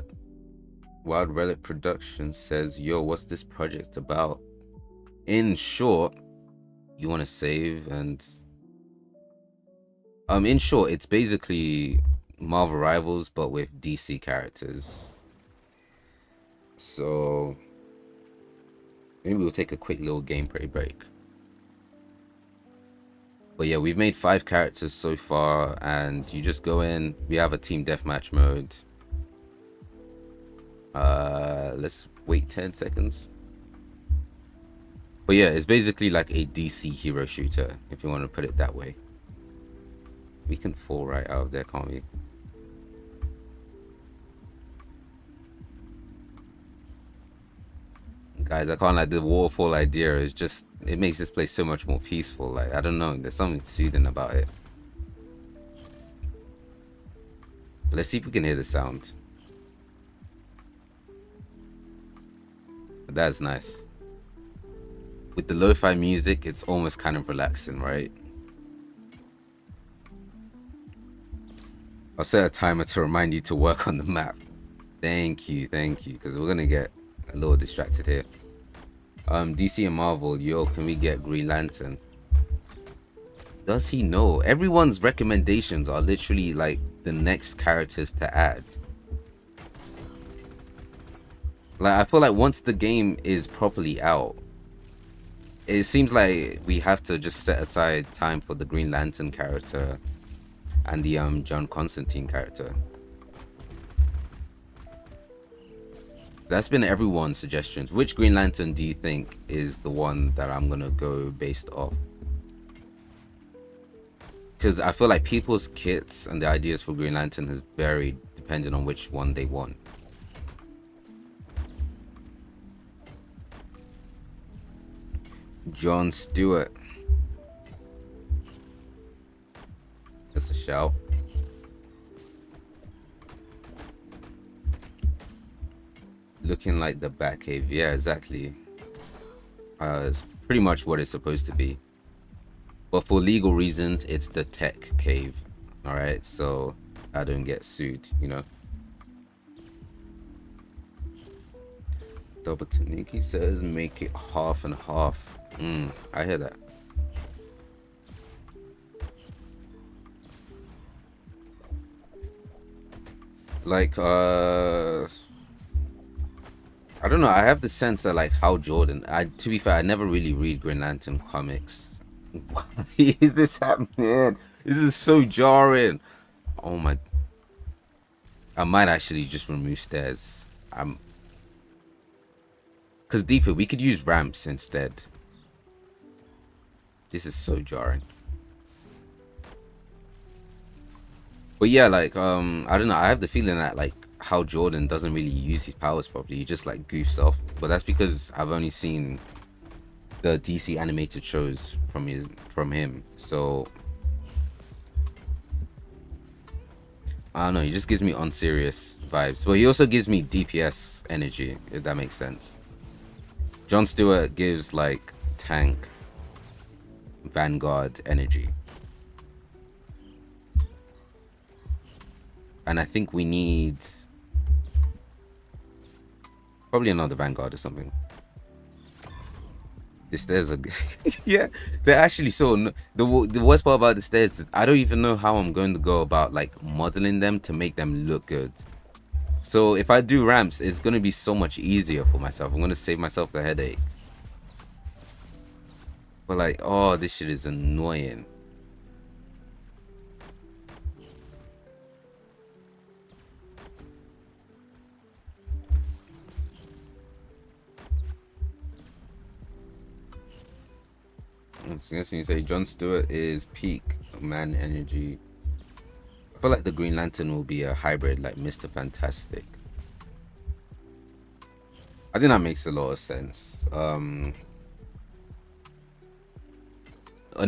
Wild Relic Productions says, "Yo, what's this project about?" In short, you want to save and in short, it's basically Marvel Rivals but with DC characters. So maybe we'll take a quick little gameplay break. But yeah, we've made 5 characters so far, and you just go in. We have a team deathmatch mode. Let's wait 10 seconds. But yeah, it's basically like a DC hero shooter, if you want to put it that way. We can fall right out of there, can't we? Guys, I can't, like, the waterfall idea is just, it makes this place so much more peaceful. Like, I don't know, there's something soothing about it. Let's see if we can hear the sound. That's nice. With the lo-fi music, it's almost kind of relaxing, right? I'll set a timer to remind you to work on the map. Thank you, because we're gonna get a little distracted here. DC and Marvel, yo, can we get Green Lantern? Does he know? Everyone's recommendations are literally like the next characters to add. Like, I feel like once the game is properly out, it seems like we have to just set aside time for the Green Lantern character and the John Constantine character. That's been everyone's suggestions. Which Green Lantern do you think is the one that I'm gonna go based off? Because I feel like people's kits and the ideas for Green Lantern has varied depending on which one they want. John Stewart. That's a shout. Looking like the Batcave. Yeah, exactly. It's pretty much what it's supposed to be. But for legal reasons, it's the tech cave. Alright, so I don't get sued, you know. Double Taniki says make it half and half. I hear that. Like, I don't know. I have the sense that, like, Hal Jordan. To be fair, I never really read Green Lantern comics. Why is this happening? This is so jarring. Oh my! I might actually just remove stairs. Cause deeper, we could use ramps instead. This is so jarring. But yeah, like, I don't know. I have the feeling that, like, Hal Jordan doesn't really use his powers properly. He just, like, goofs off. But that's because I've only seen the DC animated shows from him. So I don't know. He just gives me unserious vibes. But he also gives me DPS energy, if that makes sense. Jon Stewart gives, like, tank, Vanguard energy. And I think we need probably another Vanguard or something. The stairs are yeah, they're actually so the worst part about the stairs is I don't even know how I'm going to go about, like, modeling them to make them look good. So if I do ramps, it's going to be so much easier for myself. I'm going to save myself the headache. But, like, oh, this shit is annoying. was you say Jon Stewart is peak man energy. I feel like the Green Lantern will be a hybrid, like Mr. Fantastic. I think that makes a lot of sense. And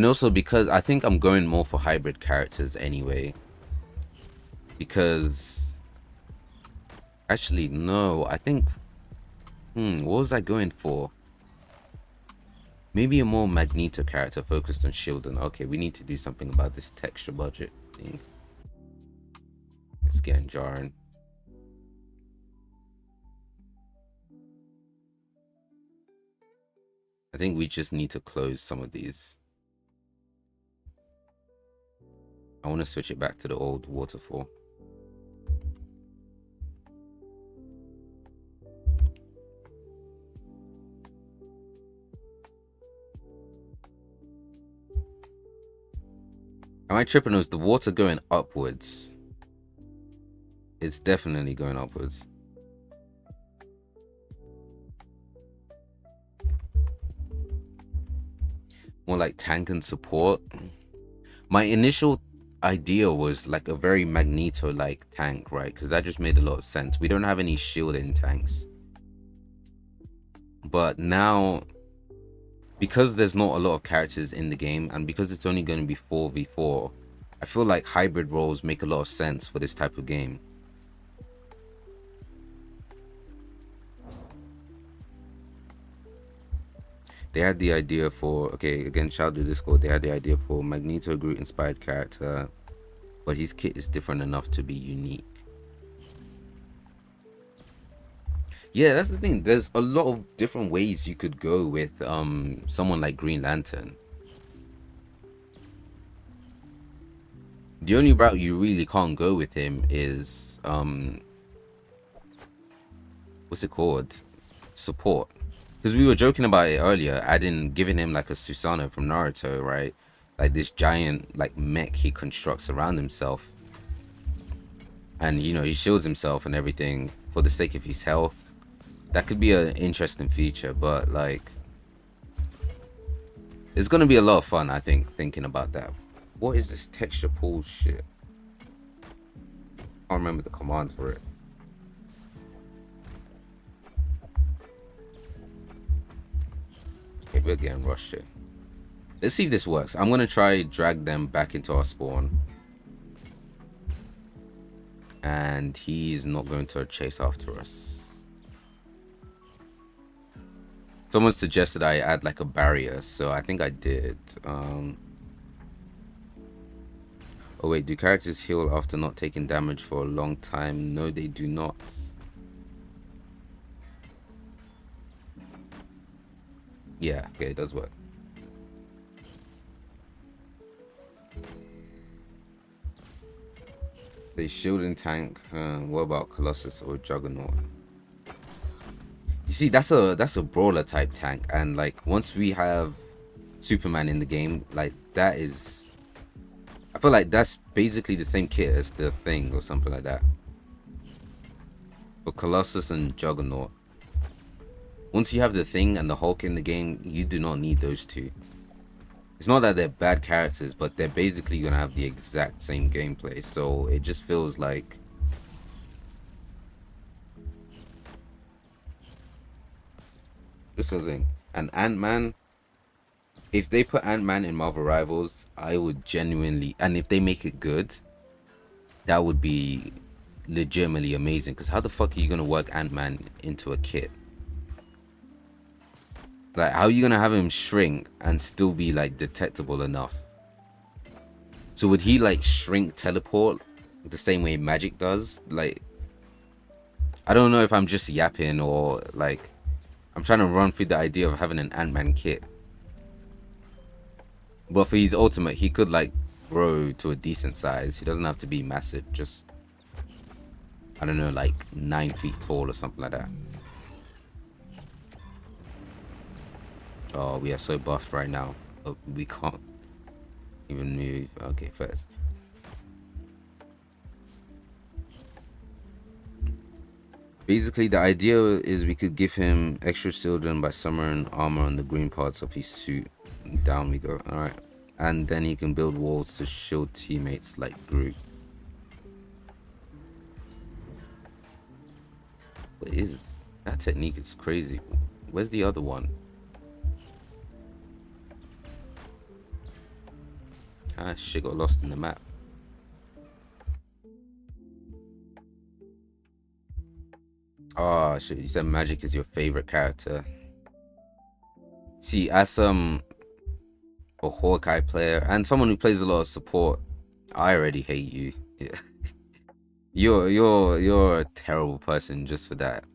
also because I think I'm going more for hybrid characters anyway. Because actually, no, I think. What was I going for? Maybe a more Magneto character focused on shielding. Okay, we need to do something about this texture budget thing. It's getting jarring. I think we just need to close some of these. I want to switch it back to the old waterfall. Am I tripping? Or is the water going upwards? It's definitely going upwards. More like tank and support. My initial idea was like a very Magneto-like tank, right? Because that just made a lot of sense. We don't have any shielding tanks. But now, because there's not a lot of characters in the game, and because it's only going to be 4v4, I feel like hybrid roles make a lot of sense for this type of game. They had the idea for, okay, again, shout out to Discord, they had the idea for Magneto Groot inspired character, but his kit is different enough to be unique. Yeah, that's the thing. There's a lot of different ways you could go with someone like Green Lantern. The only route you really can't go with him is what's it called? Support. Because we were joking about it earlier, giving him like a Susanoo from Naruto, right? Like this giant like mech he constructs around himself. And you know, he shields himself and everything for the sake of his health. That could be an interesting feature, but like it's gonna be a lot of fun, I think, thinking about that. What is this texture pool shit? I don't remember the command for it. Okay, we're getting rushed here. Let's see if this works. I'm gonna try drag them back into our spawn. And he's not going to chase after us. Someone suggested I add like a barrier, so I think I did. Oh wait, do characters heal after not taking damage for a long time? No, they do not. Yeah, okay, it does work. They shield and tank. What about Colossus or Juggernaut? You see, that's a brawler type tank, and like once we have Superman in the game, like that is, I feel like that's basically the same kit as the Thing or something like that. But Colossus and Juggernaut, once you have the Thing and the Hulk in the game, you do not need those two. It's not that they're bad characters, but they're basically gonna have the exact same gameplay, so it just feels like this was thing. And Ant-Man, if they put Ant-Man in Marvel Rivals, I would genuinely, and if they make it good, that would be legitimately amazing. Because how the fuck are you gonna work Ant-Man into a kit? Like, how are you gonna have him shrink and still be like detectable enough? So would he like shrink teleport the same way magic does? Like, I don't know if I'm just yapping or like I'm trying to run through the idea of having an Ant-Man kit. But for his ultimate, he could like grow to a decent size. He doesn't have to be massive, just I don't know, like 9 feet tall or something like that. Oh, we are so buffed right now. Oh, we can't even move. Okay, first. Basically, the idea is we could give him extra children by summoning armor on the green parts of his suit. Down we go. All right. And then he can build walls to shield teammates like Groot. But is that technique is crazy. Where's the other one? Ah, shit, got lost in the map. Oh shit, you said Magic is your favorite character. See, as a Hawkeye player and someone who plays a lot of support, I already hate you. Yeah. You're a terrible person just for that.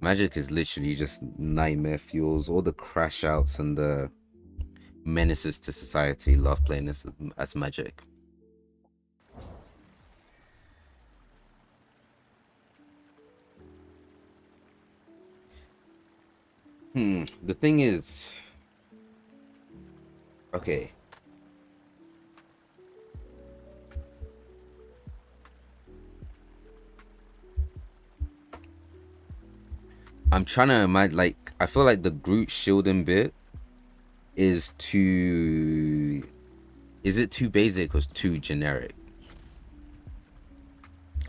Magic is literally just nightmare fuels. All the crash outs and the menaces to society love playing this as Magic. The thing is, okay. I'm trying to imagine, like, I feel like the Groot shielding bit is too. Is it too basic or too generic?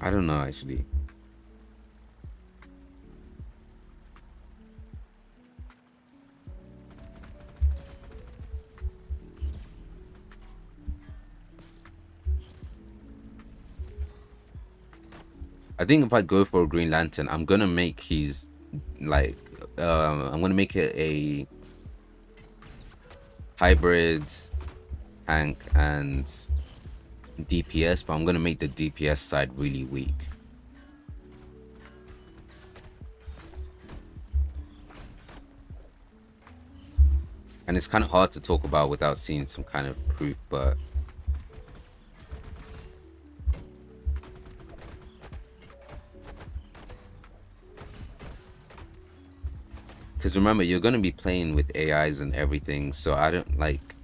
I don't know, actually. I think if I go for a Green Lantern, I'm gonna make his like I'm gonna make it a hybrid tank and DPS, but I'm gonna make the DPS side really weak. And it's kind of hard to talk about without seeing some kind of proof, but because remember, you're gonna be playing with AIs and everything, so I don't like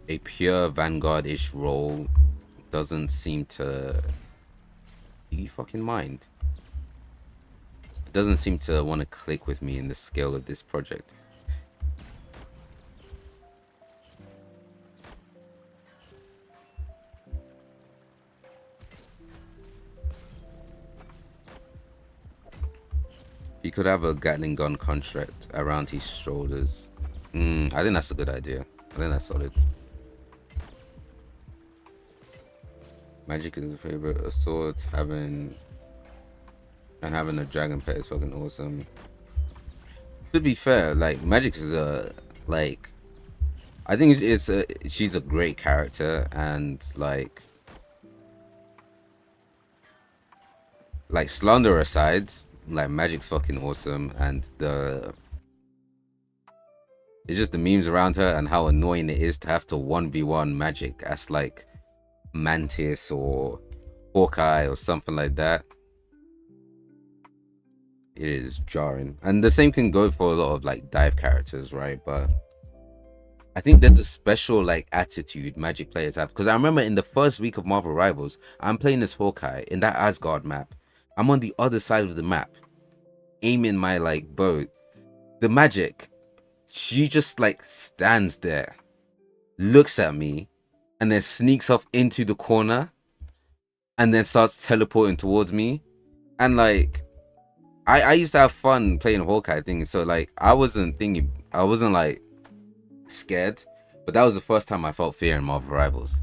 a pure Vanguard-ish role doesn't seem to. Do you fucking mind? It doesn't seem to want to click with me in the scale of this project. He could have a Gatling gun construct around his shoulders. I think that's a good idea. I think that's solid. Magic is a favorite. A sword having a dragon pet is fucking awesome. To be fair, like Magic is a like. I think she's a great character and like slander aside, like Magic's fucking awesome and it's just the memes around her and how annoying it is to have to 1v1 Magic as like Mantis or Hawkeye or something like that. It is jarring. And the same can go for a lot of like dive characters, right? But I think there's a special like attitude Magic players have. Because I remember in the first week of Marvel Rivals, I'm playing this Hawkeye in that Asgard map. I'm on the other side of the map, aiming my like bow. The Magic, she just like stands there, looks at me, and then sneaks off into the corner and then starts teleporting towards me. And like I used to have fun playing Hawkeye thing, so like I wasn't like scared, but that was the first time I felt fear in Marvel Rivals.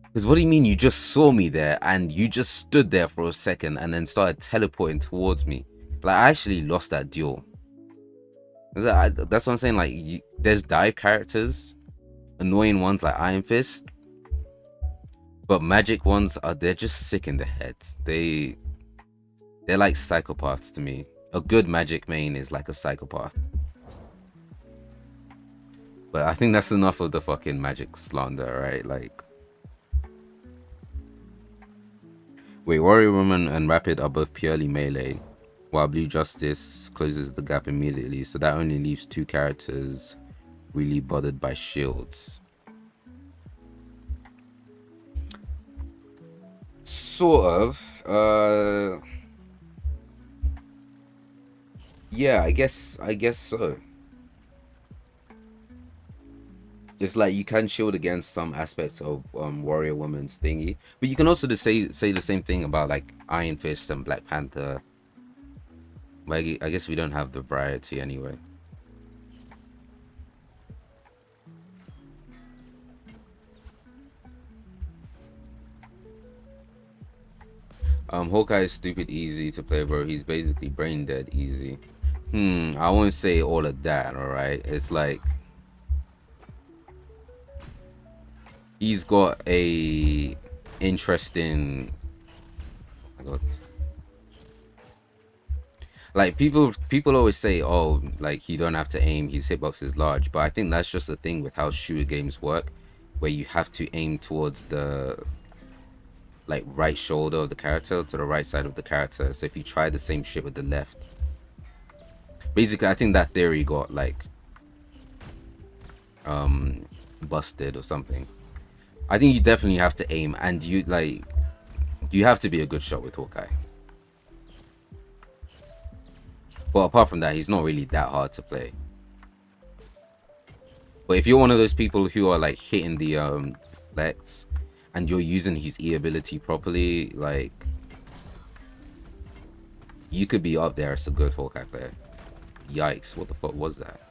Because what do you mean you just saw me there and you just stood there for a second and then started teleporting towards me? Like I actually lost that duel. That's what I'm saying. Like there's dive characters, annoying ones like Iron Fist, but Magic ones they're just sick in the head. They're like psychopaths to me. A good Magic main is like a psychopath. But I think that's enough of the fucking Magic slander, right? Like, wait, Warrior Woman and Rapid are both purely melee, while Blue Justice closes the gap immediately, so that only leaves two characters really bothered by shields. Sort of. Yeah, I guess so. It's like you can shield against some aspects of Warrior Woman's thingy, but you can also just say the same thing about like Iron Fist and Black Panther. Like I guess we don't have the variety anyway. Hawkeye is stupid easy to play, bro. He's basically brain dead easy. I won't say all of that. All right, it's like he's got a interesting. I got like people always say, oh, like you don't have to aim, his hitbox is large, but I think that's just the thing with how shooter games work, where you have to aim towards the like right shoulder of the character, to the right side of the character. So if you try the same shit with the left, basically I think that theory got like um busted or something. I think you definitely have to aim, and you have to be a good shot with Hawkeye. But apart from that, he's not really that hard to play. But if you're one of those people who are like hitting the flex and you're using his E ability properly, like you could be up there as a good Hawkeye player. Yikes, what the fuck was that?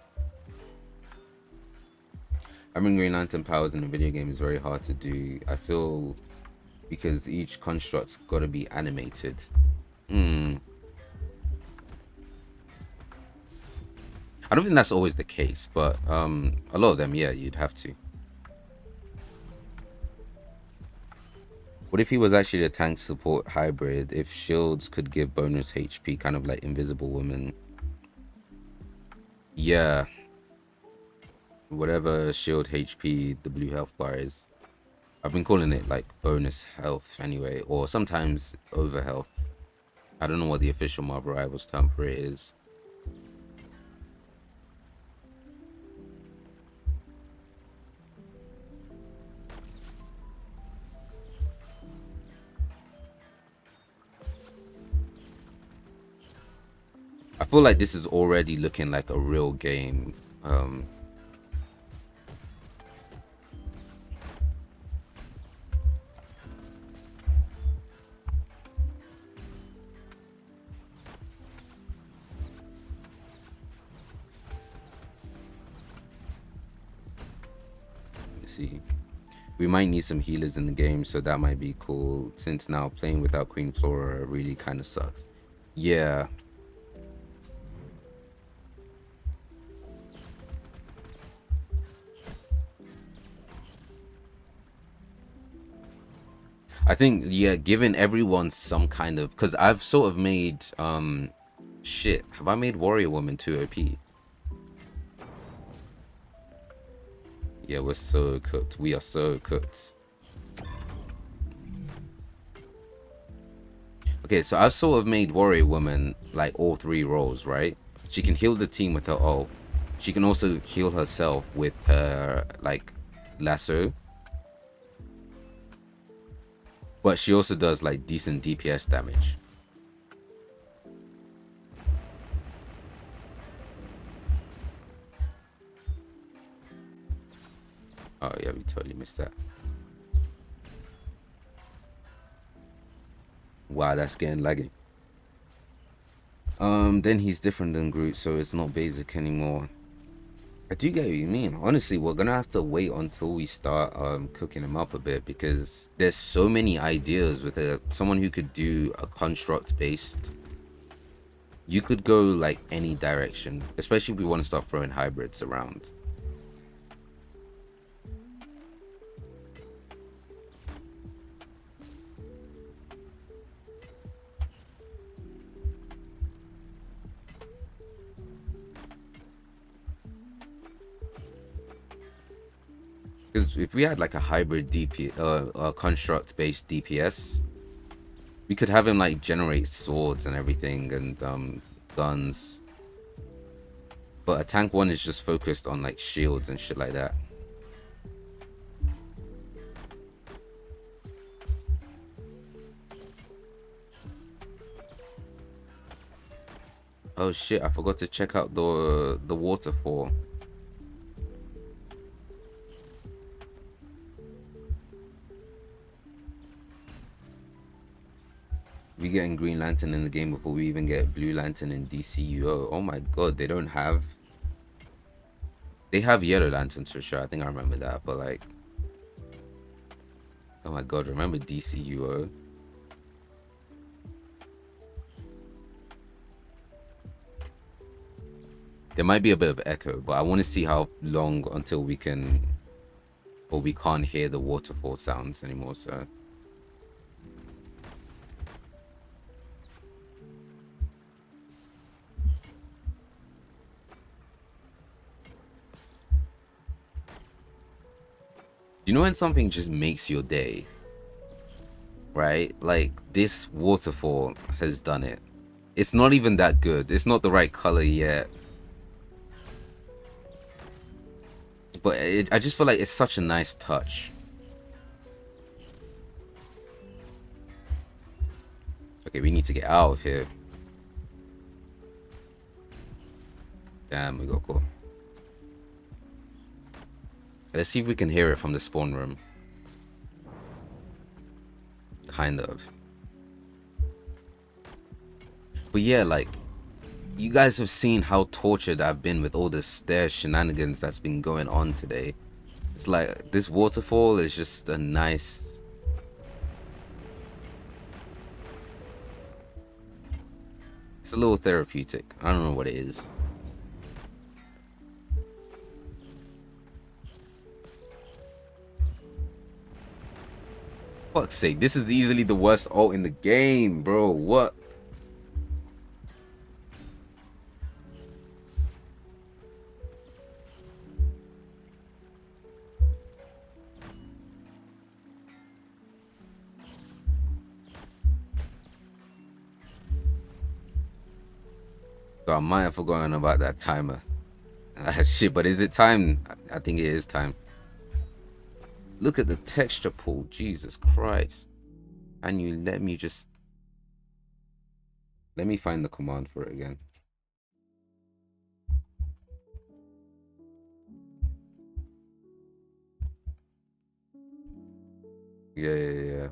Having Green Lantern powers in a video game is very hard to do. I feel because each construct's got to be animated. Hmm. I don't think that's always the case, but a lot of them, yeah, you'd have to. What if he was actually a tank support hybrid? If shields could give bonus HP, kind of like Invisible Woman. Yeah, whatever shield HP the blue health bar is. I've been calling it like bonus health anyway, or sometimes over health. I don't know what the official Marvel Rivals term for it is. I feel like this is already looking like a real game. Let's see. We might need some healers in the game, so that might be cool. Since now playing without Queen Flora really kind of sucks. Yeah, I think yeah, giving everyone some kind of, because I've sort of made shit. Have I made Warrior Woman 2 OP? Yeah, we're so cooked. We are so cooked. Okay, so I've sort of made Warrior Woman like all three roles, right? She can heal the team with her ult. She can also heal herself with her like lasso. But she also does like decent DPS damage. Oh yeah, we totally missed that. Wow, that's getting laggy. Then he's different than Groot, so it's not basic anymore. I do get what you mean. Honestly, we're gonna have to wait until we start cooking him up a bit, because there's so many ideas with someone who could do a construct based. You could go like any direction, especially if we want to start throwing hybrids around. Because if we had like a hybrid DP, construct based DPS, we could have him like generate swords and everything, and guns. But a tank one is just focused on like shields and shit like that. Oh shit, I forgot to check out the waterfall. We getting Green Lantern in the game before we even get Blue Lantern in DCUO. Oh my god, they don't have... They have Yellow Lanterns for sure. I think I remember that. But like... Oh my god, remember DCUO? There might be a bit of echo, but I want to see how long until we can... Or we can't hear the waterfall sounds anymore, so... You know when something just makes your day? Right? Like, this waterfall has done it. It's not even that good. It's not the right color yet. But I just feel like it's such a nice touch. Okay, we need to get out of here. Damn, we got caught. Let's see if we can hear it from the spawn room. Kind of. But yeah, like, you guys have seen how tortured I've been with all the stair shenanigans that's been going on today. It's like, this waterfall is just a nice... It's a little therapeutic. I don't know what it is. Fuck's sake, this is easily the worst ult in the game, bro. What? God, I might have forgotten about that timer. Shit, but is it time? I think it is time. Look at the texture pool. Jesus Christ. And you let me just... Let me find the command for it again. Yeah.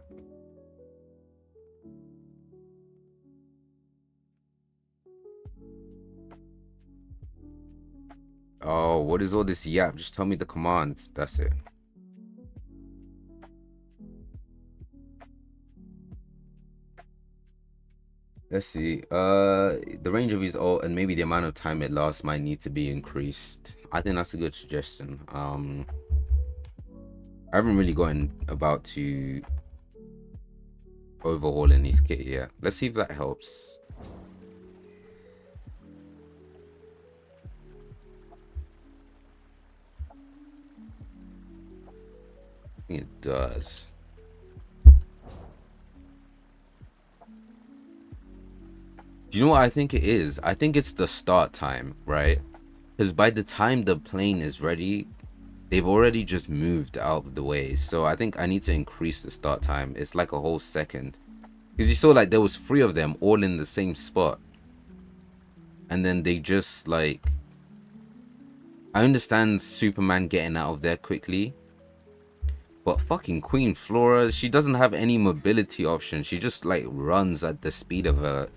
Oh, what is all this yap? Just tell me the commands. That's it. Let's see. The range of his ult and maybe the amount of time it lasts might need to be increased. I think that's a good suggestion. I haven't really gotten about to overhauling his kit yet. Let's see if that helps. I think it does. Do you know what I think it is? I think it's the start time, right? Because by the time the plane is ready, they've already just moved out of the way. So I think I need to increase the start time. It's like a whole second. Because you saw like there was 3 of them all in the same spot. And then they just like... I understand Superman getting out of there quickly. But fucking Queen Flora, she doesn't have any mobility option. She just like runs at the speed of the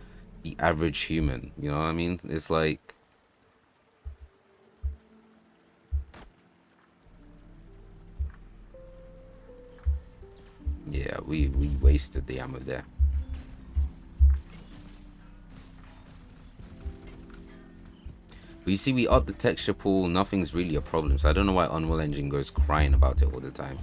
average human. You know what I mean? It's like... Yeah, we wasted the ammo there. But you see, we up the texture pool, nothing's really a problem. So I don't know why Unreal Engine goes crying about it all the time.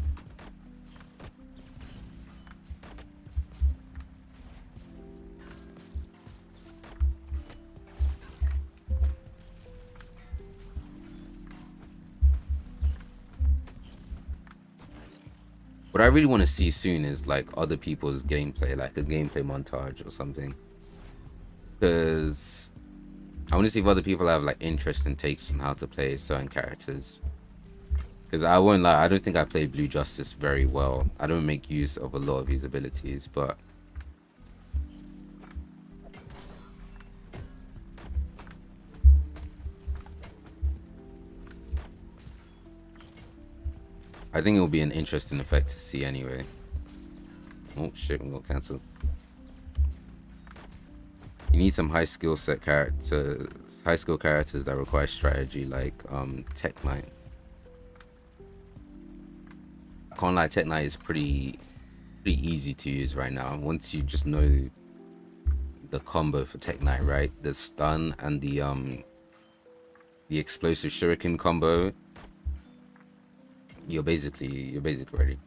What I really want to see soon is like other people's gameplay, like a gameplay montage or something. Because I want to see if other people have like interesting takes on how to play certain characters. Because I won't lie, I don't think I play Blue Justice very well. I don't make use of a lot of his abilities, but... I think it'll be an interesting effect to see anyway. Oh shit, we got cancelled. You need some high skill characters that require strategy, like Tech Knight. I can't lie, Tech Knight is pretty easy to use right now. Once you just know the combo for Tech Knight, right? The stun and the explosive shuriken combo, you're basically ready.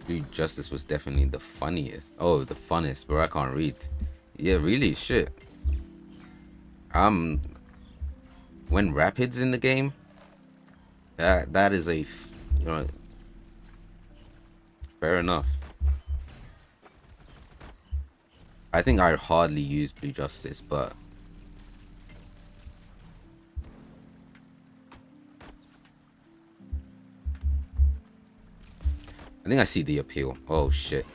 Blue Justice was definitely the funniest. Oh, the funnest, bro. I can't read. Yeah, really, shit. Um, when Rapid's in the game, that is you know, fair enough. I think I hardly use Blue Justice, but I think I see the appeal. Oh shit.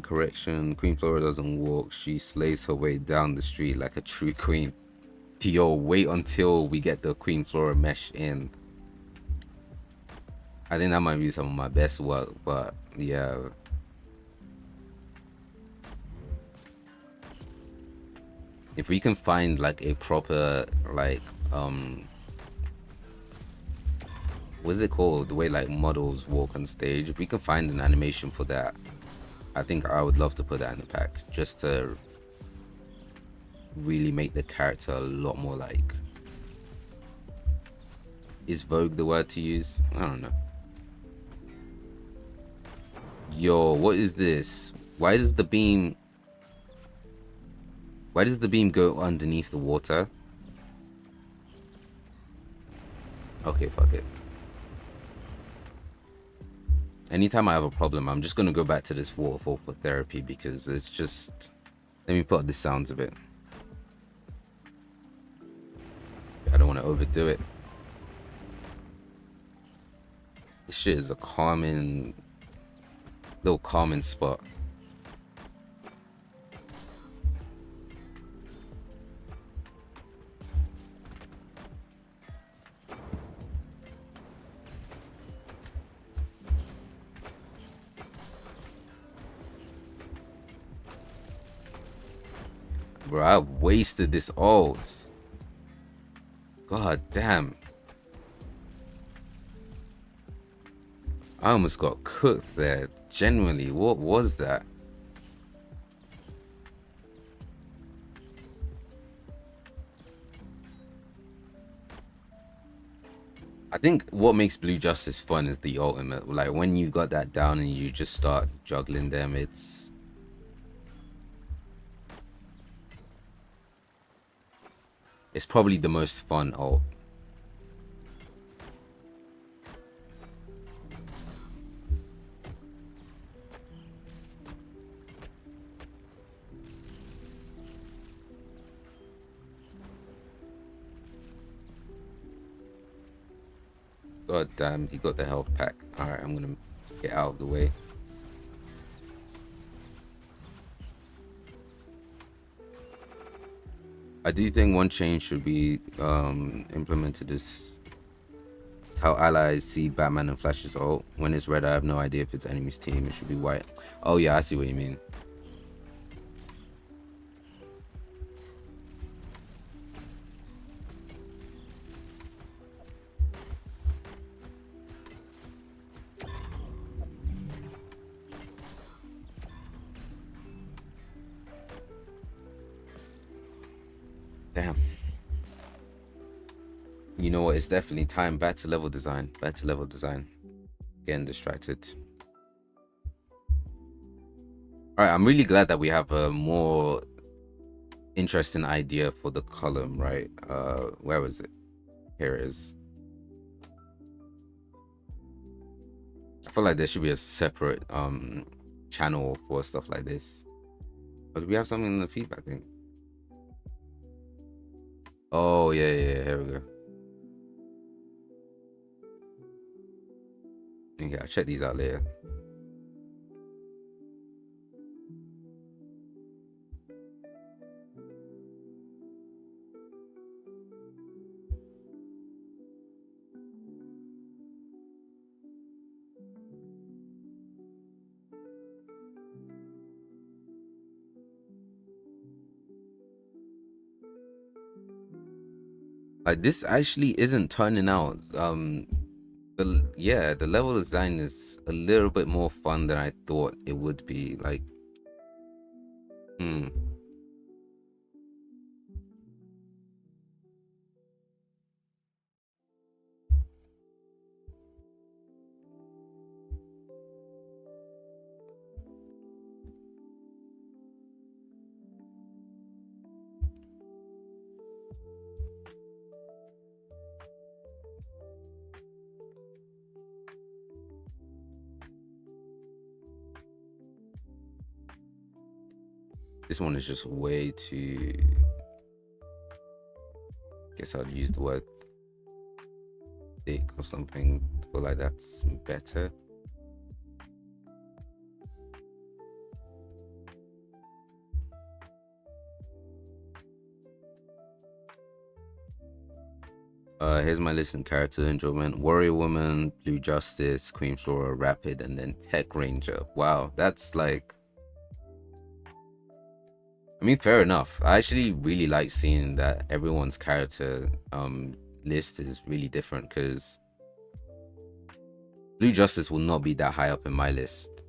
Correction, Queen Flora doesn't walk. She slays her way down the street like a true queen. Yo, wait until we get the Queen Flora mesh in. I think that might be some of my best work, but yeah. If we can find like a proper like what's it called? The way like models walk on stage. If we can find an animation for that, I think I would love to put that in the pack just to really make the character a lot more like. Is Vogue the word to use? I don't know. Yo, what is this? Why does the beam? Why does the beam go underneath the water? Okay, fuck it. Anytime I have a problem, I'm just gonna go back to this waterfall for therapy because it's just. Let me put up the sounds of it. I don't want to overdo it. This shit is a calming, little calming spot. Bro, I wasted this ult. God damn. I almost got cooked there. Genuinely, what was that? I think what makes Blue Justice fun is the ultimate. Like when you got that down and you just start juggling them, it's probably the most fun ult. God damn, he got the health pack. Alright, I'm gonna get out of the way. I do think one change should be implemented is how allies see Batman and Flash's ult. When it's red, I have no idea if it's enemy's team. It should be white. Oh yeah, I see what you mean. Damn. You know what? It's definitely time. Back to level design. Back to level design. Getting distracted. Alright, I'm really glad that we have a more interesting idea for the column, right? Where was it? Here it is. I feel like there should be a separate channel for stuff like this. But do we have something in the feedback thing? Oh yeah, here we go. Yeah, check these out later. Like this actually isn't turning out. The level design is a little bit more fun than I thought it would be. Like, hmm, this one is just way too. Guess I'd use the word thick or something. I feel like that's better. Here's my list in character enjoyment: Warrior Woman, Blue Justice, Queen Flora, Rapid, and then Tech Ranger. Wow, that's like. I mean, fair enough. I actually really like seeing that everyone's character list is really different because Blue Justice will not be that high up in my list,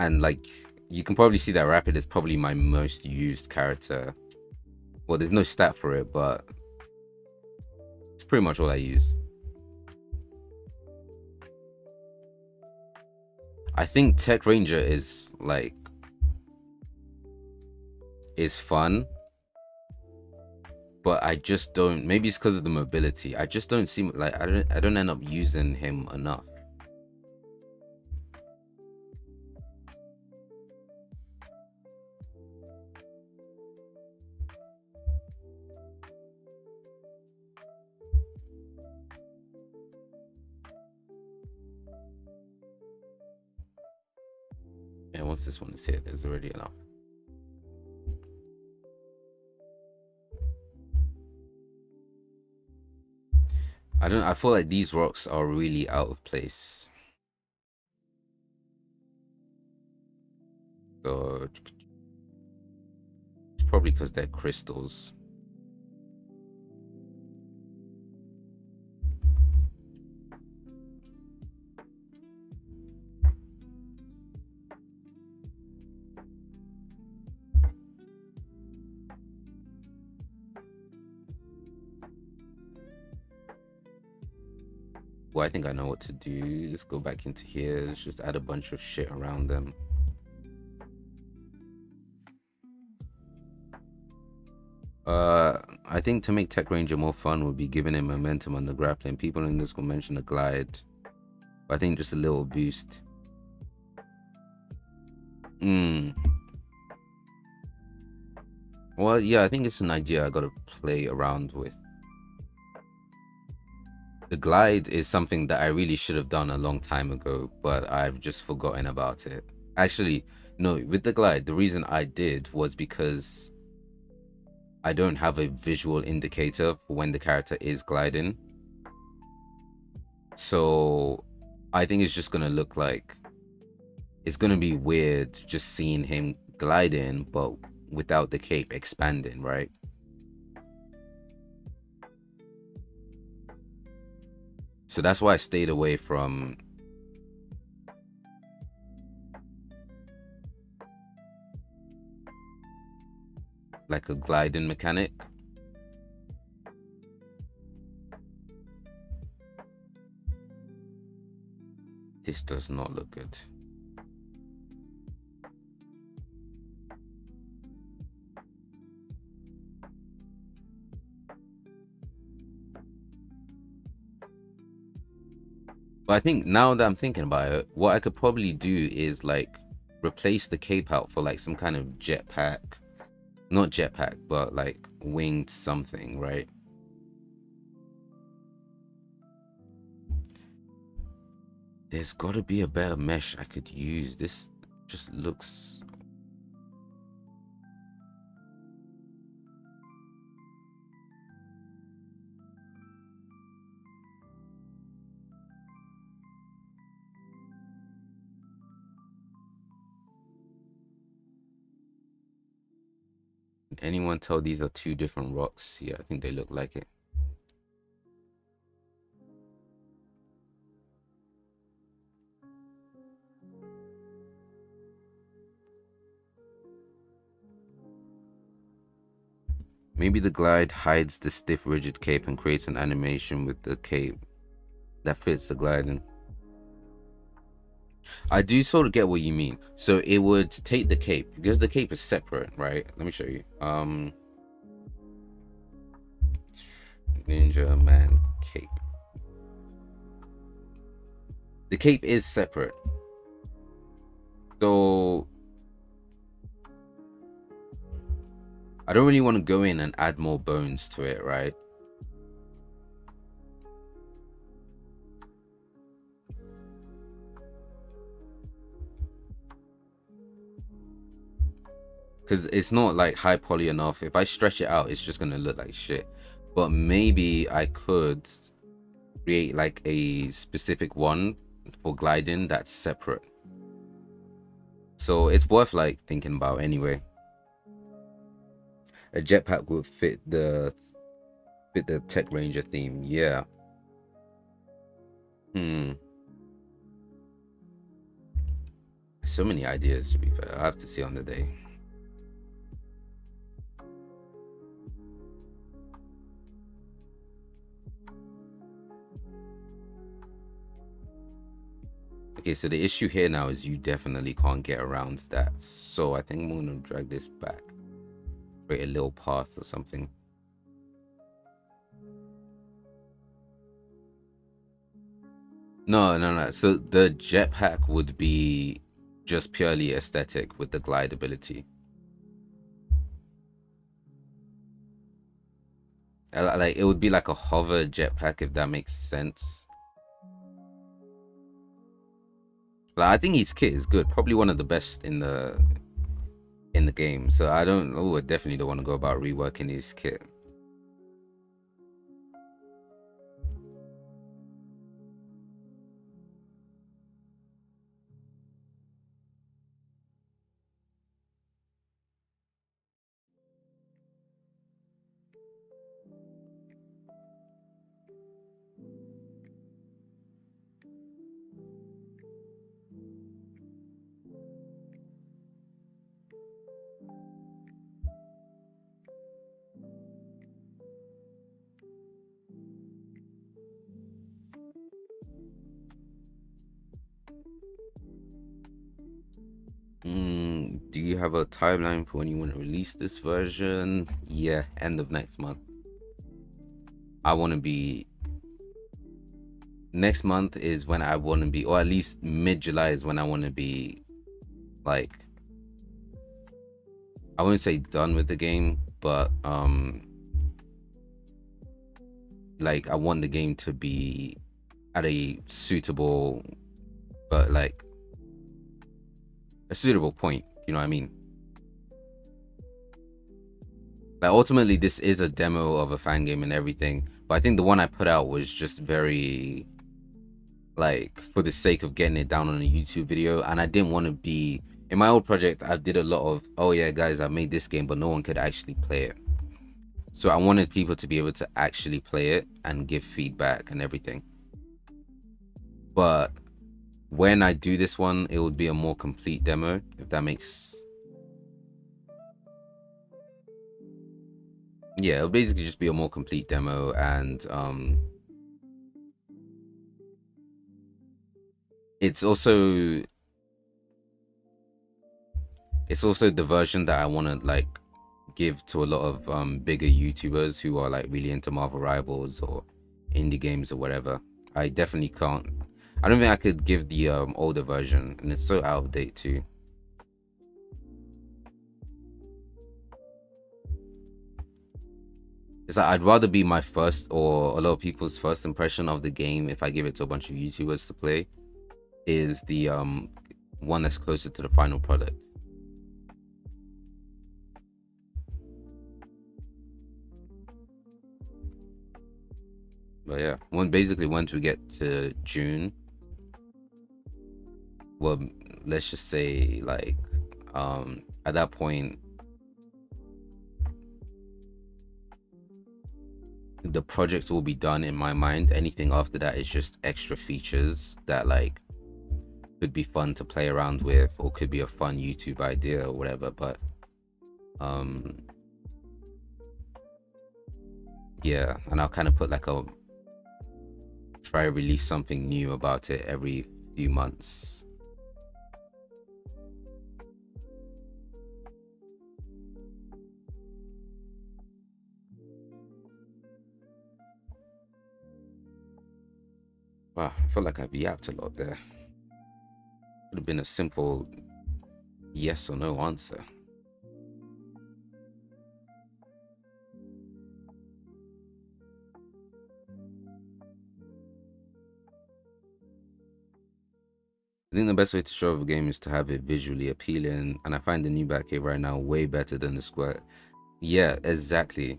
and like you can probably see that Rapid is probably my most used character. Well, there's no stat for it, but it's pretty much all I use. I think Tech Ranger is fun, but I just don't. Maybe it's because of the mobility. I just don't seem like I don't end up using him enough. Yeah, once this one is hit, there's already enough. I don't. I feel like these rocks are really out of place. So it's probably because they're crystals. Well, I think I know what to do. Let's go back into here. Let's just add a bunch of shit around them. I think to make Tech Ranger more fun would be giving him momentum on the grappling. People in this will mention a glide, but I think just a little boost. Hmm. Well, yeah, I think it's an idea I gotta play around with. The glide is something that I really should have done a long time ago, but I've just forgotten about it. Actually, no, with the glide, the reason I did was because I don't have a visual indicator for when the character is gliding. So I think it's just gonna look like it's gonna be weird just seeing him gliding, but without the cape expanding, right? So that's why I stayed away from like a gliding mechanic. This does not look good. But I think now that I'm thinking about it, what I could probably do is like replace the cape out for like some kind of jetpack. Not jetpack, but like winged something, right? There's got to be a better mesh I could use. This just looks. Anyone tell these are two different rocks? Yeah, I think they look like it. Maybe the glide hides the stiff, rigid cape and creates an animation with the cape that fits the gliding. I do sort of get what you mean. So it would take the cape because the cape is separate, right? Let me show you. Ninja Man cape. The cape is separate. So I don't really want to go in and add more bones to it, right? Because it's not like high poly enough. If I stretch it out, it's just gonna look like shit. But maybe I could create like a specific one for gliding that's separate. So it's worth like thinking about anyway. A jetpack would fit the Tech Ranger theme. Yeah. So many ideas, to be fair. I have to see on the day. Okay, so the issue here now is you definitely can't get around that. So I think I'm gonna drag this back. Create a little path or something. No. So the jetpack would be just purely aesthetic with the glide ability. Like it would be like a hover jetpack if that makes sense. Like I think his kit is good, probably one of the best in the game. So I definitely don't want to go about reworking his kit. Do you have a timeline for when you want to release this version? Yeah, end of next month. I want to be next month is when I want to be, or at least mid-July is when I want to be, like, I wouldn't say done with the game, but like I want the game to be at a suitable, but like a suitable point. You know what I mean? Like ultimately, this is a demo of a fan game and everything, but I think the one I put out was just very like for the sake of getting it down on a YouTube video, and I didn't want to be in my old project. I did a lot of, oh yeah guys, I made this game, but no one could actually play it. So I wanted people to be able to actually play it and give feedback and everything. But when I do this one, it would be a more complete demo, if that makes, yeah, it'll basically just be a more complete demo. And it's also the version that I want to like give to a lot of bigger YouTubers who are like really into Marvel Rivals or indie games or whatever. I definitely can't, I don't think I could give the older version, and it's so out of date too. It's like I'd rather be my first, or a lot of people's first impression of the game, if I give it to a bunch of YouTubers to play, is the one that's closer to the final product. But yeah, once we get to June, well, let's just say like at that point the project will be done in my mind. Anything after that is just extra features that like could be fun to play around with, or could be a fun YouTube idea or whatever. But Yeah, and I'll kind of put like a try to release something new about it every few months. Wow, I feel like I've yapped a lot there. Would have been a simple yes or no answer. I think the best way to show off a game is to have it visually appealing, and I find the new Batcave right now way better than the Square. Yeah, exactly.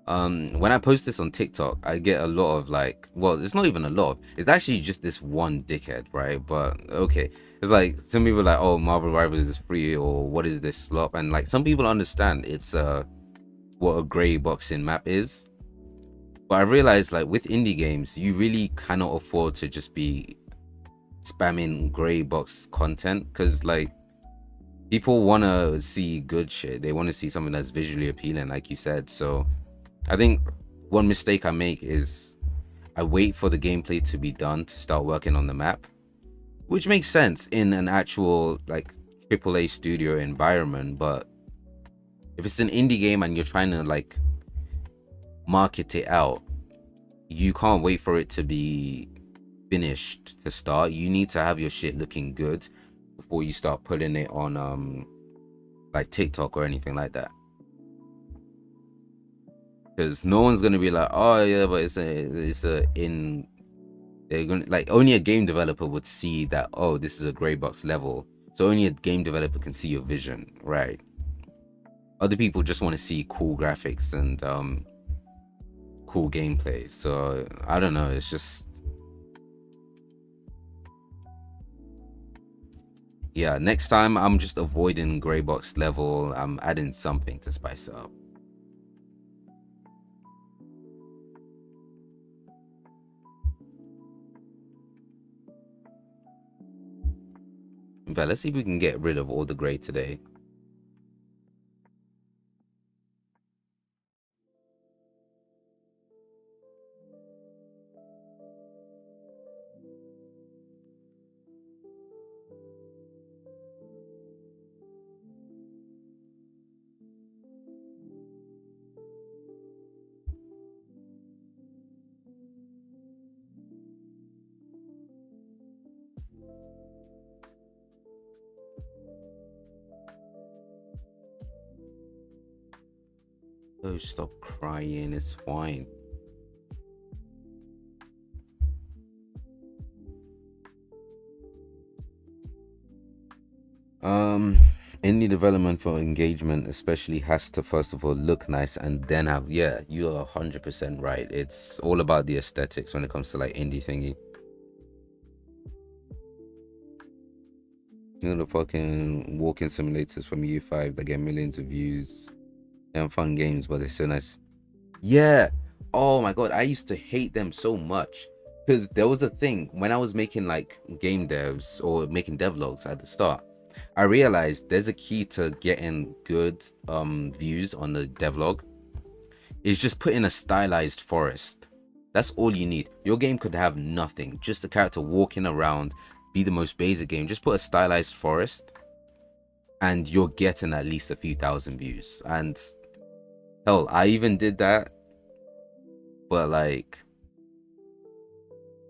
When I post this on TikTok, I get a lot of like, well, it's not even a lot. It's actually just this one dickhead, right? But okay, it's like some people are like, oh, Marvel Rivals is free, or what is this slop? And like some people understand it's what a gray boxing map is. But I realized like with indie games, you really cannot afford to just be spamming gray box content because like people want to see good shit. They want to see something that's visually appealing, like you said. So I think one mistake I make is I wait for the gameplay to be done to start working on the map, which makes sense in an actual like AAA studio environment. But if it's an indie game and you're trying to like market it out, you can't wait for it to be finished to start. You need to have your shit looking good before you start putting it on like TikTok or anything like that. Because no one's gonna be like, oh yeah, but it's a in they're gonna like only a game developer would see that, oh, this is a gray box level. So only a game developer can see your vision, right? Other people just want to see cool graphics and cool gameplay. So I don't know, it's just yeah, next time I'm just avoiding gray box level. I'm adding something to spice it up. But let's see if we can get rid of all the gray today. Oh, stop crying, it's fine. Um, any development for engagement, especially, has to first of all look nice and then have. Yeah, you are 100% right. It's all about the aesthetics when it comes to like indie thingy. You know the fucking walking simulators from U5 that get millions of views and fun games, but they're so nice. Yeah. Oh my god, I used to hate them so much because there was a thing when I was making like game devs or making devlogs at the start. I realized there's a key to getting good views on the devlog. Is just put in a stylized forest. That's all you need. Your game could have nothing, just a character walking around, be the most basic game. Just put a stylized forest, and you're getting at least a few thousand views. And hell, I even did that, but like,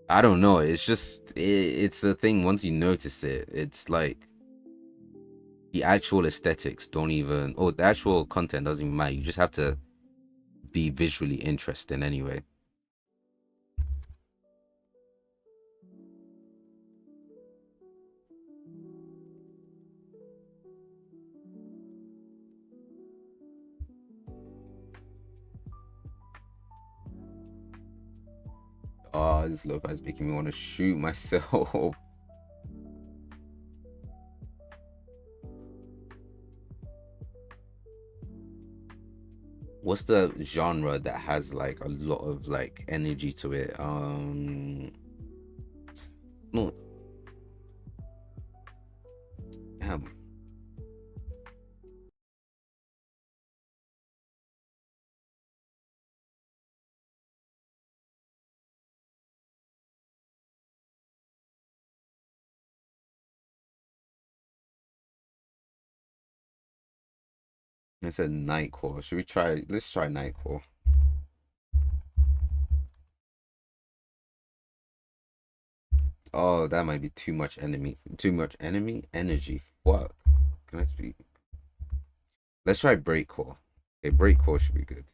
I don't know. It's just it's a thing. Once you notice it, it's like the actual aesthetics don't even, or the actual content doesn't even matter. You just have to be visually interesting anyway. Oh, this lo-fi is making me want to shoot myself. What's the genre that has like a lot of like energy to it? No, damn. I said Nightcore. Should we try? Let's try Nightcore. Oh, that might be too much enemy. Too much enemy energy. Fuck. Can I speak? Let's try Breakcore. Okay, Breakcore should be good.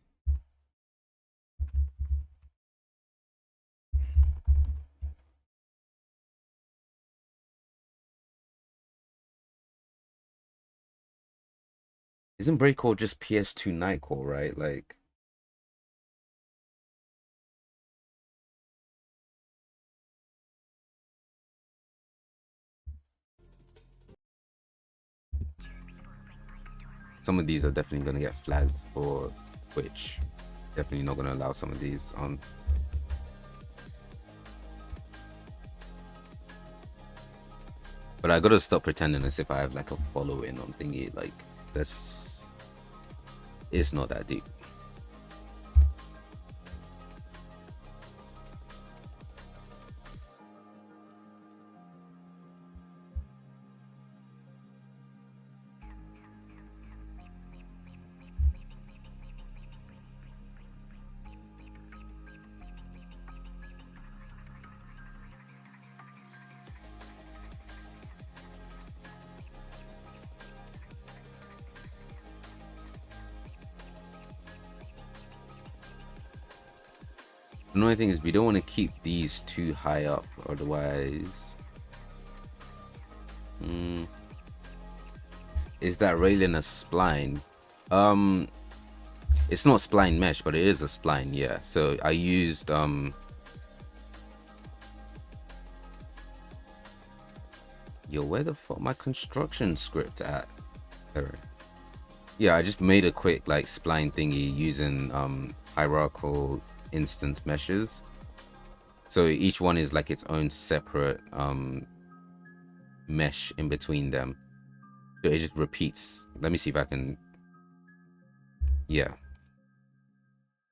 Isn't Breakcore just PS2 Nightcore, right? Like, some of these are definitely gonna get flagged for Twitch. Definitely not gonna allow some of these on. But I gotta stop pretending as if I have like a following on thingy. Like, that's it's not that deep. The only thing is we don't want to keep these too high up, otherwise. Is that railing a spline? It's not spline mesh, but it is a spline, yeah. So I used yo, where the fuck my construction script at? There. Yeah, I just made a quick like spline thingy using hierarchical instance meshes. So each one is like its own separate mesh in between them. So it just repeats. Let me see if I can. Yeah.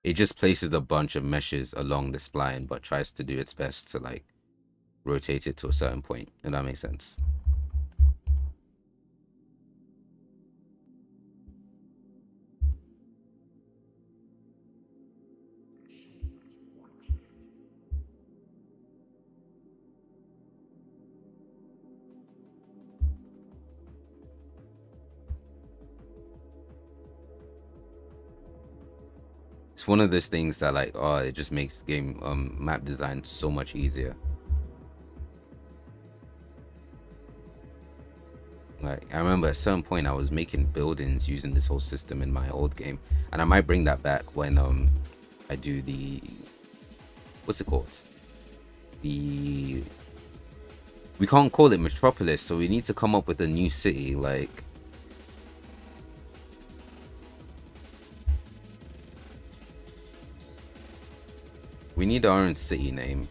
It just places a bunch of meshes along the spline, but tries to do its best to like rotate it to a certain point. And that makes sense. It's one of those things that like, oh, it just makes game map design so much easier. Like I remember at some point I was making buildings using this whole system in my old game, and I might bring that back when I do the what's it called? The we can't call it Metropolis, so we need to come up with a new city. Like we need our own city name.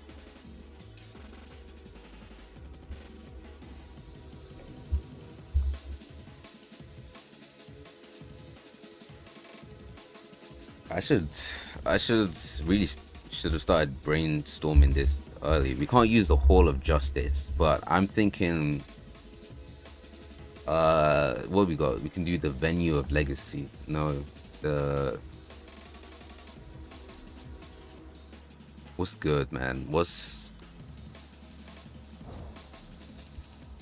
I should, I should really should have started brainstorming this early. We can't use the Hall of Justice, but I'm thinking, what we got? We can do the Venue of Legacy. No, the what's good, man? Let's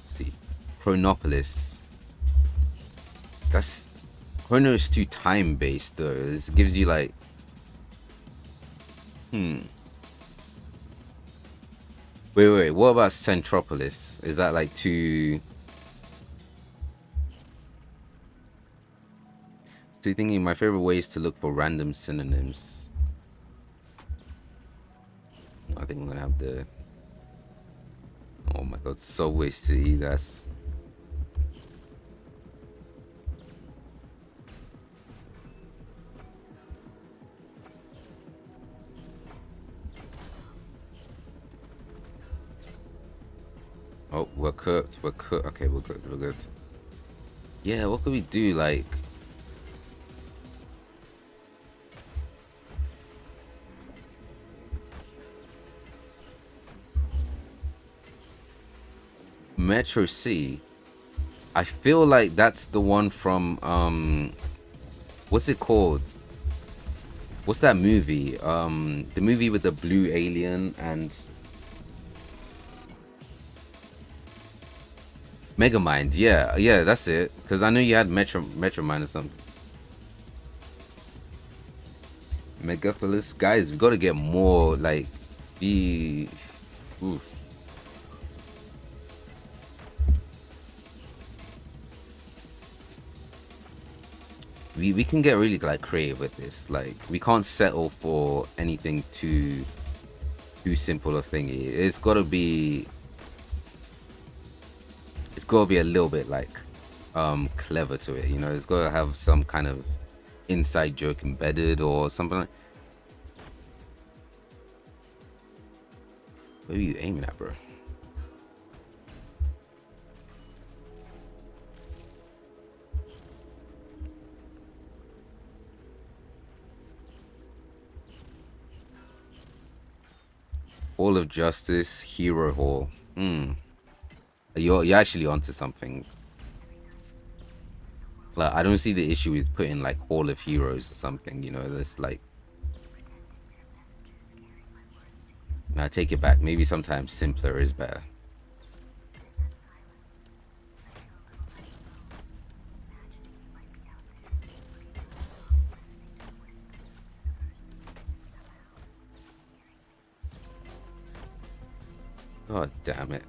see, Chronopolis. That's Chrono is too time based though. This gives you like, Wait. What about Centropolis? Is that like too? So thinking my favorite ways to look for random synonyms. I think I'm gonna have the. Oh my god, Subway City. That's. Oh, we're cooked. We're cooked. Okay, we're good. We're good. Yeah, what could we do? Like, Metro City. I feel like that's the one from What's it called? What's that movie? The movie with the blue alien and Megamind. Yeah, yeah, that's it. Because I know you had Metromind or something. Megaphilus, guys, we got to get more like the. Oof. We can get really like creative with this. Like we can't settle for anything too simple of thingy. It's gotta be a little bit like clever to it. You know, it's gotta have some kind of inside joke embedded or something like. What are you aiming at, bro? Hall of Justice, Hero Hall. Hmm. You're actually onto something. Like I don't see the issue with putting like Hall of Heroes or something. You know, that's like. I take it back. Maybe sometimes simpler is better. Oh damn it.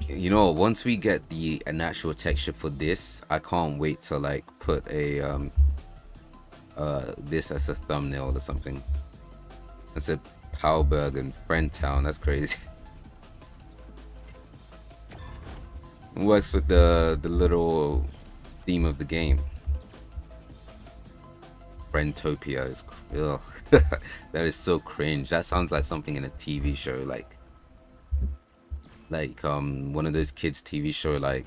You know, once we get the an actual texture for this, I can't wait to like put a this as a thumbnail or something. That's a Powberg and Friendtown. That's crazy. It works with the little theme of the game. Friendtopia is ugh. That is so cringe. That sounds like something in a TV show, like one of those kids TV show like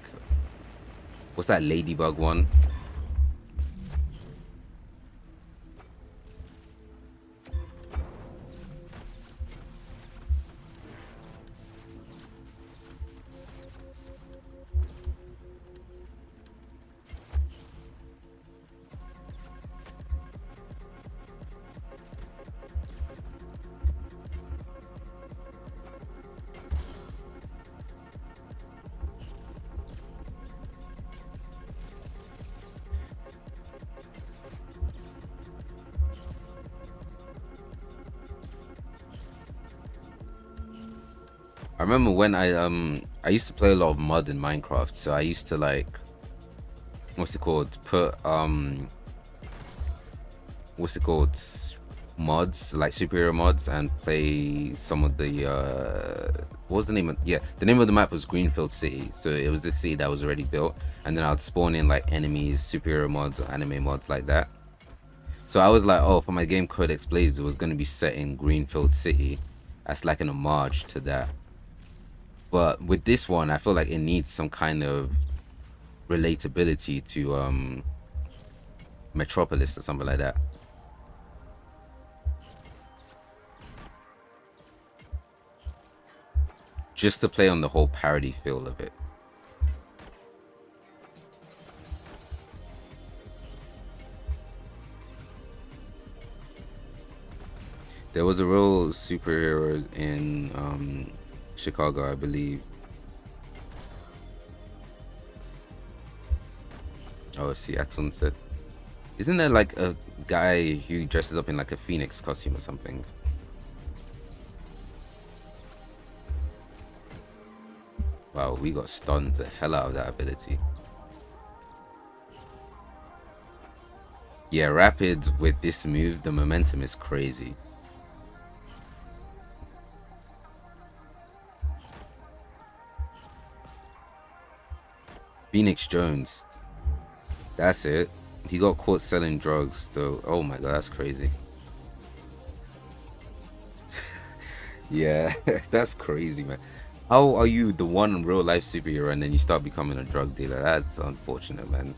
what's that Ladybug one? I remember when I used to play a lot of mud in Minecraft, so I used to like what's it called? Put what's it called? Mods, like superhero mods, and play some of the what was the name of, yeah, the name of the map was Greenfield City. So it was this city that was already built, and then I'd spawn in like enemies, superhero mods or anime mods like that. So I was like, oh, for my game Codex Blaze, it was gonna be set in Greenfield City. That's like an homage to that. But with this one, I feel like it needs some kind of relatability to Metropolis or something like that. Just to play on the whole parody feel of it. There was a real superhero in Chicago, I believe. Oh, Seattle said. Isn't there like a guy who dresses up in like a phoenix costume or something? Wow, we got stunned the hell out of that ability. Yeah, rapid with this move, the momentum is crazy. Phoenix Jones. That's it. He got caught selling drugs though. Oh my god, that's crazy. Yeah, that's crazy, man. How are you the one real life superhero and then you start becoming a drug dealer? That's unfortunate, man.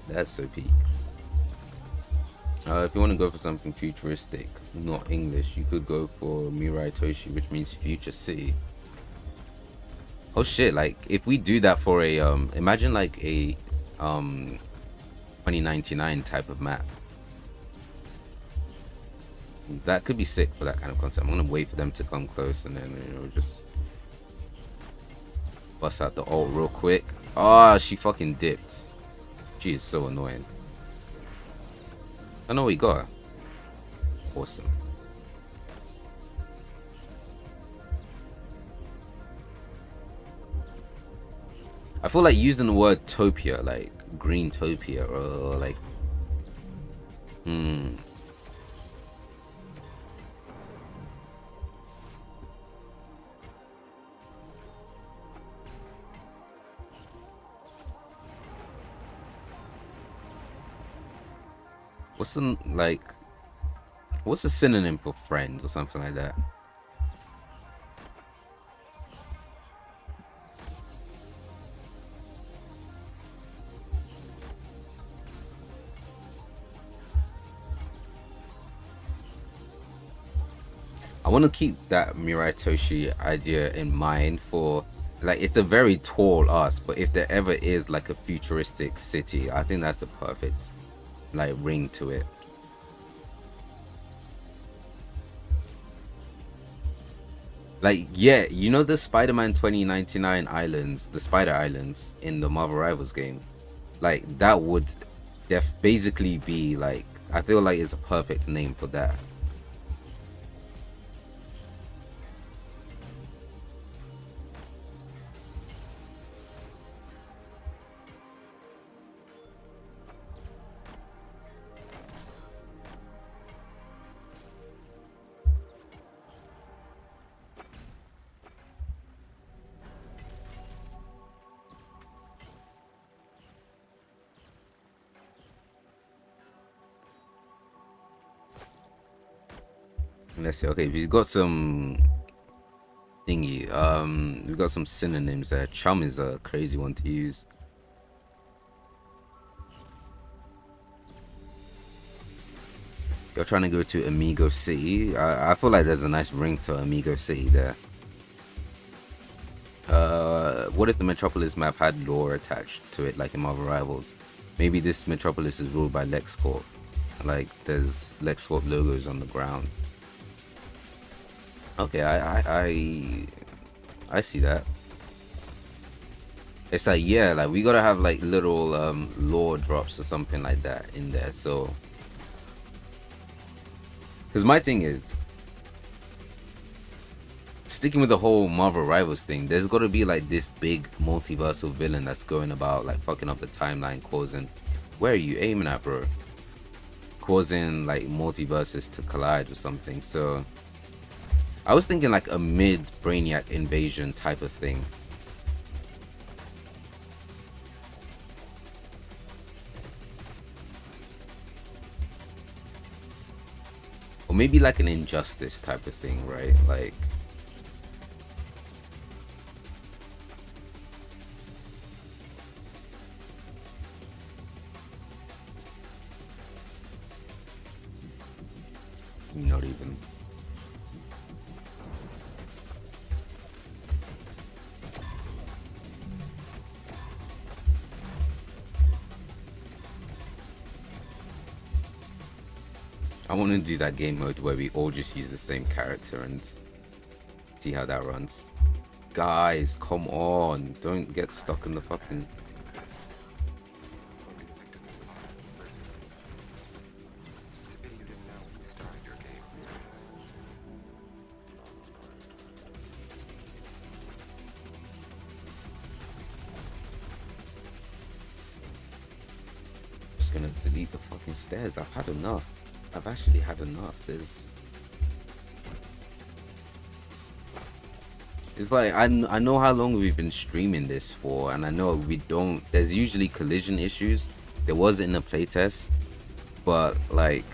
That's so peak. If you want to go for something futuristic, not English, you could go for Mirai Toshi, which means future city. Oh shit! Like if we do that for a imagine like a 2099 type of map. That could be sick for that kind of concept. I'm gonna wait for them to come close and then just bust out the ult real quick. Ah, she fucking dipped. She is so annoying. I know we got her. Awesome. I feel like using the word topia, like green topia, or like, what's the like, what's a synonym for friend or something like that? I want to keep that Mirai Toshi idea in mind for like it's a very tall ask, but if there ever is like a futuristic city, I think that's a perfect like ring to it. Like yeah, you know the Spider-Man 2099 islands, the Spider Islands in the Marvel Rivals game, like that would basically be like I feel like it's a perfect name for that. Let's see. Okay, we've got some thingy. We've got some synonyms there. Chum is a crazy one to use. You're trying to go to Amigo City. I feel like there's a nice ring to Amigo City there. What if the Metropolis map had lore attached to it, like in Marvel Rivals? Maybe this Metropolis is ruled by LexCorp. Like there's LexCorp logos on the ground. Okay, I see that. It's like yeah, like we gotta have like little lore drops or something like that in there. So, because my thing is sticking with the whole Marvel Rivals thing. There's got to be like this big multiversal villain that's going about like fucking up the timeline, causing. Where are you aiming at, bro? Causing like multiverses to collide or something. So. I was thinking like a mid Brainiac invasion type of thing. Or maybe like an Injustice type of thing, right? Like not even. I want to do that game mode where we all just use the same character and see how that runs. Guys, come on. Don't get stuck in the fucking... Just gonna delete the fucking stairs. I've had enough. I've actually had enough. It's like I know how long we've been streaming this for, and I know we don't. There's usually collision issues. There was in the playtest, but like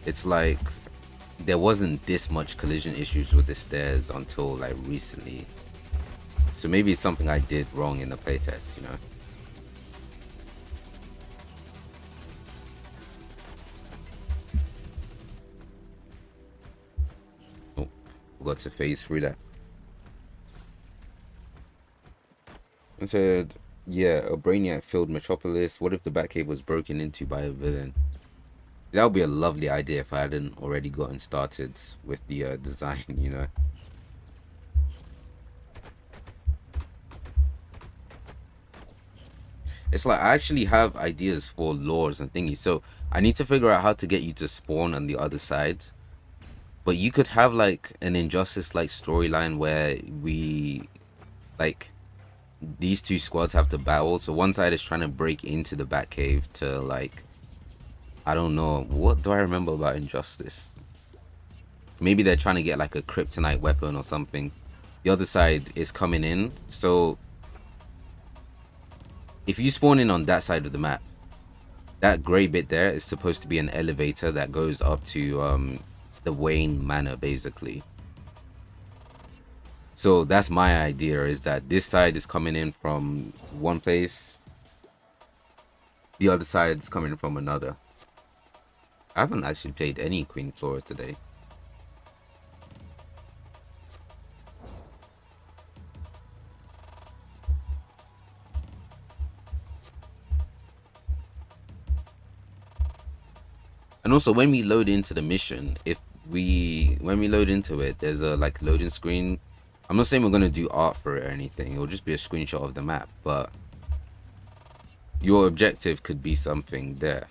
it's like there wasn't this much collision issues with the stairs until like recently. So maybe it's something I did wrong in the playtest, you know? Oh, forgot to phase through that. It said, yeah, a Brainiac filled Metropolis. What if the Batcave was broken into by a villain? That would be a lovely idea if I hadn't already gotten started with the design, you know? It's like I actually have ideas for laws and thingies. So I need to figure out how to get you to spawn on the other side. But you could have like an injustice like storyline where we like these two squads have to battle. So one side is trying to break into the Batcave to like I don't know, what do I remember about injustice? Maybe they're trying to get like a kryptonite weapon or something. The other side is coming in. So if you spawn in on that side of the map, that gray bit there is supposed to be an elevator that goes up to the Wayne Manor, basically. So that's my idea, is that this side is coming in from one place, the other side is coming from another. I haven't actually played any Queen Flora today. And also, when we load into the mission, when we load into it, there's a like loading screen. I'm not saying we're gonna do art for it or anything. It'll just be a screenshot of the map, but your objective could be something there.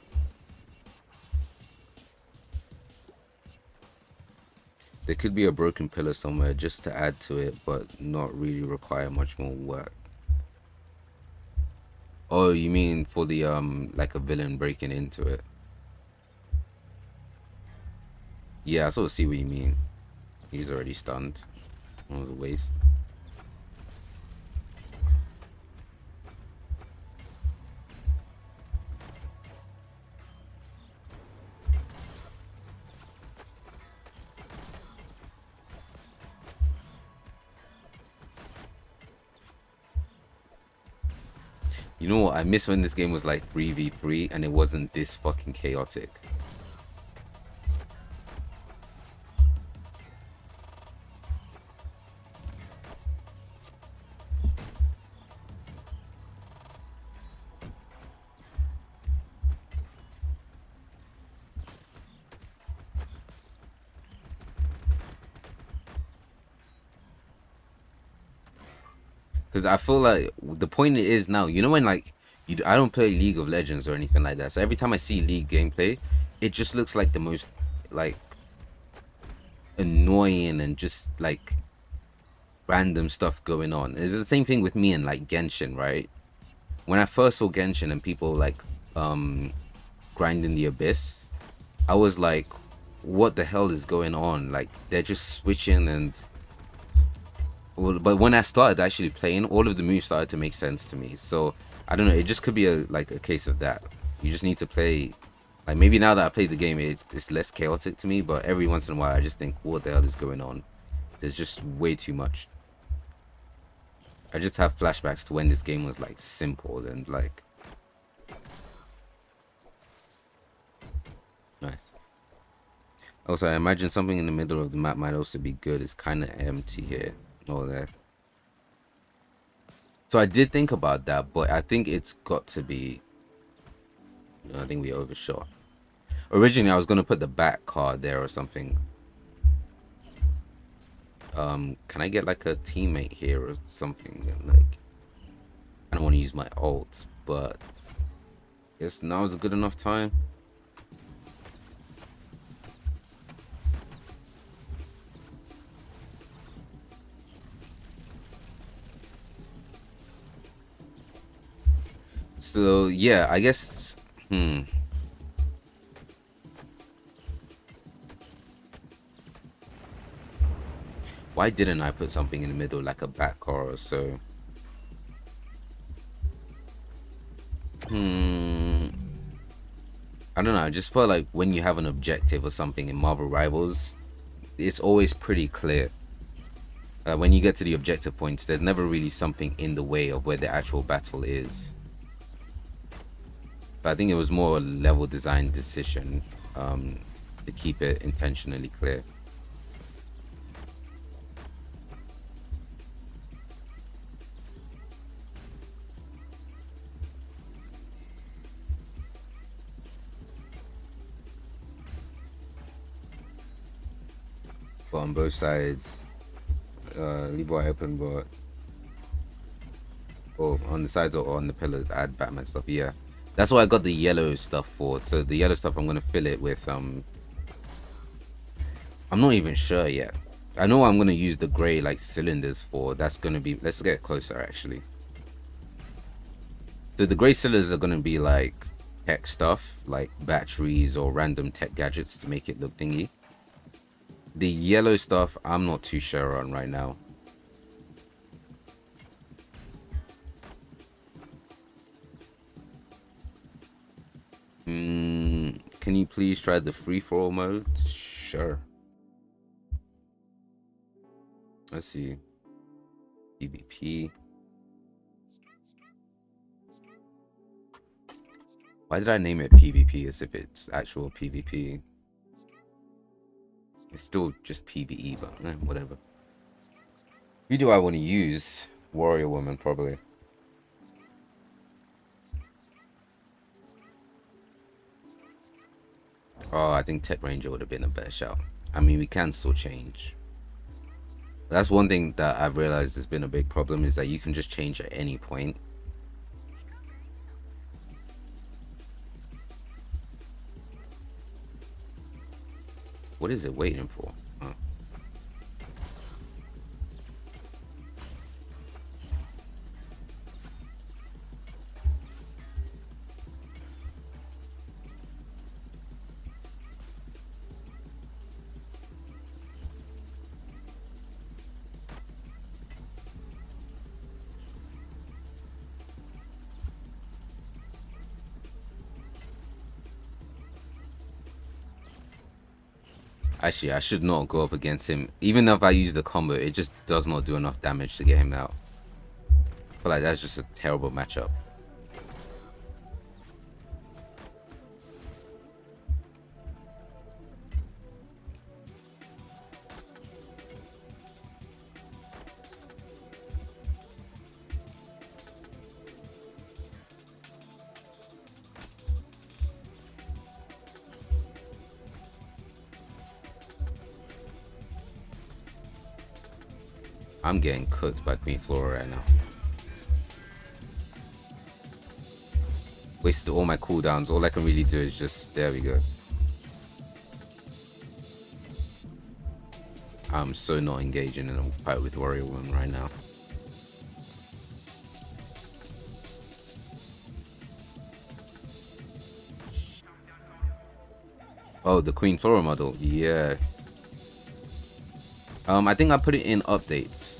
There could be a broken pillar somewhere just to add to it, but not really require much more work. Oh, you mean for the like a villain breaking into it? Yeah, I sort of see what you mean. He's already stunned. That was a waste. You know what? I miss when this game was like 3v3 and it wasn't this fucking chaotic. Because I feel like the point is now, you know, when like I don't play League of Legends or anything like that. So every time I see League gameplay, it just looks like the most like annoying and just like random stuff going on. It's the same thing with me and like Genshin, right? When I first saw Genshin and people like grinding the abyss, I was like, what the hell is going on? Like they're just switching and well, but when I started actually playing, all of the moves started to make sense to me. So I don't know, it just could be a like a case of that. You just need to play like maybe now that I played the game it's less chaotic to me, but every once in a while I just think what the hell is going on? There's just way too much. I just have flashbacks to when this game was like simple and like nice. Also, I imagine something in the middle of the map might also be good. It's kind of empty here. All that. So I did think about that, but I think it's got to be. I think we overshot. Originally, I was gonna put the back card there or something. Can I get like a teammate here or something? Like, I don't want to use my ult, but I guess now is a good enough time. So yeah, I guess. Why didn't I put something in the middle like a back car or so? I don't know. I just felt like when you have an objective or something in Marvel Rivals, it's always pretty clear. When you get to the objective points, there's never really something in the way of where the actual battle is. But I think it was more a level design decision to keep it intentionally clear. But on both sides, leave wide open, but on the sides or on the pillars, add Batman stuff. Yeah, that's what I got the yellow stuff for. So the yellow stuff, I'm gonna fill it with I'm not even sure yet. I know I'm gonna use the gray like cylinders for. That's gonna be. Let's get closer actually. So the gray cylinders are gonna be like tech stuff, like batteries or random tech gadgets to make it look thingy. The yellow stuff, I'm not too sure on right now. Can you please try the free-for-all mode? Sure. Let's see. PvP. Why did I name it PvP as if it's actual PvP? It's still just PvE, but whatever. Who do I want to use? Warrior Woman, probably. Oh, I think Tech Ranger would have been a better shout. I mean, we can still change. That's one thing that I've realized has been a big problem, is that you can just change at any point. What is it waiting for? Oh. Actually, I should not go up against him. Even if I use the combo, it just does not do enough damage to get him out. I feel like that's just a terrible matchup. I'm getting cooked by Queen Flora right now. Wasted all my cooldowns. All I can really do is just... There we go. I'm so not engaging in a fight with Warrior Woman right now. Oh, the Queen Flora model. Yeah. I think I put it in updates.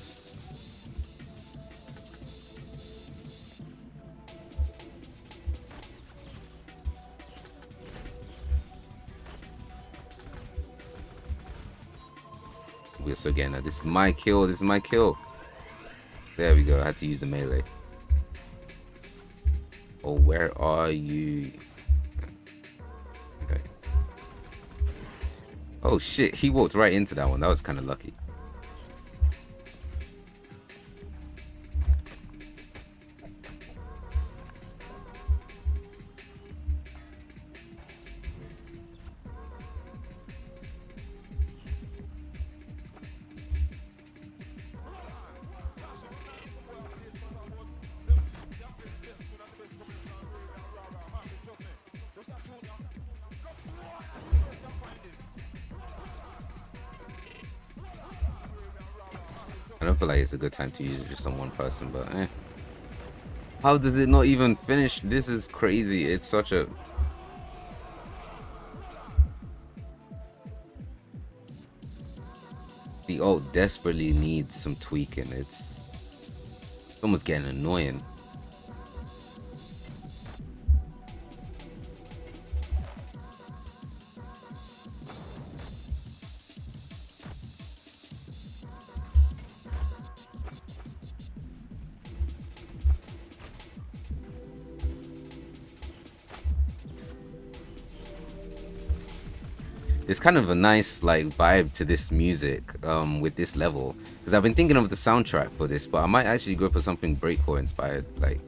So again, this is my kill. This is my kill. There we go. I had to use the melee. Oh, where are you? Okay. Oh shit! He walked right into that one. That was kind of lucky. I don't feel like it's a good time to use it just on one person, but how does it not even finish? This is crazy. It's such a... The ult desperately needs some tweaking. It's almost getting annoying. it's kind of a nice like vibe to this music with this level, because I've been thinking of the soundtrack for this, but I might actually go for something breakcore inspired. Like,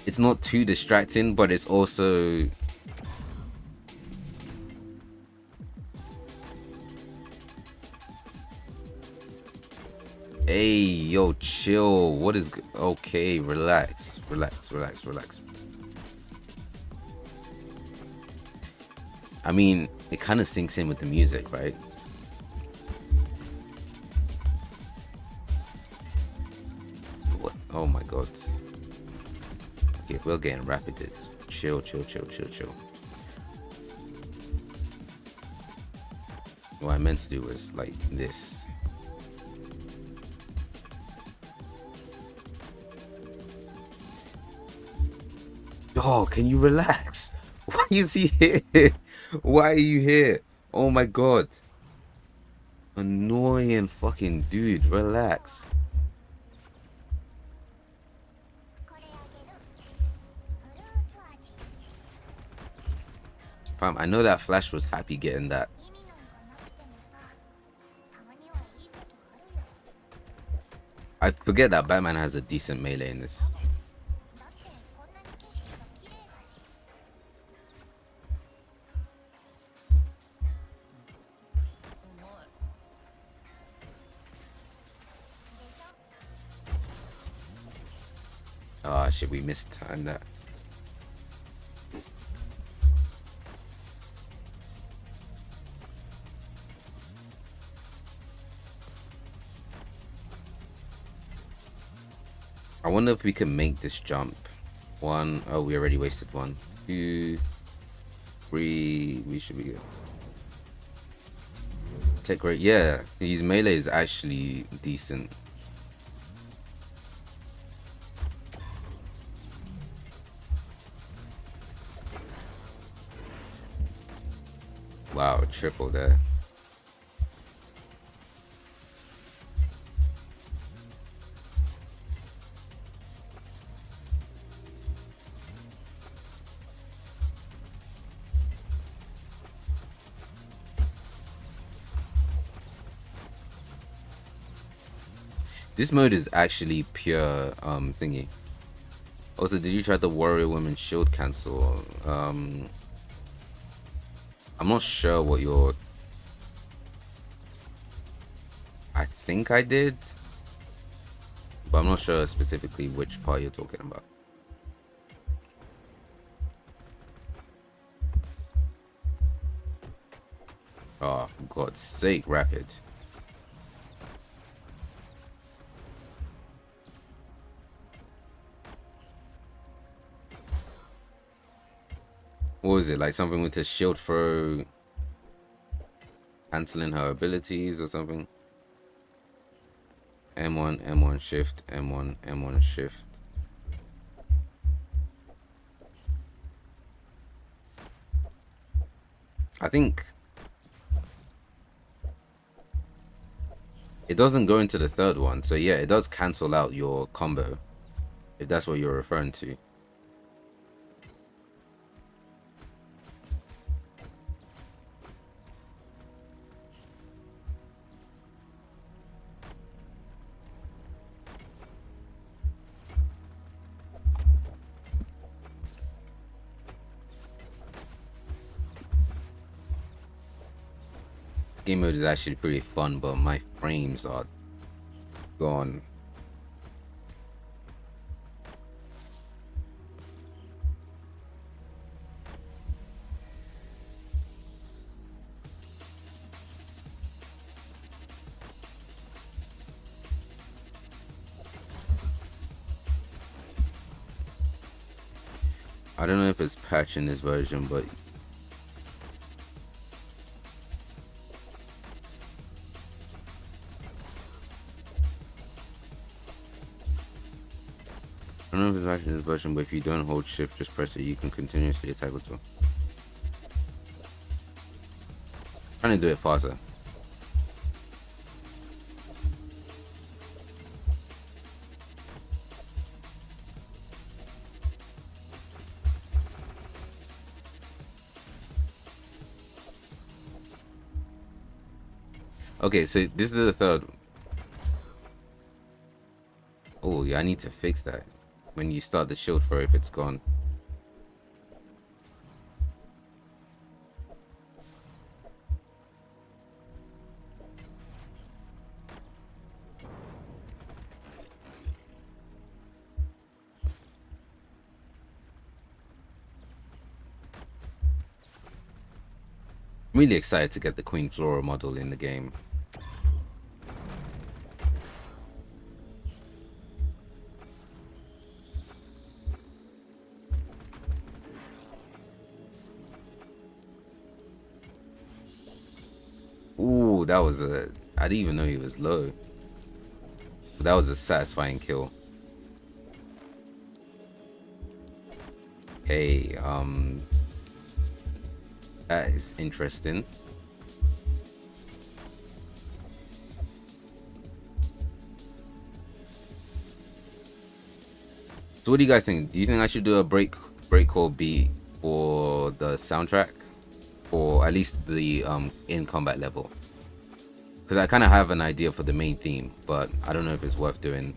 it's not too distracting, but it's also hey yo chill. What is okay? Relax, relax, relax, relax. I mean, it kind of sinks in with the music, right? What? Oh my god. Okay, we're getting rapid. Chill, chill, chill, chill, chill. What I meant to do was like this. Oh, can you relax? Why is he here? Why are you here? Oh my god. Annoying fucking dude, relax. Fam, I know that Flash was happy getting that. I forget that Batman has a decent melee in this. Oh shit, we missed time that. I wonder if we can make this jump. One, oh, we already wasted one. 2, 3, we should be good. Tech rate, yeah, his melee is actually decent. Wow, triple there. This mode is actually pure thingy. Also, did you try the Warrior Woman shield cancel? I'm not sure what your. I think I did, but I'm not sure specifically which part you're talking about. Oh, for God's sake, rapid. What was it? Like something with a shield throw canceling her abilities or something? M1, M1 shift, M1, M1 shift. I think it doesn't go into the third one, so yeah, it does cancel out your combo, if that's what you're referring to. This game mode is actually pretty fun, but my frames are gone. I don't know if it's patched in this version, but I don't know if it's patched in this version, but if you don't hold shift, just press it, you can continuously attack with it. Trying to do it faster. Okay, so this is the third. Oh, yeah, I need to fix that. When you start the shield throw, if it's gone. I'm really excited to get the Queen Flora model in the game. Ooh, that was a... I didn't even know he was low. But that was a satisfying kill. Hey, that is interesting. So what do you guys think? Do you think I should do a breakcore beat for the soundtrack? Or at least the in combat level? Because I kind of have an idea for the main theme, but I don't know if it's worth doing.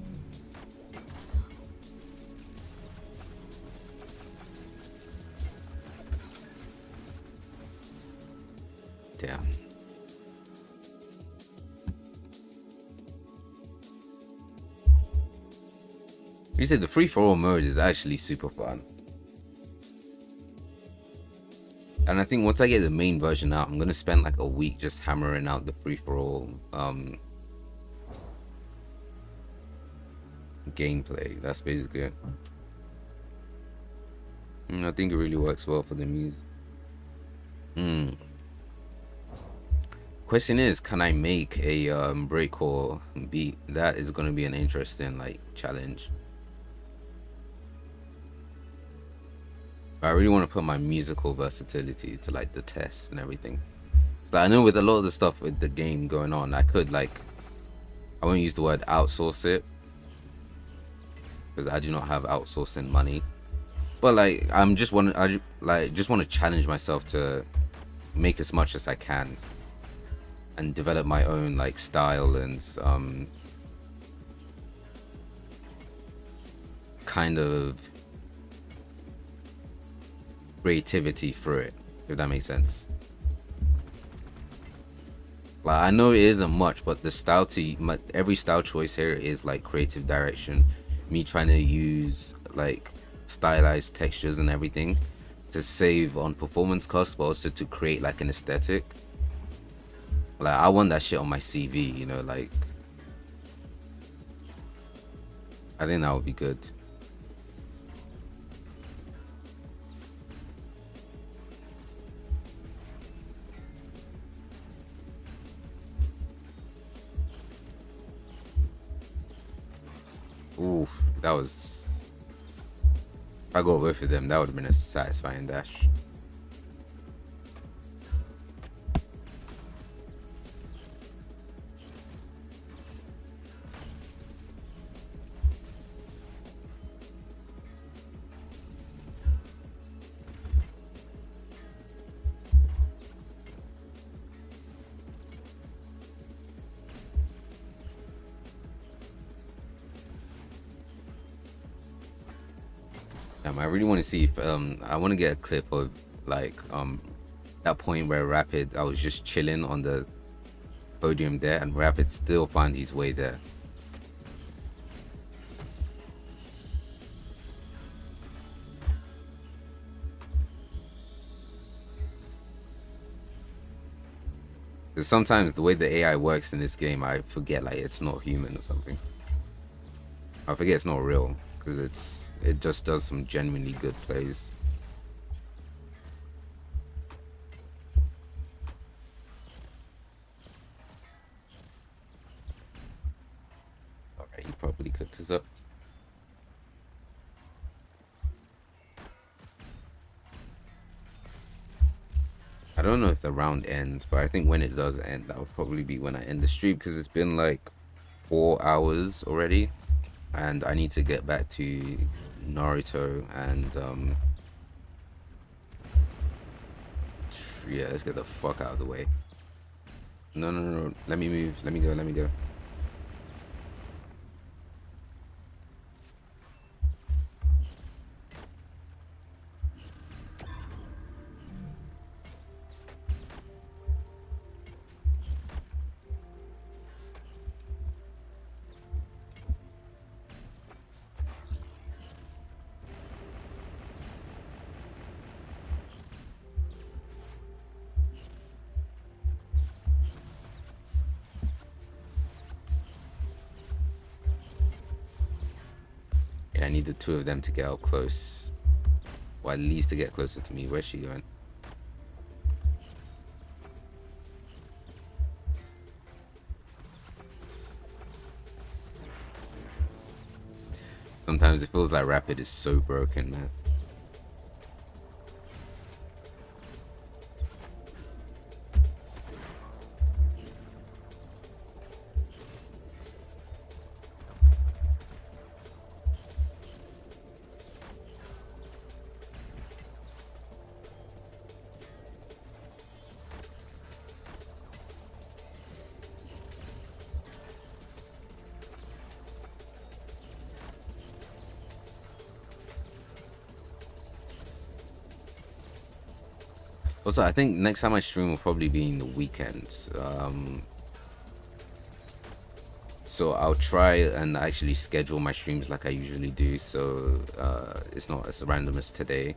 Damn. You said the free for all mode is actually super fun. And I think once I get the main version out, I'm gonna spend like a week just hammering out the free for all gameplay. That's basically it. I think it really works well for the music. Question is, can I make a breakcore beat? That is gonna be an interesting like challenge. I really want to put my musical versatility to like the test and everything. So I know with a lot of the stuff with the game going on, I could like, I won't use the word outsource it because I do not have outsourcing money. But like, I just want to challenge myself to make as much as I can and develop my own like style and kind of creativity through it, if that makes sense. Like I know it isn't much, but the style every style choice here is like creative direction. Me trying to use like stylized textures and everything to save on performance costs, but also to create like an aesthetic. Like I want that shit on my CV, you know, like I think that would be good. Oof, that was. If I go both of them, that would have been a satisfying dash. I really want to see if I want to get a clip of like that point where Rapid I was just chilling on the podium there and Rapid still found his way there. Because sometimes the way the AI works in this game, I forget like it's not human or something. I forget it's not real because it just does some genuinely good plays. Alright, he probably cooked us up. I don't know if the round ends, but I think when it does end, that will probably be when I end the stream because it's been like 4 hours already, and I need to get back to Naruto and yeah, let's get the fuck out of the way. No, no, no. Let me move. Let me go. Let me go. Yeah, I need the two of them to get up close. Or at least to get closer to me. Where's she going? Sometimes it feels like Rapid is so broken, man. Also, I think next time I stream will probably be in the weekends. So I'll try and actually schedule my streams like I usually do. So it's not as random as today.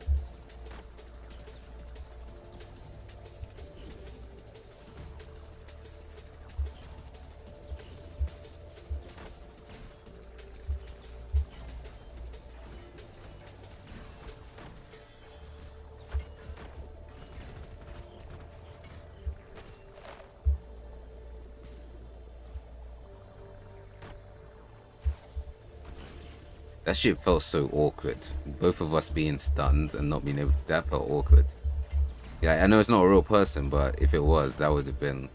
That shit felt so awkward. Both of us being stunned and not being able to. That felt awkward. Yeah, I know it's not a real person, but if it was, that would have been.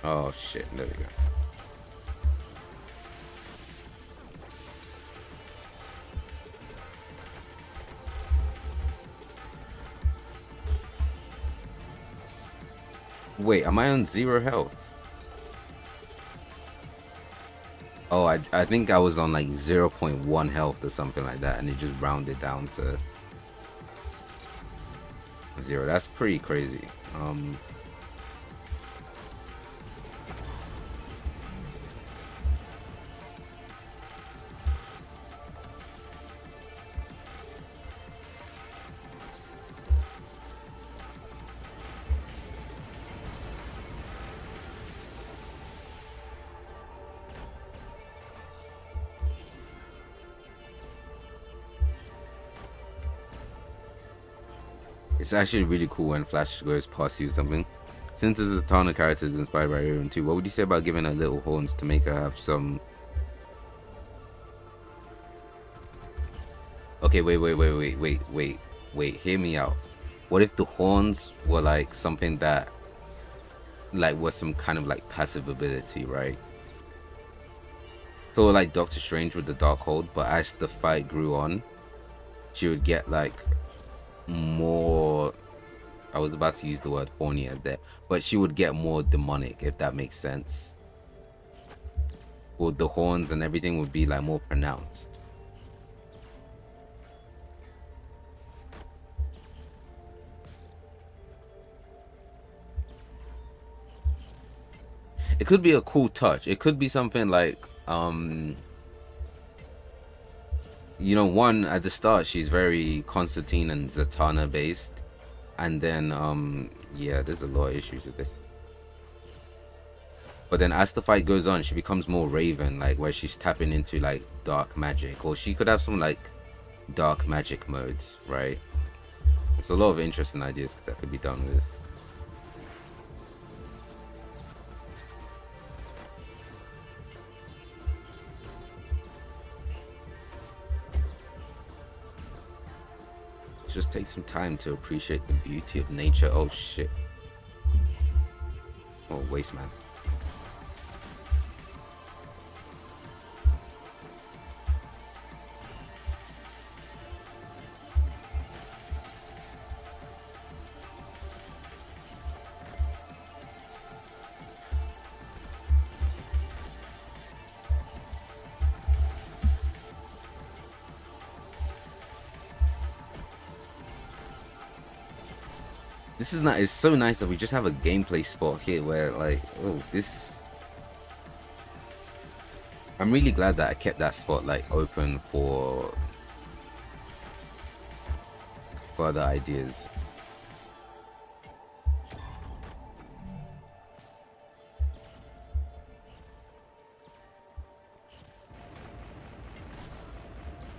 Oh shit! There we go. Wait, am I on zero health? Oh, I think I was on like 0.1 health or something like that, and it just rounded down to zero. That's pretty crazy. It's actually really cool when Flash goes past you or something. Since the Zatanna character is inspired by Aaron too, what would you say about giving her little horns to make her have some? Okay, wait. Hear me out. What if the horns were like something that, like, was some kind of like passive ability, right? So like Doctor Strange with the Darkhold, but as the fight grew on, she would get like more. I was about to use the word hornier there, but she would get more demonic, if that makes sense. Or the horns and everything would be like more pronounced. It could be a cool touch. It could be something like, one at the start she's very Constantine and Zatanna based, and then yeah, there's a lot of issues with this. But then as the fight goes on, she becomes more Raven, like where she's tapping into like dark magic, or she could have some like dark magic modes, right? It's a lot of interesting ideas that could be done with this. Just take some time to appreciate the beauty of nature. Oh shit. wasteman. This is not. It's so nice that we just have a gameplay spot here where, like, oh, this. I'm really glad that I kept that spot like open for further ideas.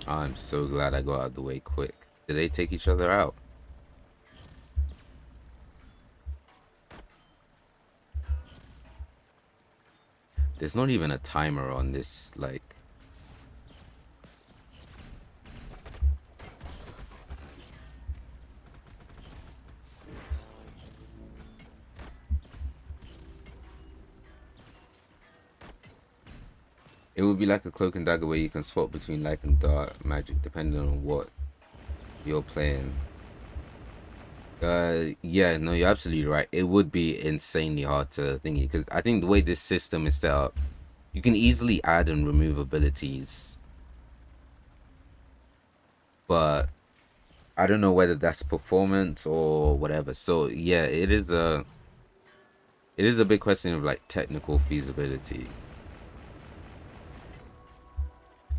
I'm so glad I got out of the way quick. Did they take each other out? There's not even a timer on this, like. It would be like a cloak and dagger where you can swap between light and dark magic depending on what you're playing. Yeah, no, you're absolutely right. It would be insanely hard to thingy because I think the way this system is set up, you can easily add and remove abilities, but I don't know whether that's performance or whatever. So yeah, it is a big question of like technical feasibility.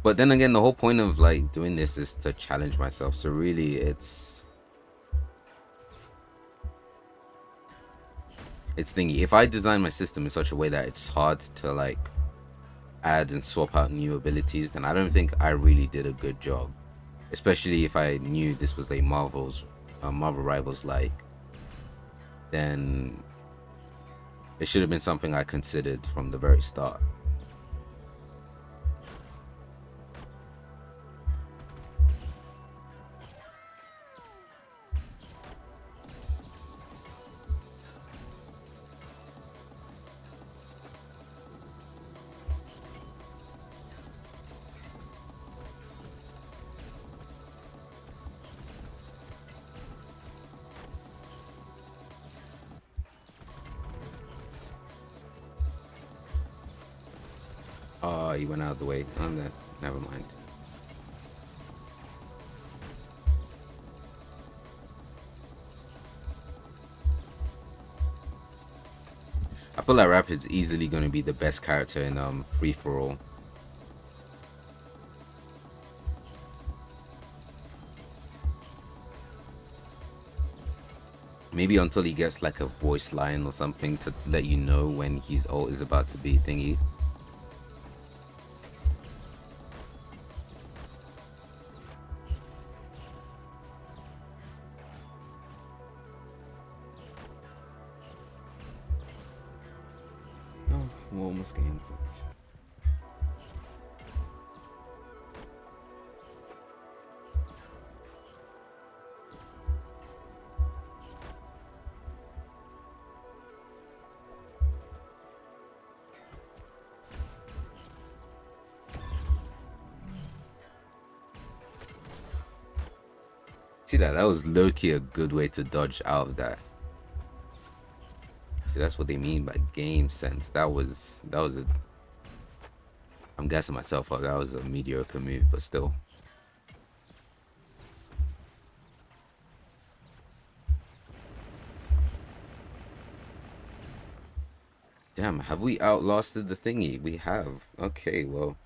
But then again, the whole point of like doing this is to challenge myself. So really, it's thingy. If I design my system in such a way that it's hard to like add and swap out new abilities, then I don't think I really did a good job. Especially if I knew this was a Marvel Rivals like, then it should have been something I considered from the very start. Oh, he went out of the way. I'm that. Never mind. I feel like Rapid's easily going to be the best character in Free for All. Maybe until he gets like a voice line or something to let you know when his ult is about to be thingy. Oh, we're almost getting booked. See that? That was low-key a good way to dodge out of that. See, that's what they mean by game sense. That was a. I'm guessing myself up. That was a mediocre move, but still. Damn, have we outlasted the thingy? We have. Okay, well.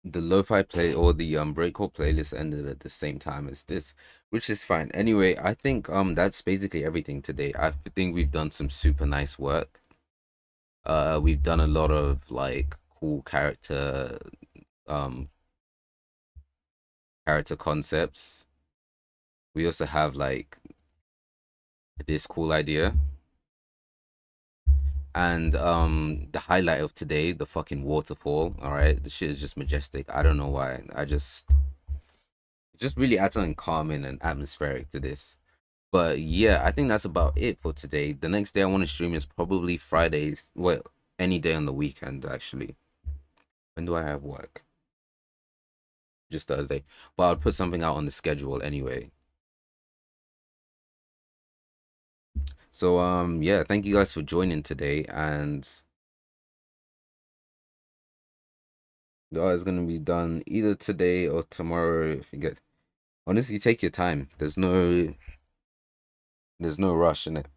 The lo-fi play or the breakcore playlist ended at the same time as this, which is fine. Anyway, I think that's basically everything today. I think we've done some super nice work. We've done a lot of like cool um character concepts. We also have like this cool idea. And the highlight of today, the fucking waterfall, all right? The shit is just majestic. I don't know why. It just really adds something calming and atmospheric to this. But yeah, I think that's about it for today. The next day I want to stream is probably Fridays. Well, any day on the weekend actually. When do I have work? Just Thursday. But I'll put something out on the schedule anyway. So yeah, thank you guys for joining today, and the art is gonna be done either today or tomorrow if you get. Honestly, take your time. There's no rush in it.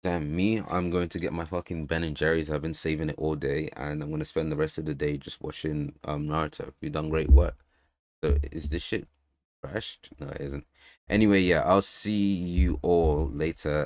Damn me, I'm going to get my fucking Ben and Jerry's. I've been saving it all day, and I'm gonna spend the rest of the day just watching Naruto. You've done great work. So is this shit crashed? No, it isn't. Anyway, yeah, I'll see you all later.